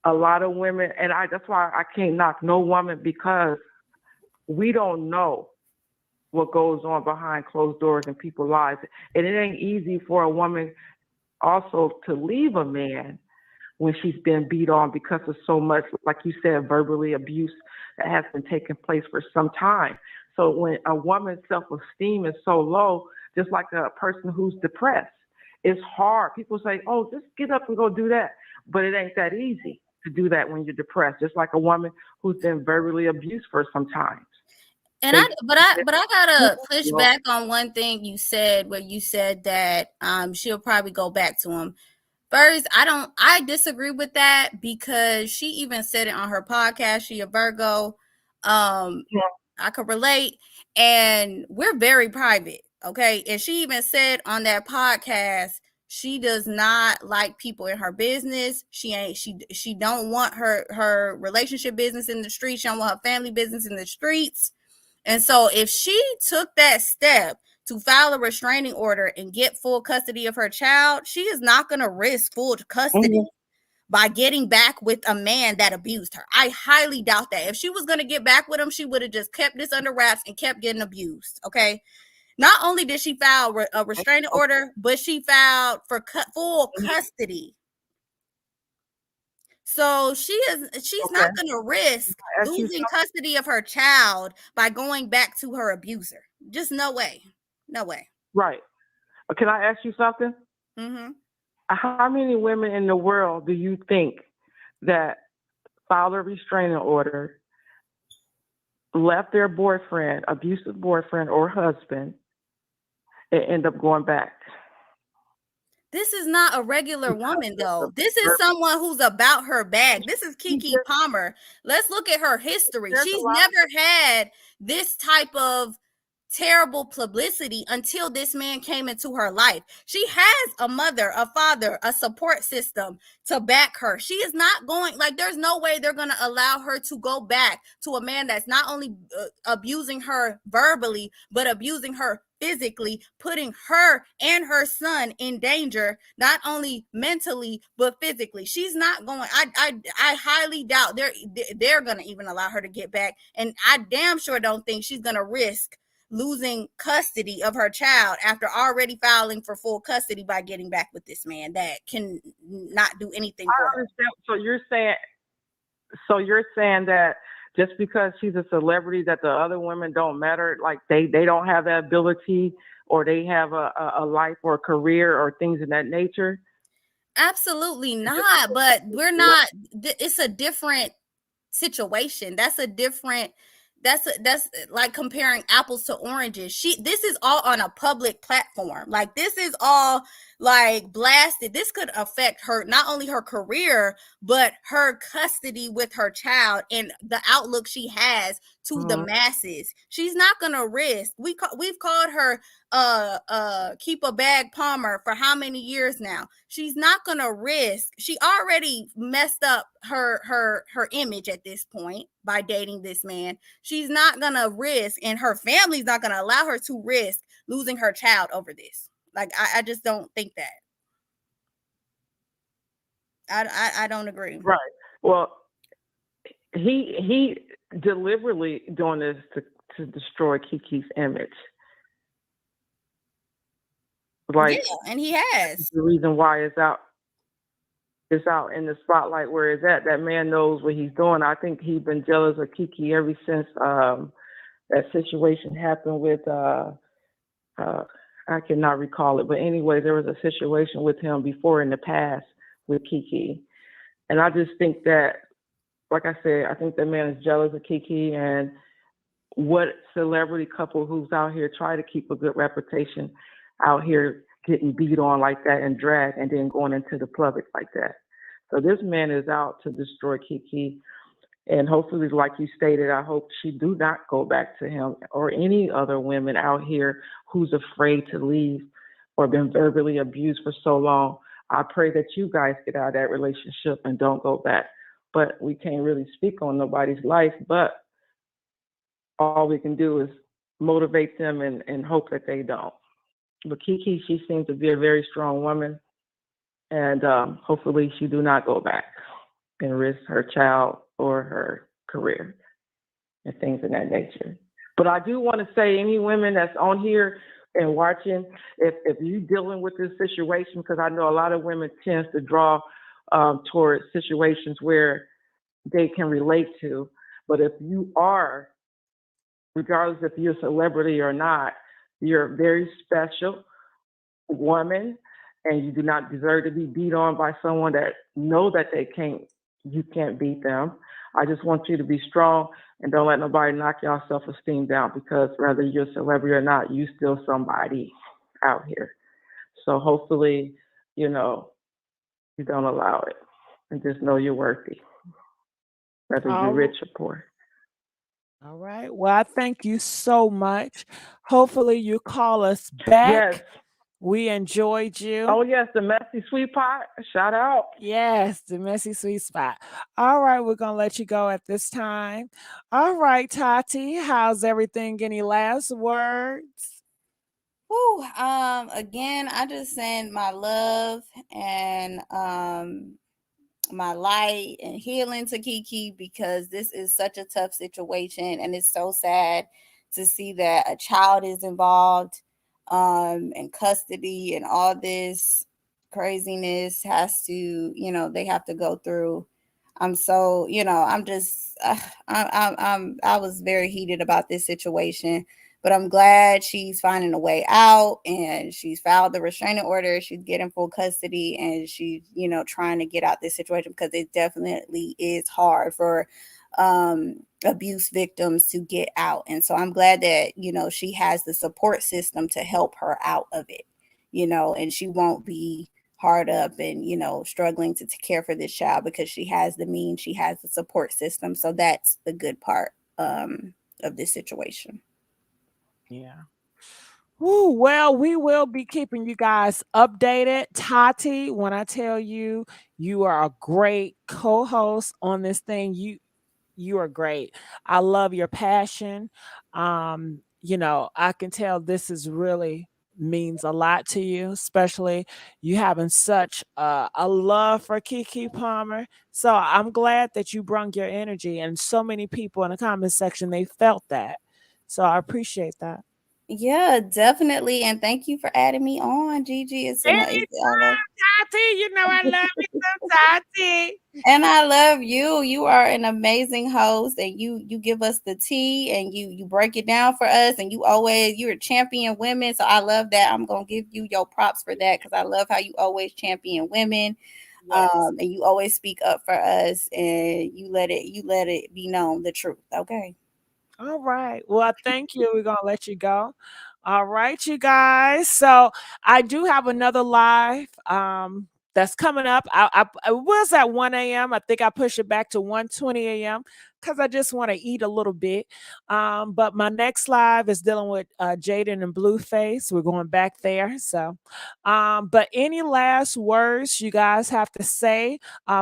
a lot of women, and that's why I can't knock no woman, because we don't know what goes on behind closed doors in people's lives. And it ain't easy for a woman also to leave a man when she's been beat on because of so much, like you said, verbally abuse that has been taking place for some time. So when a woman's self-esteem is so low, just like a person who's depressed, it's hard. People say, oh, just get up and go do that. But it ain't that easy to do that when you're depressed, just like a woman who's been verbally abused for some time. And I gotta push back on one thing you said, where you said that she'll probably go back to him. First, I disagree with that, because she even said it on her podcast. She a Virgo. I could relate, and we're very private, okay? And she even said on that podcast she does not like people in her business. She don't want her relationship business in the streets. She don't want her family business in the streets. And so if she took that step to file a restraining order and get full custody of her child, she is not going to risk full custody by getting back with a man that abused her. I highly doubt that. If she was going to get back with him, she would have just kept this under wraps and kept getting abused. Okay. Not only did she file a restraining order, but she filed for full custody. So she's not going to risk losing custody of her child by going back to her abuser. Just no way. No way. Right. Can I ask you something? Mm-hmm. How many women in the world do you think that filed a restraining order, left their boyfriend, abusive boyfriend or husband, and end up going back? This is not a regular woman, though. This is someone who's about her bag. This is Keke Palmer. Let's look at her history. She's never had this type of terrible publicity until this man came into her life. She has a mother, a father, a support system to back her. She is not going, like, there's no way they're going to allow her to go back to a man that's not only abusing her verbally, but abusing her physically, putting her and her son in danger, not only mentally but physically. She's not going. I highly doubt they're going to even allow her to get back, and I damn sure don't think she's going to risk losing custody of her child after already filing for full custody by getting back with this man that can not do anything for her. So you're saying that just because she's a celebrity that the other women don't matter, like they don't have that ability, or they have a life or a career or things of that nature? Absolutely not. But we're not, it's a different situation. That's like comparing apples to oranges. This is all on a public platform. Like, this is all like blasted. This could affect her, not only her career, but her custody with her child and the outlook she has to the masses. She's not gonna risk. We've called her keep a bag Palmer for how many years now? She's not gonna risk. She already messed up her image at this point by dating this man. She's not gonna risk, and her family's not gonna allow her to risk losing her child over this. Like, I just don't think that. I don't agree. Right. Well, he deliberately doing this to destroy Keke's image. Like, yeah, and he has. the reason why it's out. is out in the spotlight where it's at. That man knows what he's doing. I think he's been jealous of Keke ever since that situation happened with uh, I cannot recall it, but anyway, there was a situation with him before in the past with Keke, and I just think that, like I said, I think that man is jealous of Keke, and what celebrity couple who's out here try to keep a good reputation out here getting beat on like that and dragged and then going into the public like that. So this man is out to destroy Keke. And hopefully, like you stated, I hope she do not go back to him or any other women out here who's afraid to leave or been verbally abused for so long. I pray that you guys get out of that relationship and don't go back. But we can't really speak on nobody's life, but all we can do is motivate them and hope that they don't. But Keke, she seems to be a very strong woman, and hopefully she do not go back and risk her child or her career and things of that nature. But I do want to say, any women that's on here and watching, if you're dealing with this situation, because I know a lot of women tend to draw towards situations where they can relate to. But if you are, regardless if you're a celebrity or not, you're a very special woman, and you do not deserve to be beat on by someone that know that you can't beat them. I just want you to be strong and don't let nobody knock your self-esteem down, because whether you're a celebrity or not, you still somebody out here. So hopefully, you don't allow it, and just know you're worthy, whether you're rich or poor. All right. Well, I thank you so much. Hopefully you call us back. Yes. We enjoyed you. Oh, yes, the messy sweet pot. Shout out. Yes, the messy sweet spot. All right, we're going to let you go at this time. All right, Tati, how's everything? Any last words? Whew, again, I just send my love and my light and healing to Keke, because this is such a tough situation, and it's so sad to see that a child is involved in custody, and all this craziness has to, they have to go through. I'm so, I'm just, I was very heated about this situation, but I'm glad she's finding a way out, and she's filed the restraining order. She's getting full custody, and she's, trying to get out this situation, because it definitely is hard for abuse victims to get out. And so I'm glad that, she has the support system to help her out of it, and she won't be hard up and, struggling to care for this child, because she has the means, she has the support system. So that's the good part of this situation. Yeah. Ooh, well, we will be keeping you guys updated. Tati, when I tell you, you are a great co-host on this thing. You are great. I love your passion. I can tell this is really means a lot to you, especially you having such a love for Keke Palmer. So I'm glad that you brung your energy, and so many people in the comment section, they felt that. So I appreciate that. Yeah, definitely. And thank you for adding me on, Gigi. Anytime, Tati. You know I love you some, Tati. And I love you. You are an amazing host, and you give us the tea, and you break it down for us, and you're a champion women. So I love that. I'm gonna give you your props for that, because I love how you always champion women. Yes. And you always speak up for us, and you let it be known the truth. Okay. All right. Well, thank you. We're going to let you go. All right, you guys. So I do have another live that's coming up. I was at 1 a.m. I think I pushed it back to 1:20 a.m. because I just want to eat a little bit. But my next live is dealing with Jaden and Blueface. We're going back there. So, but any last words you guys have to say?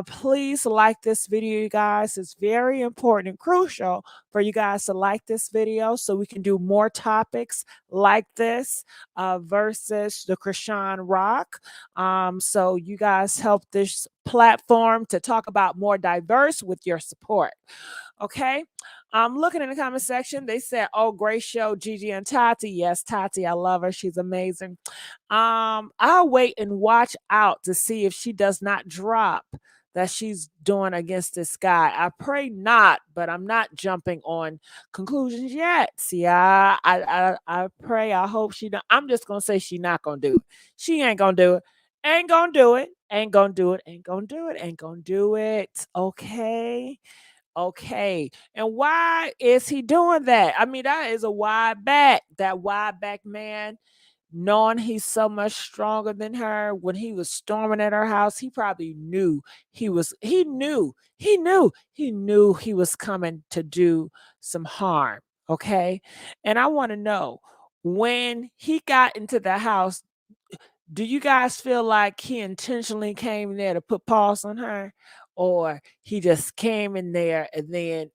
Please like this video, you guys. It's very important and crucial for you guys to like this video so we can do more topics like this versus the Krishan Rock. So you guys help this platform to talk about more diverse with your support. Okay. I'm looking in the comment section. They said, "Oh, great show, Gigi and Tati." Yes, Tati, I love her. She's amazing. I'll wait and watch out to see if she does not drop that she's doing against this guy. I pray not, but I'm not jumping on conclusions yet. See, I pray, I hope she don't. I'm just gonna say she not gonna do it. She ain't gonna do it. Ain't gonna do it. Ain't gonna do it. Ain't gonna do it. Ain't gonna do it. Okay. Okay. And why is he doing that? I mean, that is a wide back. That wide back man, knowing he's so much stronger than her, when he was storming at her house, he probably knew he knew he was coming to do some harm. Okay. And I want to know, when he got into the house, do you guys feel like he intentionally came there to put pause on her, or he just came in there and then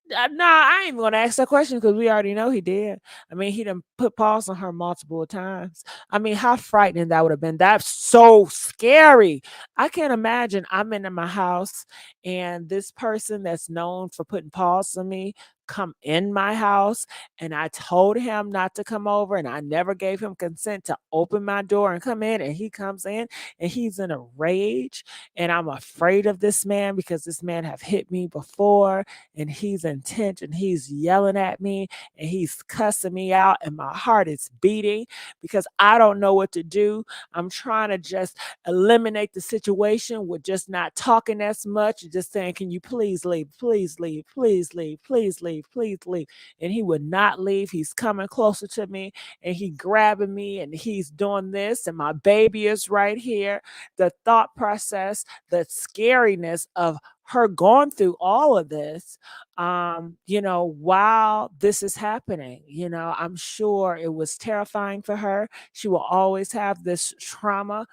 nah, I ain't gonna ask that question because we already know he did. I mean, he done put pause on her multiple times. I mean, how frightening that would have been. That's so scary. I can't imagine I'm in my house and this person that's known for putting pause on me come in my house, and I told him not to come over, and I never gave him consent to open my door and come in, and he comes in and he's in a rage, and I'm afraid of this man because this man have hit me before, and he's intent, and he's yelling at me, and he's cussing me out, and my heart is beating because I don't know what to do. I'm trying to just eliminate the situation with just not talking as much, just saying, "Can you please leave? Please leave, please leave, please leave, please leave." And he would not leave. He's coming closer to me and he grabbing me and he's doing this, and my baby is right here. The thought process, the scariness of her going through all of this, while this is happening, I'm sure it was terrifying for her. She will always have this trauma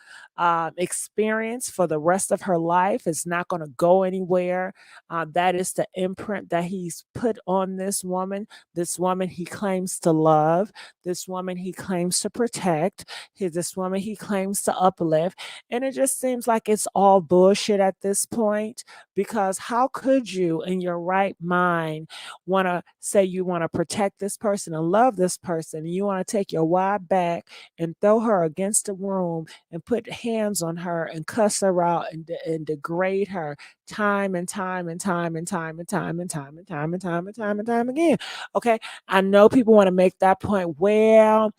experience for the rest of her life. It's not going to go anywhere. That is the imprint that he's put on this woman he claims to love, this woman he claims to protect, this woman he claims to uplift. And it just seems like it's all bullshit at this point, because how could you, in your right mind, want to say you want to protect this person and love this person, and you want to take your wide back and throw her against the room and put hands on her and cuss her out and degrade her time and time and time and time and time and time and time and time and time and time again. Okay. I know people want to make that point. Well,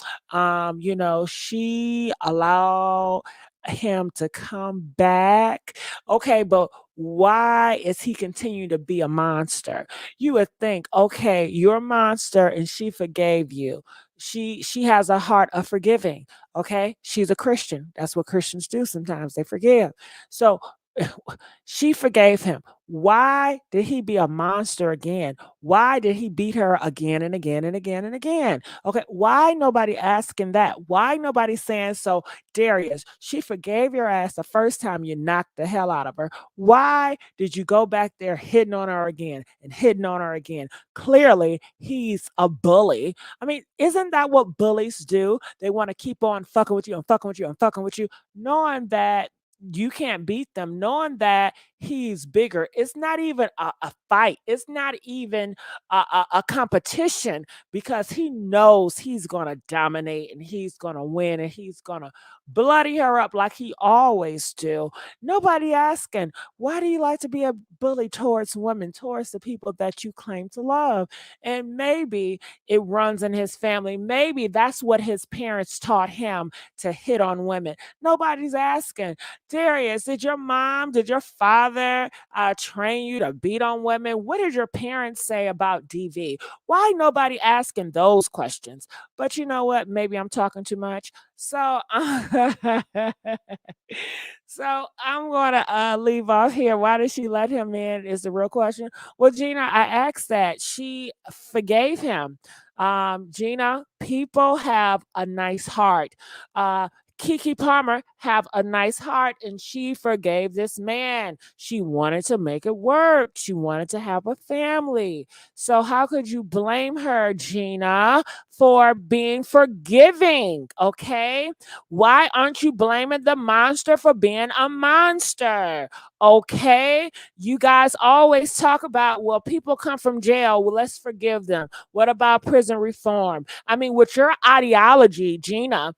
she allowed him to come back. Okay, but why is he continuing to be a monster? You would think, okay, you're a monster and she forgave you. She has a heart of forgiving. Okay, she's a Christian. That's what Christians do sometimes. They forgive. So she forgave him. Why did he be a monster again? Why did he beat her again and again and again and again? Okay, why nobody asking that? Why nobody saying, so Darius, she forgave your ass the first time you knocked the hell out of her. Why did you go back there hitting on her again and hitting on her again? Clearly, he's a bully. I mean, isn't that what bullies do? They want to keep on fucking with you and fucking with you and fucking with you, knowing that you can't beat them, knowing that he's bigger. It's not even a fight. It's not even a competition, because he knows he's going to dominate and he's going to win and he's going to bloody her up like he always do. Nobody asking, why do you like to be a bully towards women, towards the people that you claim to love? And maybe it runs in his family. Maybe that's what his parents taught him, to hit on women. Nobody's asking, Darius, did your father train you to beat on women? What did your parents say about DV? Why nobody asking those questions? But you know what? Maybe I'm talking too much. So, so I'm gonna leave off here. Why did she let him in? Is the real question. Well, Gina, I asked that. She forgave him. Gina, people have a nice heart. Keke Palmer have a nice heart and she forgave this man. She wanted to make it work. She wanted to have a family. So how could you blame her, Gina, for being forgiving? Okay? Why aren't you blaming the monster for being a monster? Okay? You guys always talk about, well, people come from jail. Well, let's forgive them. What about prison reform? I mean, with your ideology, Gina,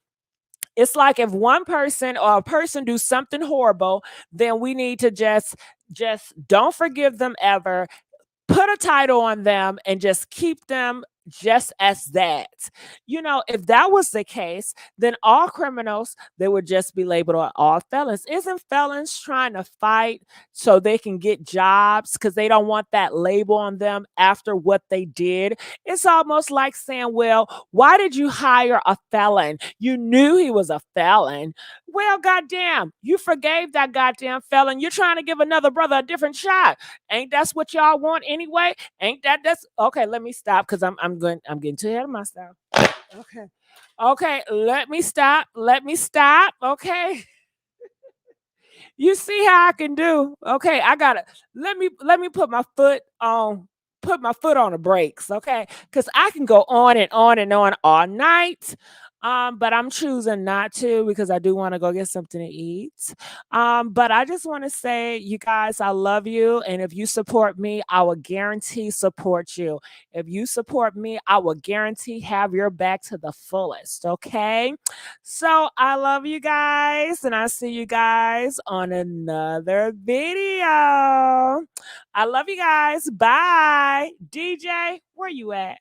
it's like if one person or a person do something horrible, then we need to just don't forgive them ever, put a title on them and just keep them just as that. You know, if that was the case, then all criminals, they would just be labeled all felons. Isn't felons trying to fight so they can get jobs because they don't want that label on them after what they did? It's almost like saying, well, why did you hire a felon? You knew he was a felon. Well, goddamn, you forgave that goddamn felon. You're trying to give another brother a different shot. Ain't that's what y'all want anyway? Ain't that's okay? Let me stop because I'm getting too ahead of myself. Okay. Okay, let me stop. Let me stop. Okay. You see how I can do. Okay, I gotta let me put my foot on the brakes, okay? Because I can go on and on and on all night. But I'm choosing not to because I do want to go get something to eat. But I just want to say, you guys, I love you. And if you support me, I will guarantee support you. If you support me, I will guarantee have your back to the fullest. Okay. So I love you guys, and I'll see you guys on another video. I love you guys. Bye. DJ, where you at?